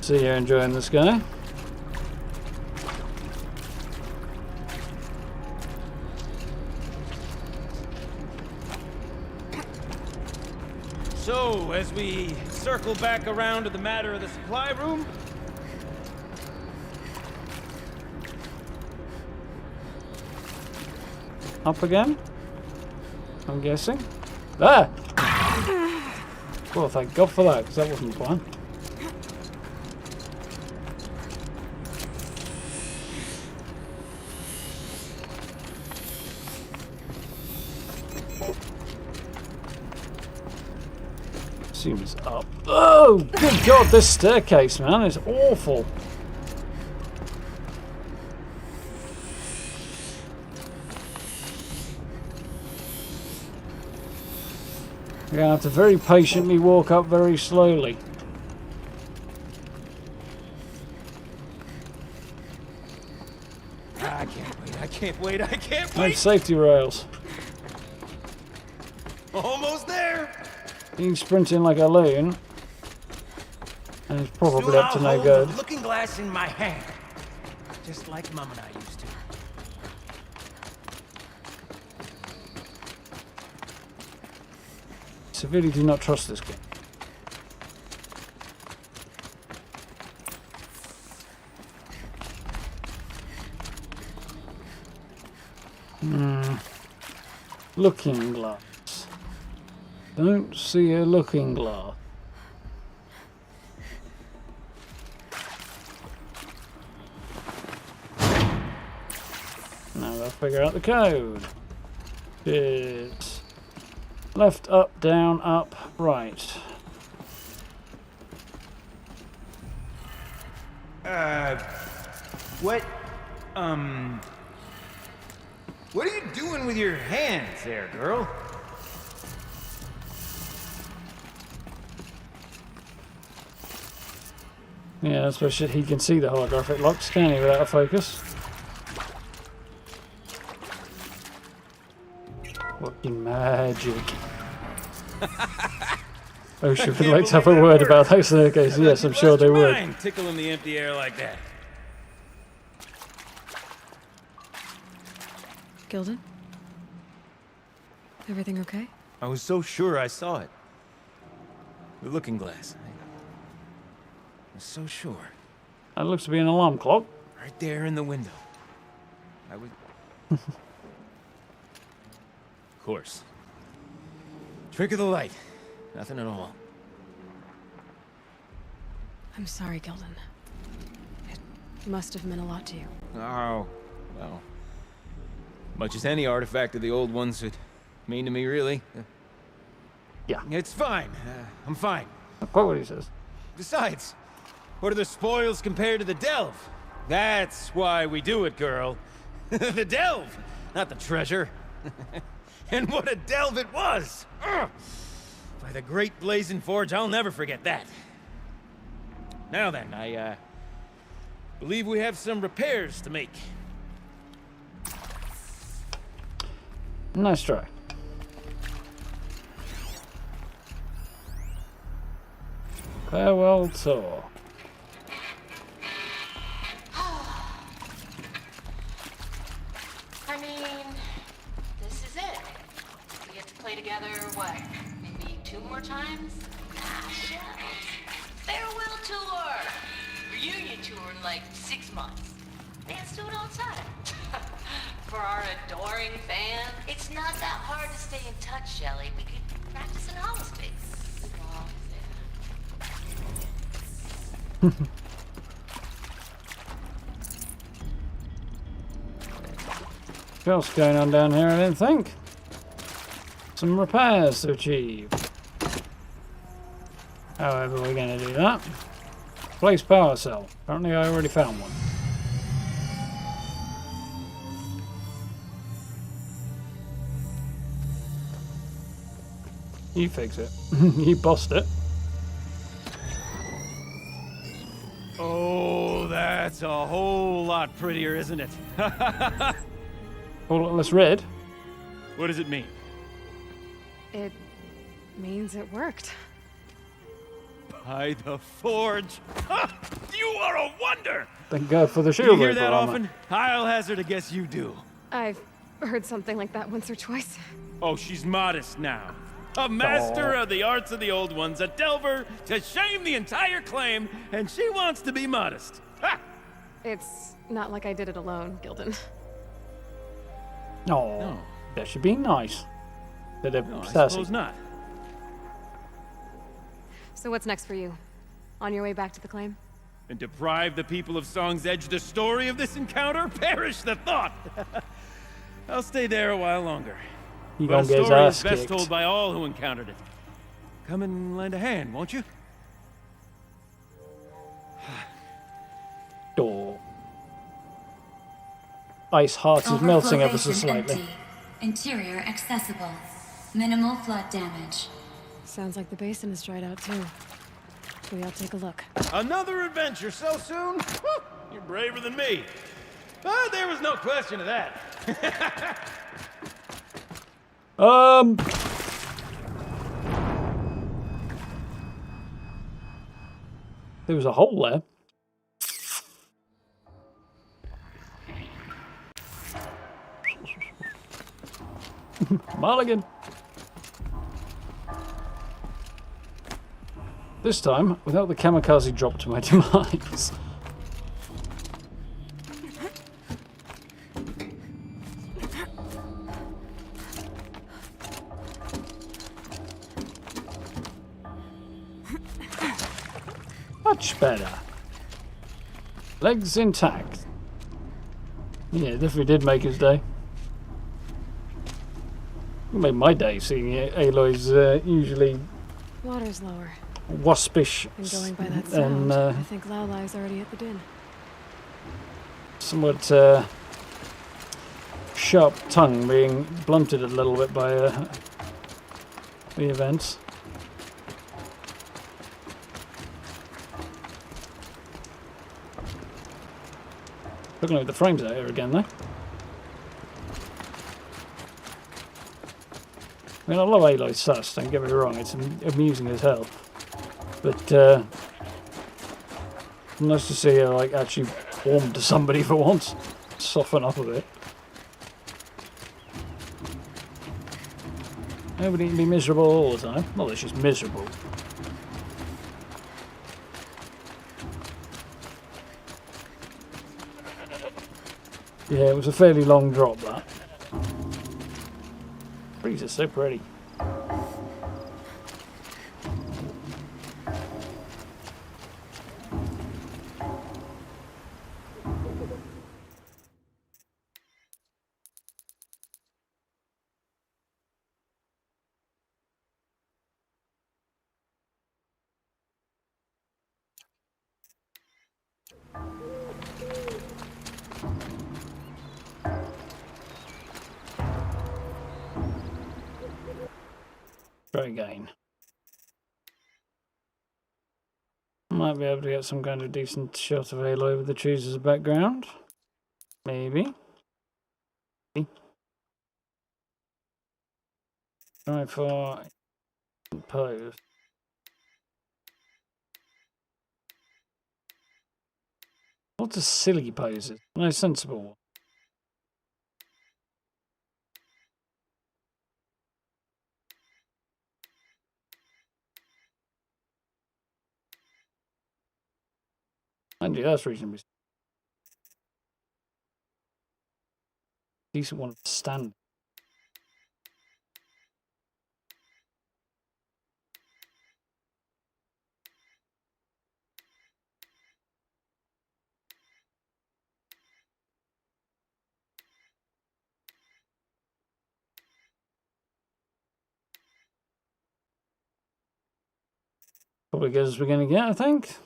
So you're enjoying this guy? So, as we circle back around to the matter of the supply room, up again? I'm guessing. There! Well, thank God for that, because that wasn't the plan. Seems up. Oh, good God, this staircase, man, is awful. You're going to have to very patiently walk up very slowly. I can't wait, I can't wait, I can't No wait! safety rails. Almost there! He's sprinting like a loon. And he's probably Soon up to I'll no hold good. the looking glass in my hand. just like Mom and I used to. Severely do not trust this game. Looking glass. Don't see a looking glass. Now I'll figure out the code. It's left, up, down, up, right. What are you doing with your hands there, girl? Yeah, I suppose he can see the holographic locks, can he, without a focus? Fucking magic. OSHA would like to have a word about those staircases. Yes, I'm sure they would. Tickle in the empty air like that. Gilden? Everything okay? I was so sure I saw it. The looking glass. I was so sure. That looks to be an alarm clock. Right there in the window. I was... Of course. Trick of the light. Nothing at all. I'm sorry, Gilden. It must have meant a lot to you. Oh, well. Much as any artifact of the old ones would mean to me, really. Yeah. It's fine. I'm fine. Quite what he says. Besides, what are the spoils compared to the delve? That's why we do it, girl. The delve, not the treasure. And what a delve it was! Ugh. By the great blazing forge, I'll never forget that. Now then, I believe we have some repairs to make. Nice try. Farewell tour. I mean, this is it. We get to play together, what, maybe 2 more times? Ah, shells. Farewell tour! Reunion tour in like 6 months. Let's do it all the time. For our adoring fans. It's not that hard to stay in touch, Shelly. We could practice in holospace. What else going on down here, I didn't think. Some repairs to achieve. However, we're going to do that. Place power cell. Apparently I already found one. You fix it. You bossed it. Oh, that's a whole lot prettier, isn't it? A whole lot less red. What does it mean? It means it worked. By the forge. You are a wonder! Thank God for the You shield hear breaker that armor. often? I'll hazard a guess you do. I've heard something like that once or twice. Oh, she's modest now. A master of the arts of the old ones, a delver to shame the entire claim, and she wants to be modest. Ha! It's not like I did it alone, Gilden. Oh, that should be nice. But No, I suppose not. So what's next for you? On your way back to the claim? And deprive the people of Song's Edge the story of this encounter? Perish the thought! I'll stay there a while longer. You But gonna a get his story ass is best kicked. told by all who encountered it. Come and lend a hand, won't you? Door. Ice heart is melting ever so Overflow basin slightly. empty. Interior accessible. Minimal flood damage. Sounds like the basin is dried out too. We all take a look. Another adventure so soon? Whew, you're braver than me. But there was no question of that. There was a hole there. Mulligan. This time, without the kamikaze drop to my demise. Much better. Legs intact. Yeah, definitely did make his day. It made my day seeing Aloy's usually Water's lower. waspish And going by that sound, I think Laolai's already at the din. Somewhat sharp tongue being blunted a little bit by the events. Looking like the frames out here again, though. I mean, I love Aloy's sus, don't get me wrong, it's amusing as hell. But, nice to see her, like, actually warm to somebody for once. Soften up a bit. Nobody can be miserable all the time. Not that she's miserable. Yeah, it was a fairly long drop, that. Breeze is so pretty. Try again. Might be able to get some kind of decent shot of Aloy with the trees as a background. Maybe. Try for pose. Lots of silly poses. No sensible one. Mind you, that's reasonably decent one to stand. Probably good as we're going to get, I think.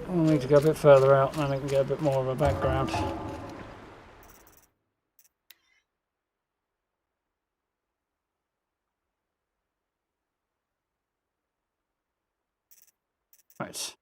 We'll need to go a bit further out and then I can get a bit more of a background. Right.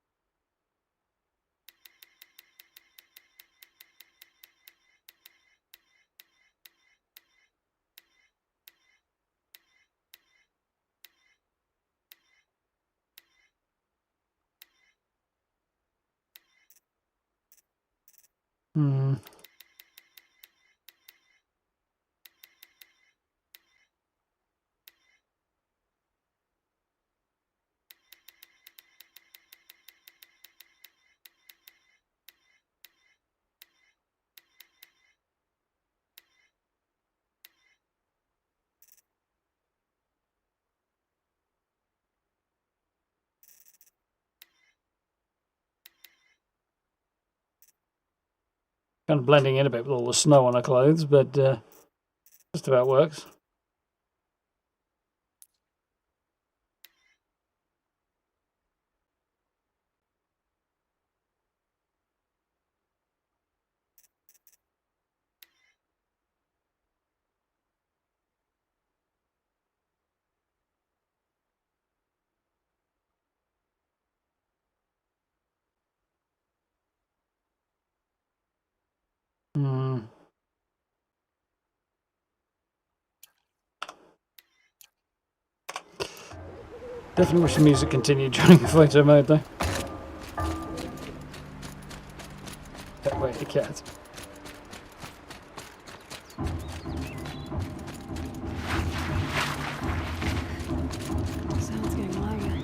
Kind of blending in a bit with all the snow on her clothes, but just about works. Definitely wish the music continued during the photo mode though. Wait, the cat. Sounds getting louder.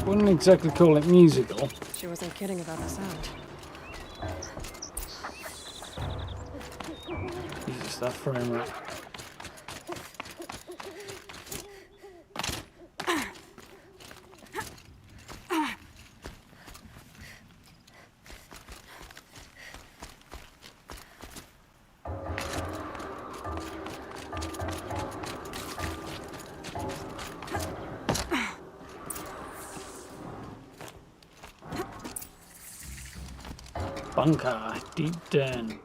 Wouldn't exactly call it musical. She wasn't kidding about the sound. Jesus, that frame rate. Bunker, deep down.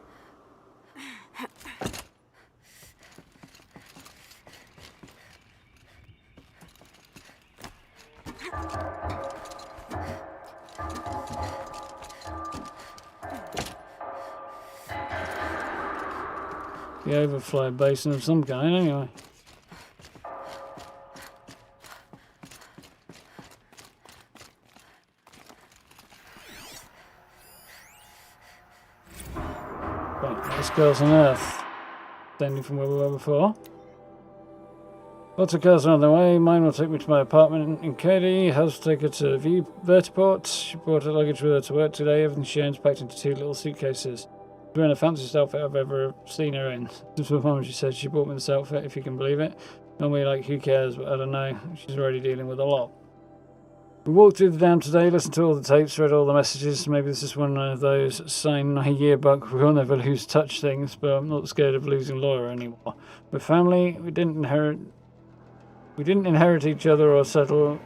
The overflow basin of some kind, anyway. Girls on Earth, standing from where we were before. Lots of cars are on their way. Mine will take me to my apartment in Cody. House will take her to Vertiport. She brought her luggage with her to work today. Everything she owns packed into 2 little suitcases. She's wearing the fanciest outfit I've ever seen her in. This was mum, she said she bought me this outfit, if you can believe it. Normally, like, who cares, but I don't know. She's already dealing with a lot. We walked through the dam today, listened to all the tapes, read all the messages. Maybe this is one of those sign my yearbook, we'll never lose touch things, but I'm not scared of losing Laura anymore. We're family, we didn't inherit each other or settle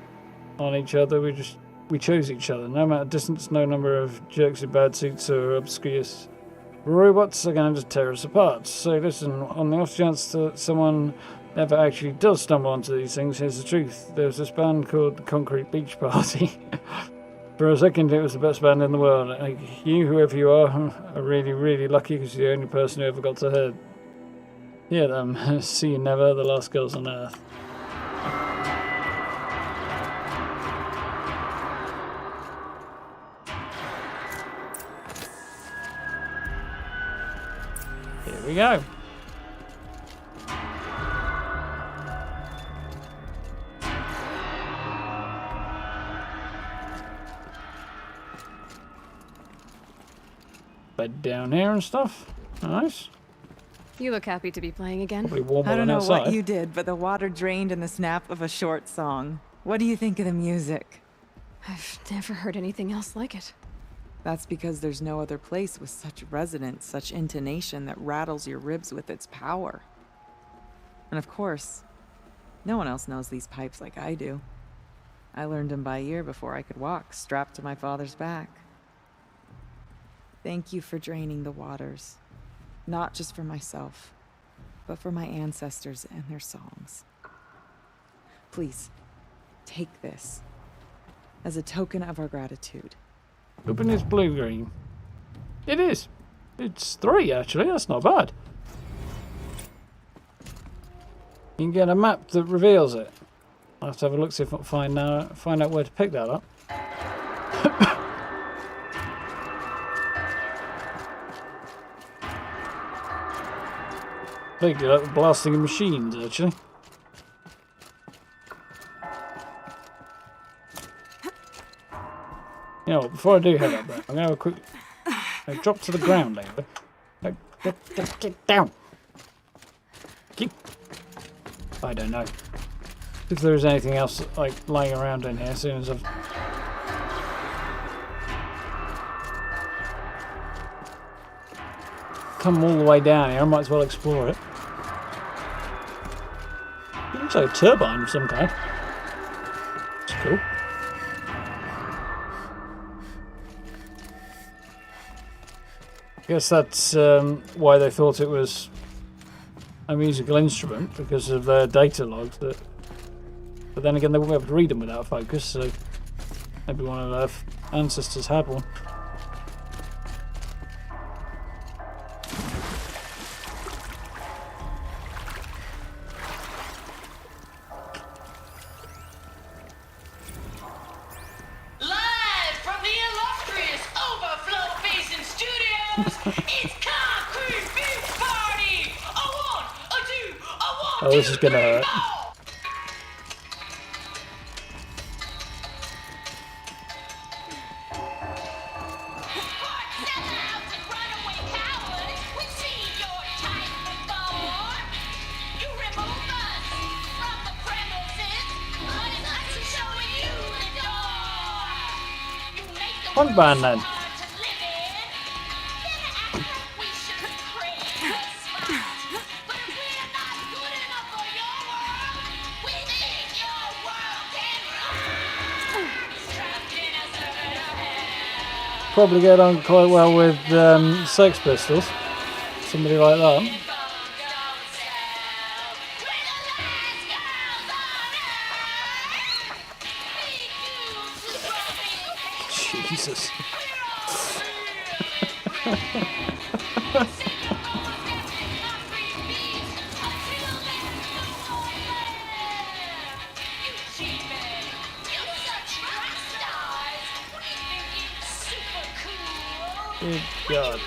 on each other, we chose each other. No matter distance, no number of jerks in bad suits or obscure robots are going to tear us apart. So listen, on the off chance that someone ever actually does stumble onto these things, here's the truth. There was this band called the Concrete Beach Party. For a second, it was the best band in the world. Like, you, whoever you are really, really lucky because you're the only person who ever got to hear them. See you never, the last girls on Earth. Here we go. Bed down here and stuff. Nice. You look happy to be playing again. Probably warmer I don't than know outside. what you did, but the water drained in the snap of a short song. What do you think of the music? I've never heard anything else like it. That's because there's no other place with such resonance, such intonation that rattles your ribs with its power. And of course, no one else knows these pipes like I do. I learned them by ear before I could walk, strapped to my father's back. Thank you for draining the waters. Not just for myself, but for my ancestors and their songs. Please, take this as a token of our gratitude. Hoping it's blue-green. It is. It's 3, actually. That's not bad. You can get a map that reveals it. I'll have to have a look, see if I can find out where to pick that up. I think you like blasting of machines, actually. You know what, before I do head up there, I'm going to have a quick... drop to the ground, Aloy. Get down! Keep... I don't know. If there is anything else, like, lying around in here, as soon as I've... come all the way down here, I might as well explore it. It looks like a turbine of some kind. It's cool. I guess that's why they thought it was a musical instrument, because of their data logs. But then again, they wouldn't be able to read them without focus, so maybe one of their ancestors had one. Oh, this is gonna hurt. Punk band then. Probably get on quite well with Sex Pistols. Somebody like that. Jesus. Good God.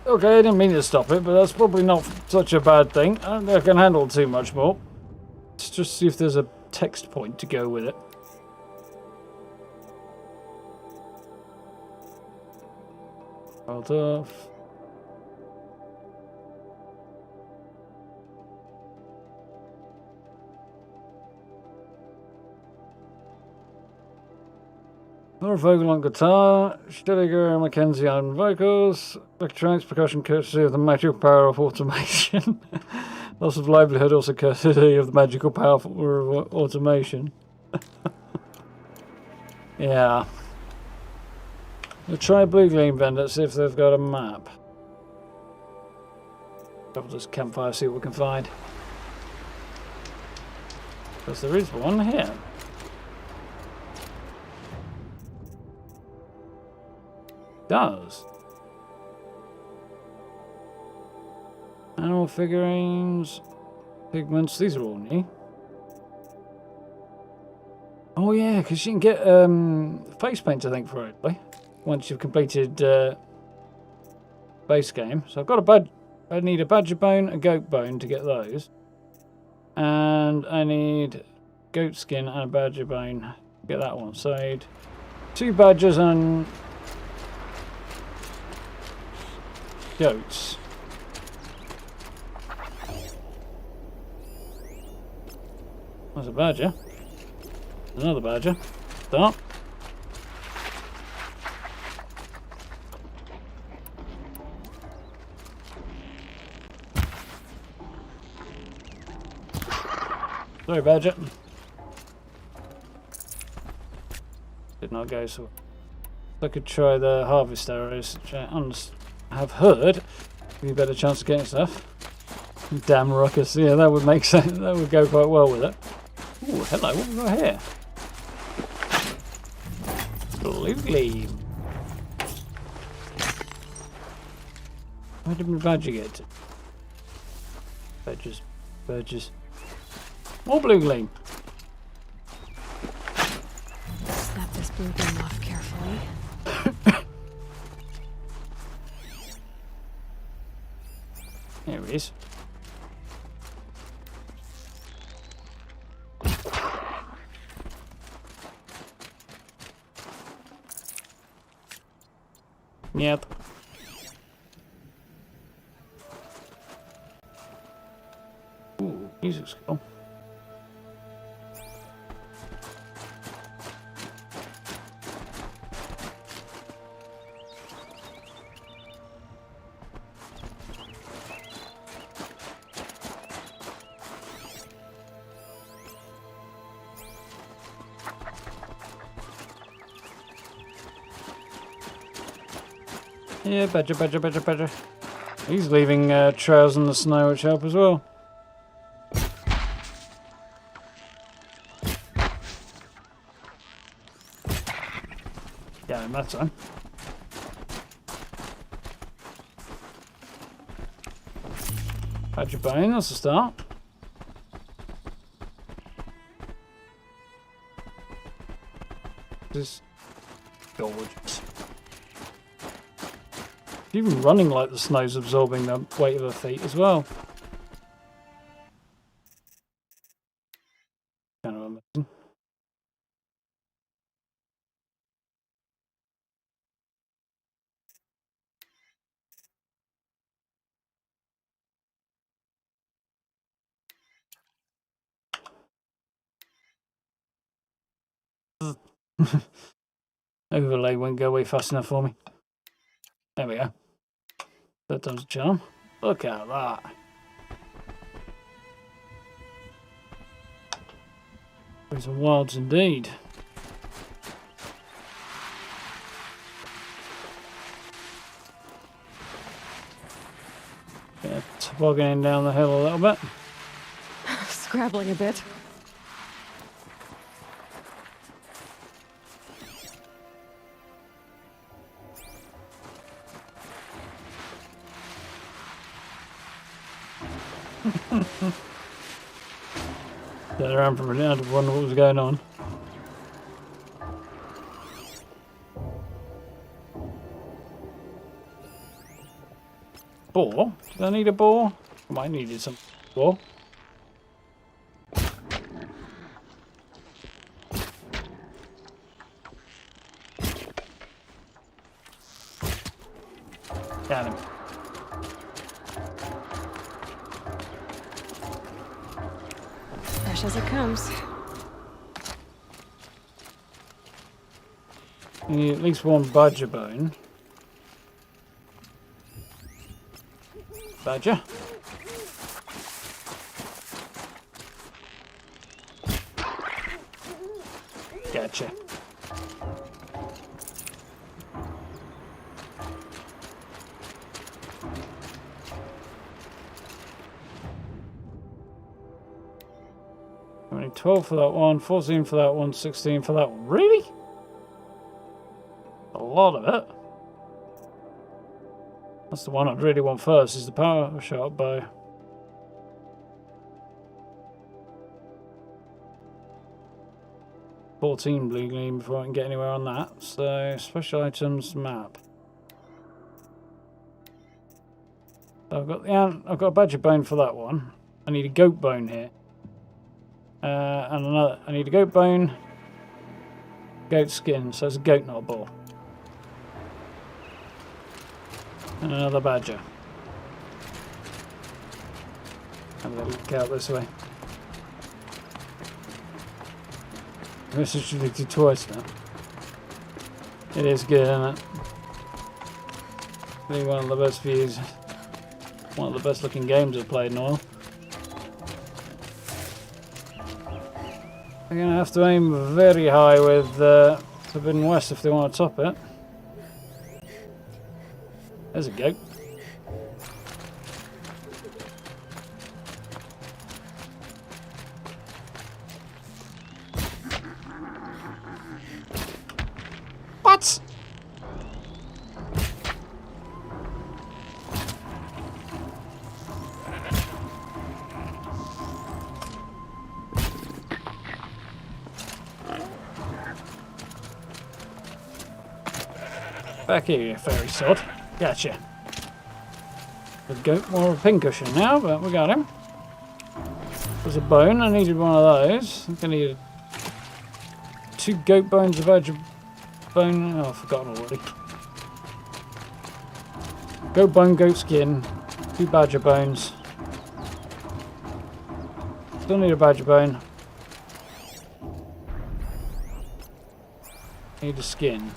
Okay, I didn't mean to stop it, but that's probably not such a bad thing. I don't think I can handle too much more. Let's just see if there's a text point to go with it. Hold off. Laura Vogel on guitar, Stediger and Mackenzie on vocals, electronics, percussion courtesy of the magical power of automation. Loss of livelihood also courtesy of the magical power of automation. Yeah. We'll try Blue Gleam Vendor, see if they've got a map. Double this campfire, see what we can find. Because there is one here. Does. Animal figurines, pigments, these are all new. Oh yeah, because you can get face paint, I think, for it, once you've completed base game. So I've got I need a badger bone, a goat bone to get those. And I need goat skin and a badger bone to get that one. So I need 2 badgers and goats. There's a badger. There's another badger. Stop. Sorry, badger. Did not go so. I could try the harvest arrows, which I have heard give you a better chance of getting stuff. Damn ruckus, yeah, that would make sense. That would go quite well with it. Ooh, hello, what have we got here? Blue Gleam. Where did my badger get to? Badgers. More Blue Gleam. Snap this blue gleam off carefully. There he is. Yep. Ooh, music's cool. Yeah, badger. He's leaving trails in the snow, which help as well. Yeah, that time. Badger bone, that's a start. it's gorgeous. Even running like the snow's absorbing the weight of her feet as well. Kind of amazing. Overlay won't go away fast enough for me. There we go. That does a charm. Look at that. These are wilds indeed. Yeah, tobogganing down the hill a little bit. Scrabbling a bit. Turn around from around to wonder what was going on. Boar? Did I need a boar? I might have needed some boar. Got him. Fresh as it comes. You need at least one badger bone. Badger. Gotcha. I need 12 for that one, 14 for that one, 16 for that one. Really? A lot of it. That's the one I'd really want first, is the power shot bow. $14 blue gleam before I can get anywhere on that. So, special items map. So I've got the ant, I've got a badger bone for that one. I need a goat bone here. And another, I need a goat bone, goat skin, so it's a goat, not a boar. And another badger. I'm going to look out this way. This is really twice now. It is good, isn't it? Really one of the best views. One of the best looking games I've played in a while. They're going to have to aim very high with Forbidden West if they want to top it. There's a goat. What? Back here, you fairy sod. Gotcha. The goat more of a pincushion now, but we got him. There's a bone. I needed one of those. I'm gonna need 2 goat bones, a badger bone. Oh, I've forgotten already. Goat bone, goat skin, 2 badger bones. Still need a badger bone. Need a skin.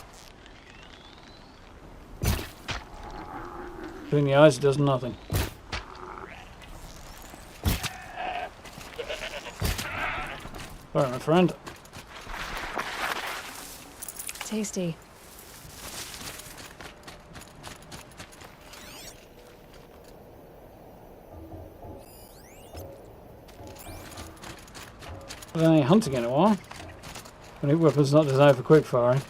Between the eyes, it does nothing. Sorry, my friend. Tasty. I've been hunting in a while. Banuk weapon's not designed for quick firing.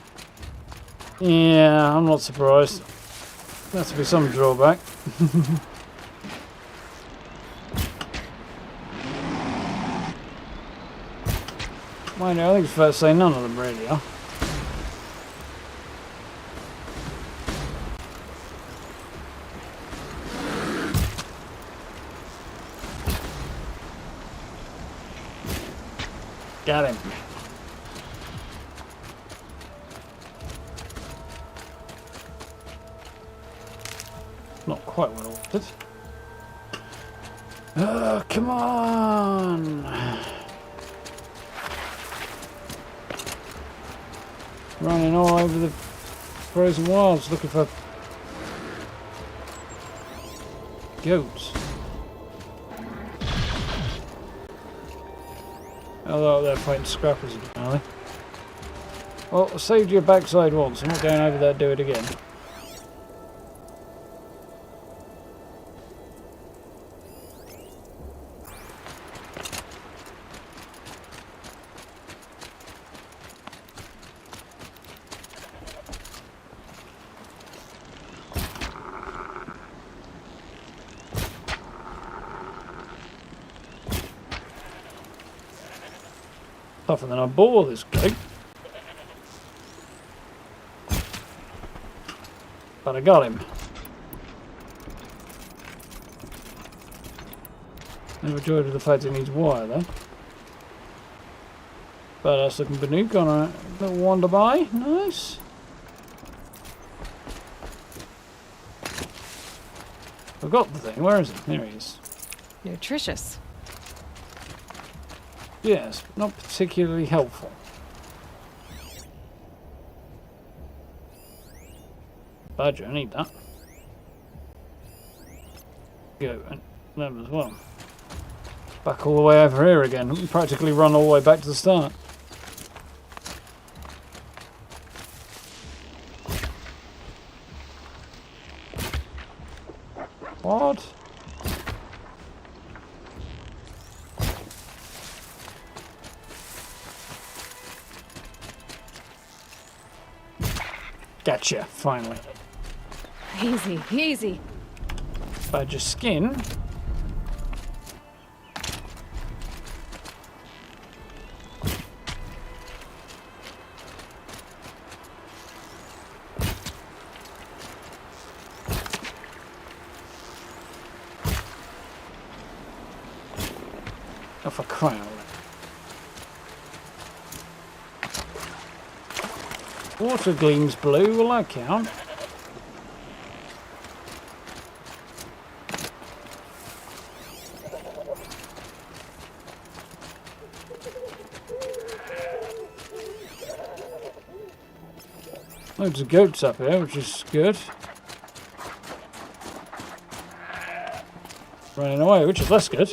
Yeah, I'm not surprised. That's to be some drawback. Mind you, I think it's fair to say none of them really are. Got him. Not quite what I wanted. Come on! Running all over the frozen wilds looking for goats. Although they're fighting scrappers apparently. Well, I saved your backside once. I'm not going over there to do it again. Tougher than I bore this gig. But I got him. Overjoyed with the fact he needs wire though. Badass looking Banuk on a little wander by. Nice. Forgot the thing. Where is he? There he is. Nutritious. Yes, not particularly helpful. Badger, I need that. Go, and them as well. Back all the way over here again. We can practically run all the way back to the start. What? Gotcha, finally. Easy, easy. Badger skin. Off a crown. Water gleams blue, will that count? Loads of goats up here, which is good. Running away, which is less good.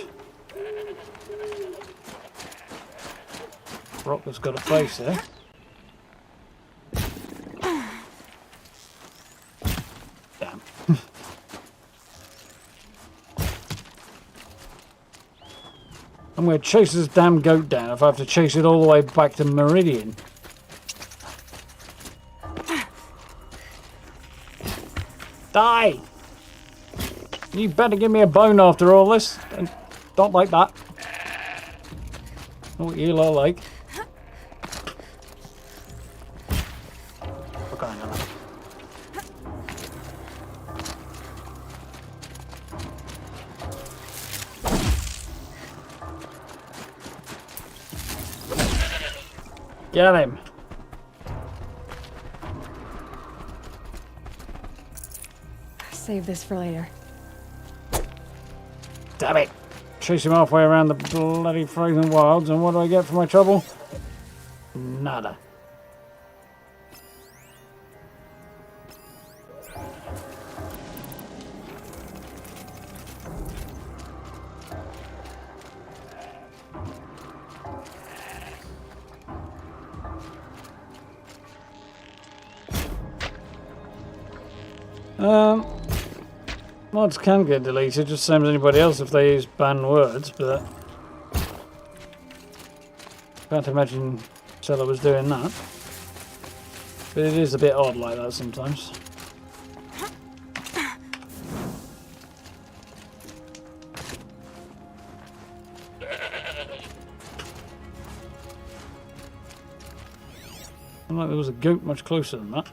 Rock has got a face there. Damn. I'm going to chase this damn goat down if I have to chase it all the way back to Meridian. Die! You better give me a bone after all this. Don't like that. Not what you lot like. Okay, no. Get him. Save this for later. Damn it! Chase him halfway around the bloody frozen wilds, and what do I get for my trouble? Nada. Mods can get deleted, just same as anybody else if they use banned words, but can't imagine Stella was doing that. But it is a bit odd like that sometimes. I'm like there was a goat much closer than that.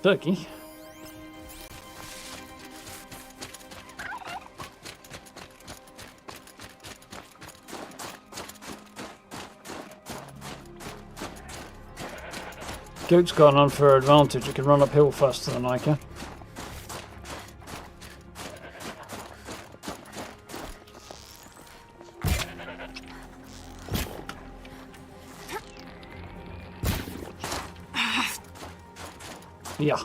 Turkey. Goat's got an unfair advantage. It can run uphill faster than I can. Yeah.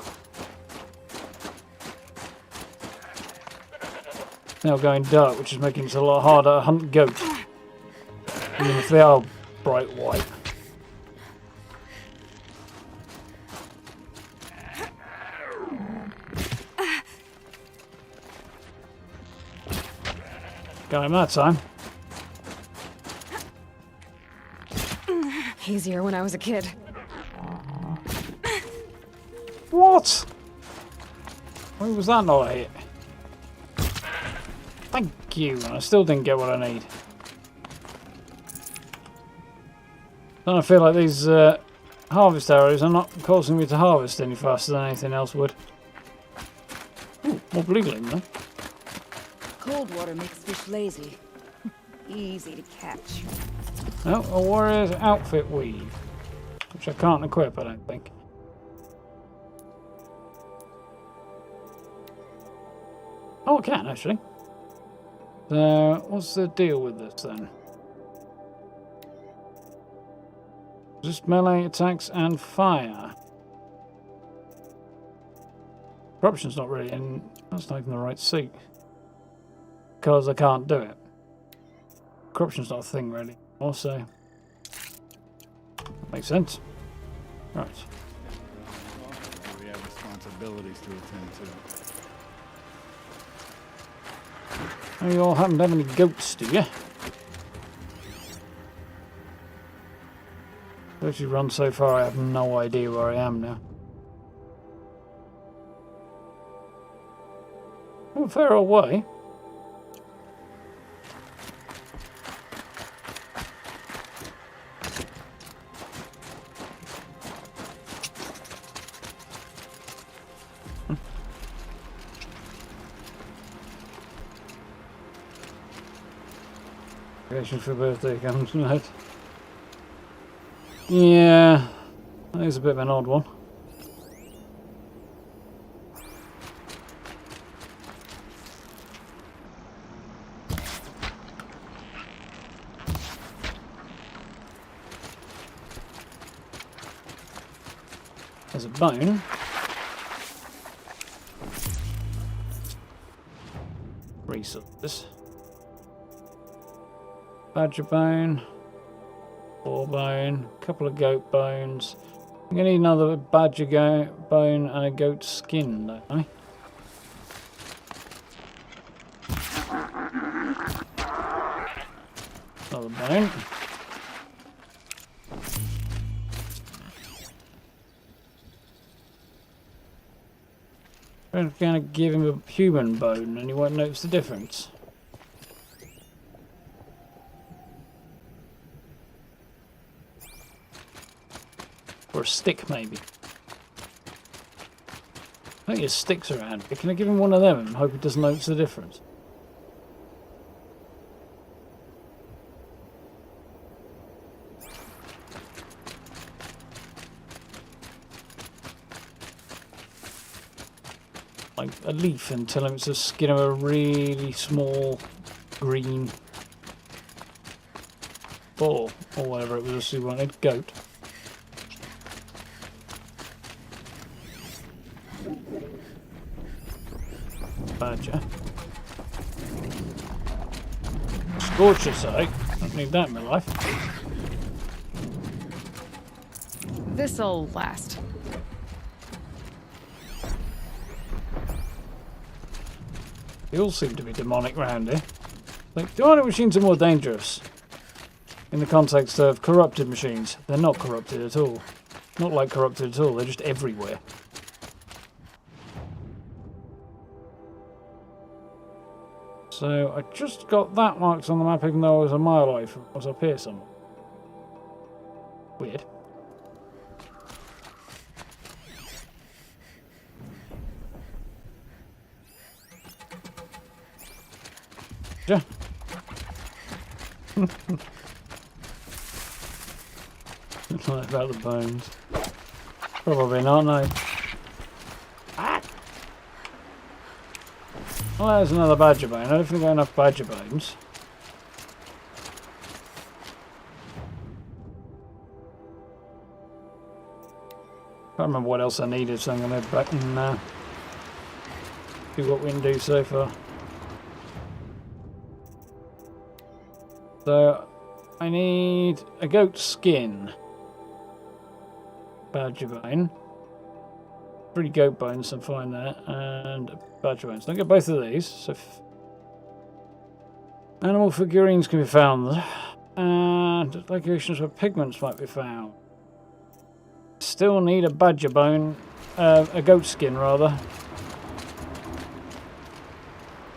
Now going dark, which is making it a lot harder to hunt goat. Even if they are bright white. Got him that time. Easier when I was a kid. What? Why was that not a hit? Thank you. I still didn't get what I need. Don't I feel like these harvest arrows are not causing me to harvest any faster than anything else would. Ooh, more blue gleam though. Cold water makes fish lazy. Easy to catch. Oh, a warrior's outfit weave. Which I can't equip, I don't think. Oh, I can actually. So, what's the deal with this then? Just melee attacks and fire. Corruption's not really in. That's not even the right suit. Because I can't do it. Corruption's not a thing really. Also, makes sense. Right. We have responsibilities to attend to. Oh, you all happen to have any goats, do you? As you run so far, I have no idea where I am now. Oh, fair away. For birthday comes right. Yeah, that is a bit of an odd one. There's a bone. Resources. Badger bone, boar bone, a couple of goat bones. I'm gonna need another badger bone and a goat skin, don't I? Another bone. I'm gonna give him a human bone and he won't notice the difference. Or a stick, maybe. I think his sticks around. Can I give him one of them and hope he doesn't notice the difference? Like a leaf and tell him it's the skin of a really small green boar or whatever it was he wanted. Goat. Badger. Scorcher sight. Don't need that in my life. This'll last. They all seem to be demonic round here. Like, demonic machines are more dangerous in the context of corrupted machines. They're not corrupted at all. Not like corrupted at all, they're just everywhere. So I just got that marked on the map even though I was a mile away from I was up here somewhere. Weird. Yeah. Like about the bones. Probably not, no. Well, there's another badger bone. I don't think I've got enough badger bones. Can't remember what else I needed, so I'm going to head back and do what we can do so far. So, I need a goat skin. Badger bone. 3 goat bones, I'm fine there. And badger bones. I'll get both of these. So, animal figurines can be found. And locations where pigments might be found. Still need a badger bone, a goat skin rather,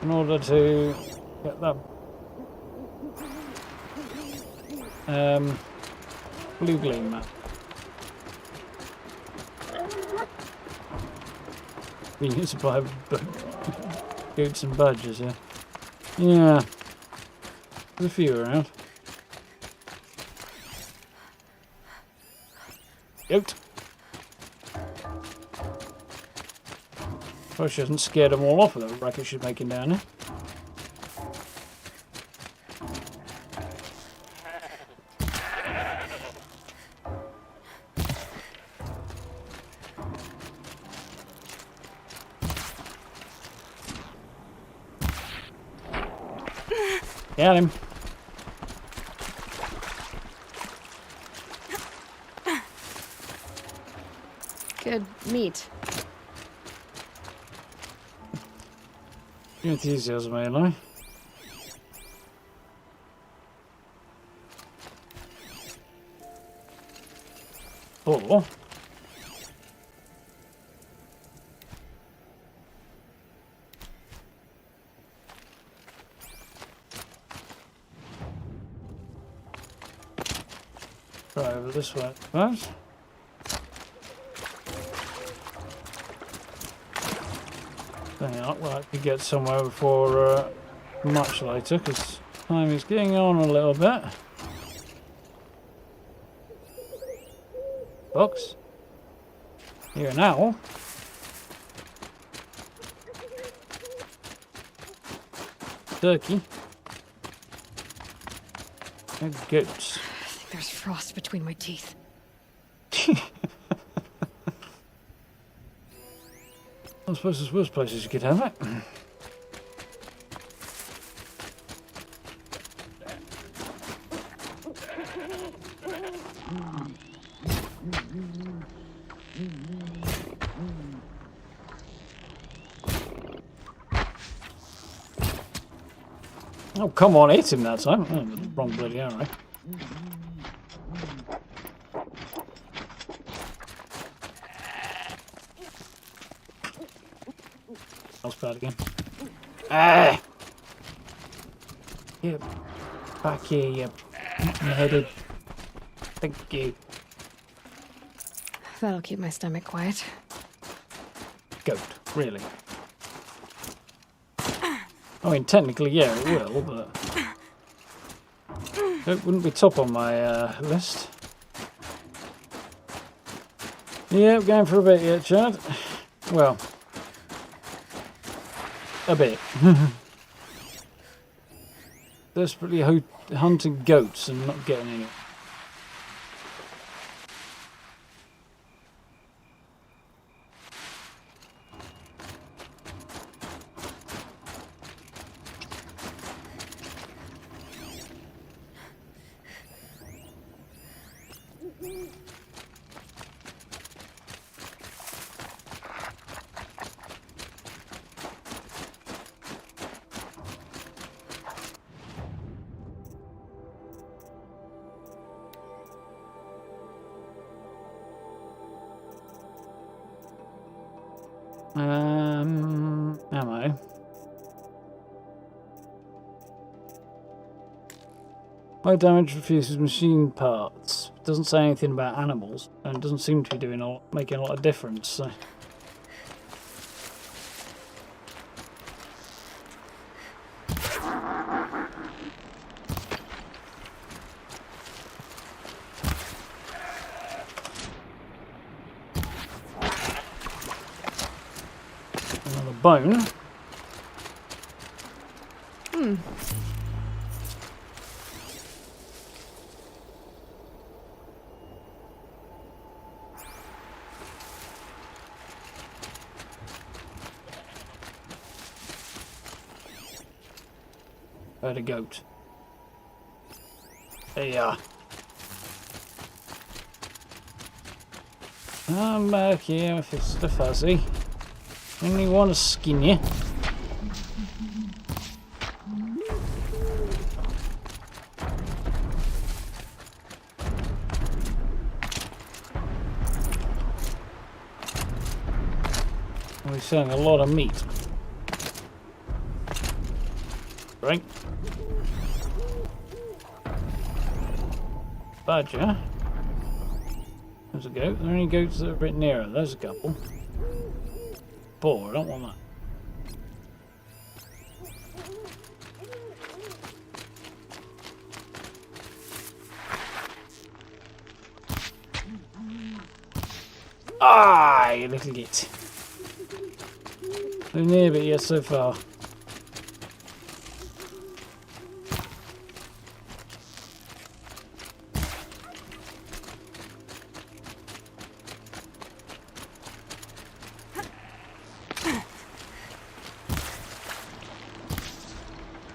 in order to get that blue gleam map. We can supply goats and badgers, yeah. Yeah, there's a few around. Goat. Well, she hasn't scared them all off with the racket she's making down there. Got him. Good meat. Your enthusiasm, Aloy. Or try over this way, right? We'll actually get somewhere before much later, because time is getting on a little bit. Fox. Here now. Turkey. And goats. I think there's frost between my teeth. I suppose there's worse places you could have it. Oh, come on, hit him that time. Oh, the wrong bloody arrow. That's bad again. Ah! Get back here, you headed. Thank you. That'll keep my stomach quiet. Goat, really? I mean, technically, yeah, it will, but it wouldn't be top on my list. Yeah, going for a bit yet, Chad. Well, a bit. Desperately hunting goats and not getting any. Ammo. High damage refuses machine parts. It doesn't say anything about animals, and it doesn't seem to be making a lot of difference. So. bone. Hmm. Heard a goat. There you are. I'm back here with Mr. Fuzzy. Only want to skin you. We're selling a lot of meat. Right. Badger. There's a goat. Are there any goats that are a bit nearer? There's a couple. Boar, I don't want that. Ah, you little git. We're near, but yet so far.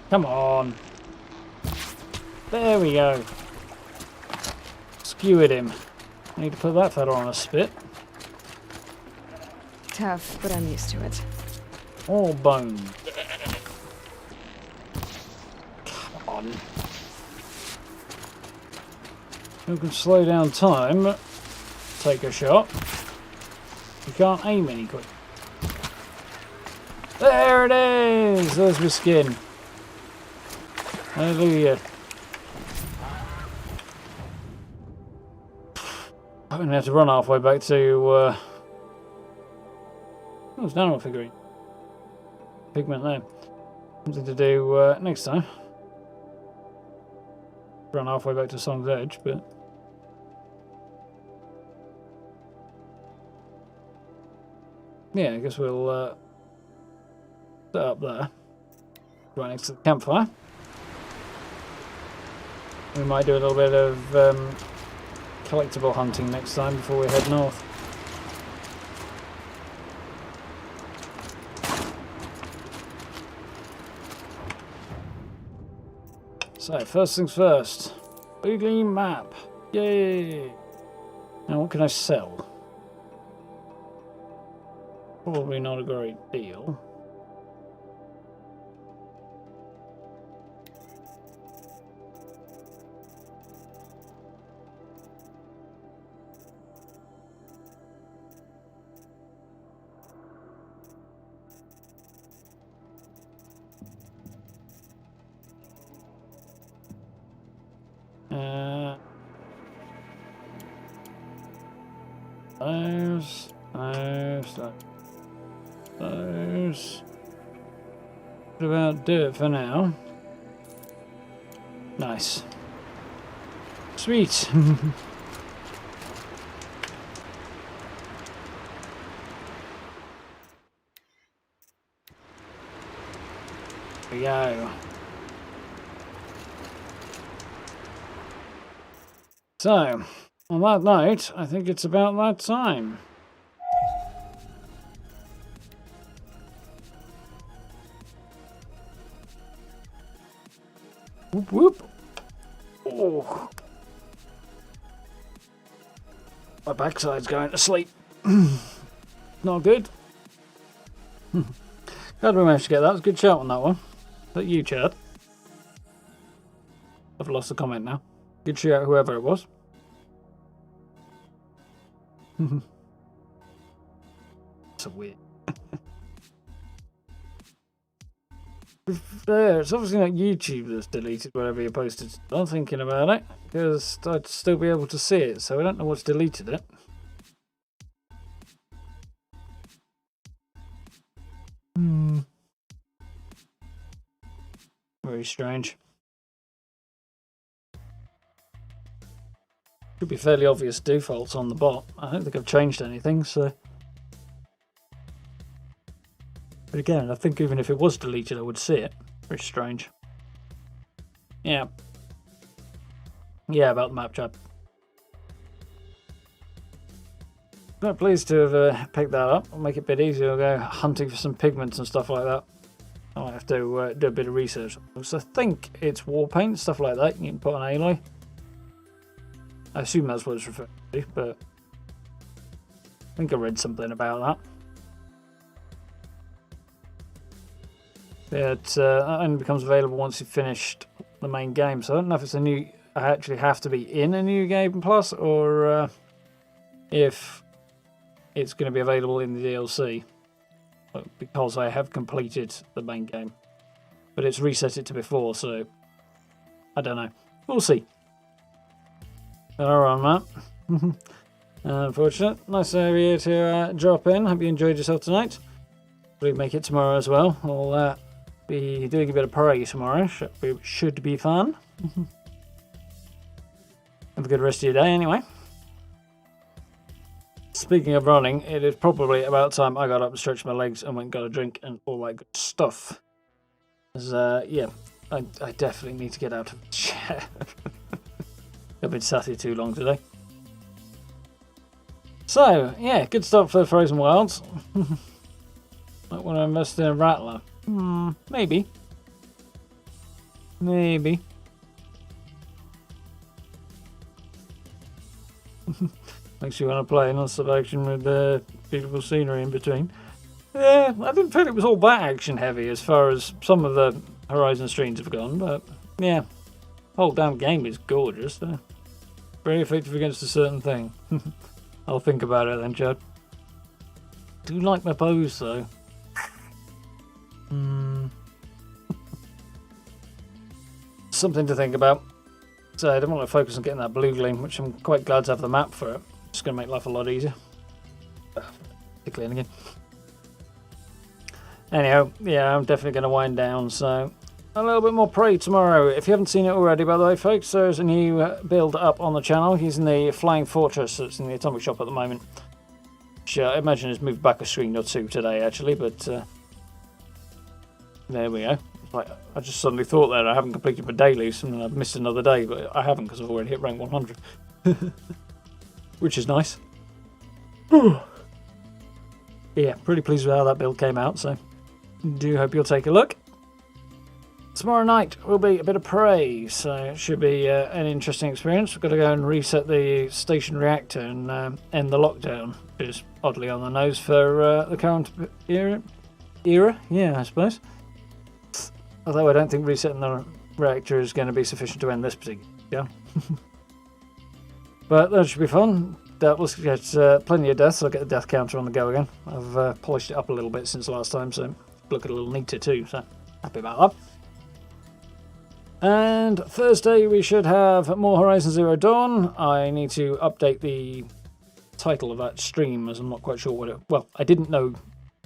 Come on. There we go. Skewered him. I need to put that fella on a spit. Tough, but I'm used to it. All bone. Come on. You can slow down time. Take a shot. You can't aim any quick. There it is! There's my skin. Hallelujah. I'm going to have to run halfway back to... oh, it's an animal figurine. Pigment there. Something to do next time. Run halfway back to Song's Edge, but... yeah, I guess we'll set up there. Right next to the campfire. We might do a little bit of collectible hunting next time before we head north. So, first things first. Boogly map. Yay! Now, what can I sell? Probably not a great deal. Those. What about do it for now? Nice. Sweet. There we go. So, on that note, I think it's about that time. Whoop whoop. Oh. My backside's going to sleep. Not good. Glad we managed to get that. It was a good shout on that one. Is that you, Chad? I've lost the comment now. Good shout, whoever it was. So weird. It's obviously not YouTube that's deleted whatever you posted. I'm thinking about it, because I'd still be able to see it, so I don't know what's deleted it. Very strange. Could be fairly obvious defaults on the bot. I don't think I've changed anything, so... But again, I think even if it was deleted, I would see it. Very strange. Yeah. Yeah, about the map chat. But pleased to have picked that up. It'll make it a bit easier. I'll go hunting for some pigments and stuff like that. I might have to do a bit of research. So I think it's war paint, stuff like that. You can put on Aloy. I assume that's what it's referred to, but I think I read something about that. Yeah, that only becomes available once you've finished the main game. So I don't know if it's I actually have to be in a new game plus, or if it's going to be available in the DLC, because I have completed the main game. But it's reset it to before, so I don't know. We'll see. Alright, Matt. Unfortunate. Nice of you to drop in. Hope you enjoyed yourself tonight. We'll make it tomorrow as well. I'll be doing a bit of parade tomorrow. Should be fun. Have a good rest of your day anyway. Speaking of running, it is probably about time I got up and stretched my legs and went and got a drink and all that good stuff. Yeah, I definitely need to get out of the chair. I've been sat here too long today. So, yeah, good stuff for Frozen Wilds. Might want to invest in a Rattler. Maybe. Maybe. Makes you want to play lots of action with the beautiful scenery in between. Yeah, I didn't feel it was all that action heavy as far as some of the Horizon streams have gone, but yeah, the whole damn game is gorgeous. Very effective against a certain thing. I'll think about it then, Chad. Do like my pose though. Something to think about. So I don't want to focus on getting that blue gleam, which I'm quite glad to have the map for it. It's going to make life a lot easier. Particularly again. Anyhow, yeah, I'm definitely going to wind down, so a little bit more Prey tomorrow. If you haven't seen it already, by the way, folks, there's a new build up on the channel using the Flying Fortress that's in the Atomic Shop at the moment. Which I imagine has moved back a screen or two today, actually, but there we go. Like, I just suddenly thought that I haven't completed my dailies and I've missed another day, but I haven't because I've already hit rank 100. Which is nice. Yeah, pretty pleased with how that build came out, so do hope you'll take a look. Tomorrow night will be a bit of Prey, so it should be an interesting experience. We've got to go and reset the station reactor and end the lockdown, which is oddly on the nose for the current era. Yeah, I suppose. Although I don't think resetting the reactor is going to be sufficient to end this particular game. But that should be fun. Let's get plenty of deaths. I'll get the death counter on the go again. I've polished it up a little bit since last time, so look a little neater too, so happy about that. And Thursday we should have more Horizon Zero Dawn. I need to update the title of that stream, as I'm not quite sure what it... Well, I didn't know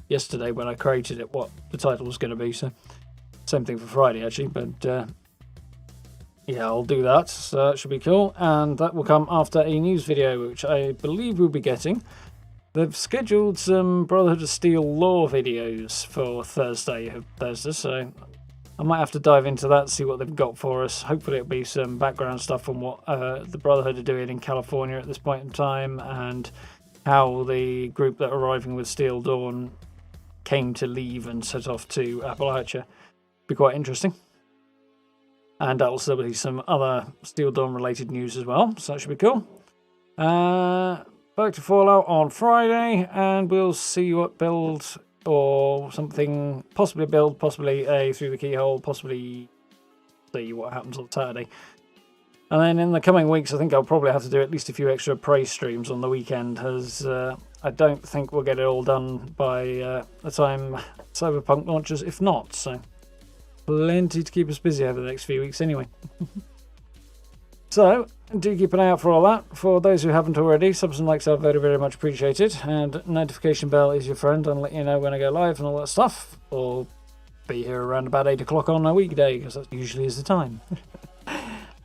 yesterday when I created it what the title was going to be, so same thing for Friday actually, but yeah, I'll do that, so that should be cool, and that will come after a news video, which I believe we'll be getting. They've scheduled some Brotherhood of Steel lore videos for Thursday, so I might have to dive into that, see what they've got for us. Hopefully it'll be some background stuff on what the Brotherhood are doing in California at this point in time, and how the group that are arriving with Steel Dawn came to leave and set off to Appalachia. Be quite interesting. And also there'll be some other Steel Dawn related news as well, so that should be cool. Back to Fallout on Friday, and we'll see what build or something, possibly a build, possibly a through the keyhole, possibly see what happens on Saturday. And then in the coming weeks, I think I'll probably have to do at least a few extra Prey streams on the weekend, as I don't think we'll get it all done by the time Cyberpunk launches, if not, so plenty to keep us busy over the next few weeks anyway. So, do keep an eye out for all that. For those who haven't already, subs and likes are very, very much appreciated. And notification bell is your friend, and let you know when I go live and all that stuff. Or be here around about 8 o'clock on a weekday, because that usually is the time.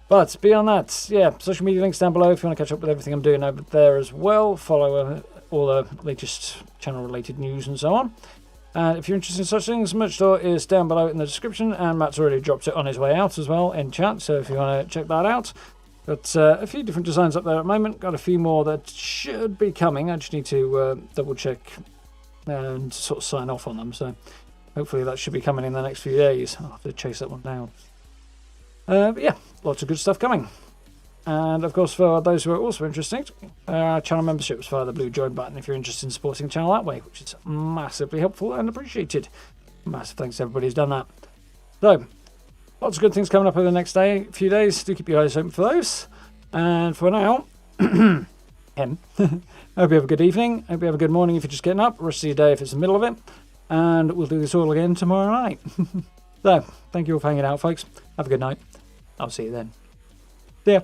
But beyond that, yeah, social media links down below if you want to catch up with everything I'm doing over there as well. Follow all the latest channel-related news and so on. And if you're interested in such things, merch store is down below in the description, and Matt's already dropped it on his way out as well in chat, so if you want to check that out. Got a few different designs up there at the moment, got a few more that should be coming. I just need to double check and sort of sign off on them, so hopefully that should be coming in the next few days. I'll have to chase that one down. But yeah, lots of good stuff coming. And of course, for those who are also interested, channel memberships via the blue join button if you're interested in supporting the channel that way, which is massively helpful and appreciated. Massive thanks to everybody who's done that. So, lots of good things coming up over the next few days. Do keep your eyes open for those. And for now, hope you have a good evening. Hope you have a good morning if you're just getting up. Rest of your day if it's the middle of it. And we'll do this all again tomorrow night. So, thank you all for hanging out, folks. Have a good night. I'll see you then. See ya.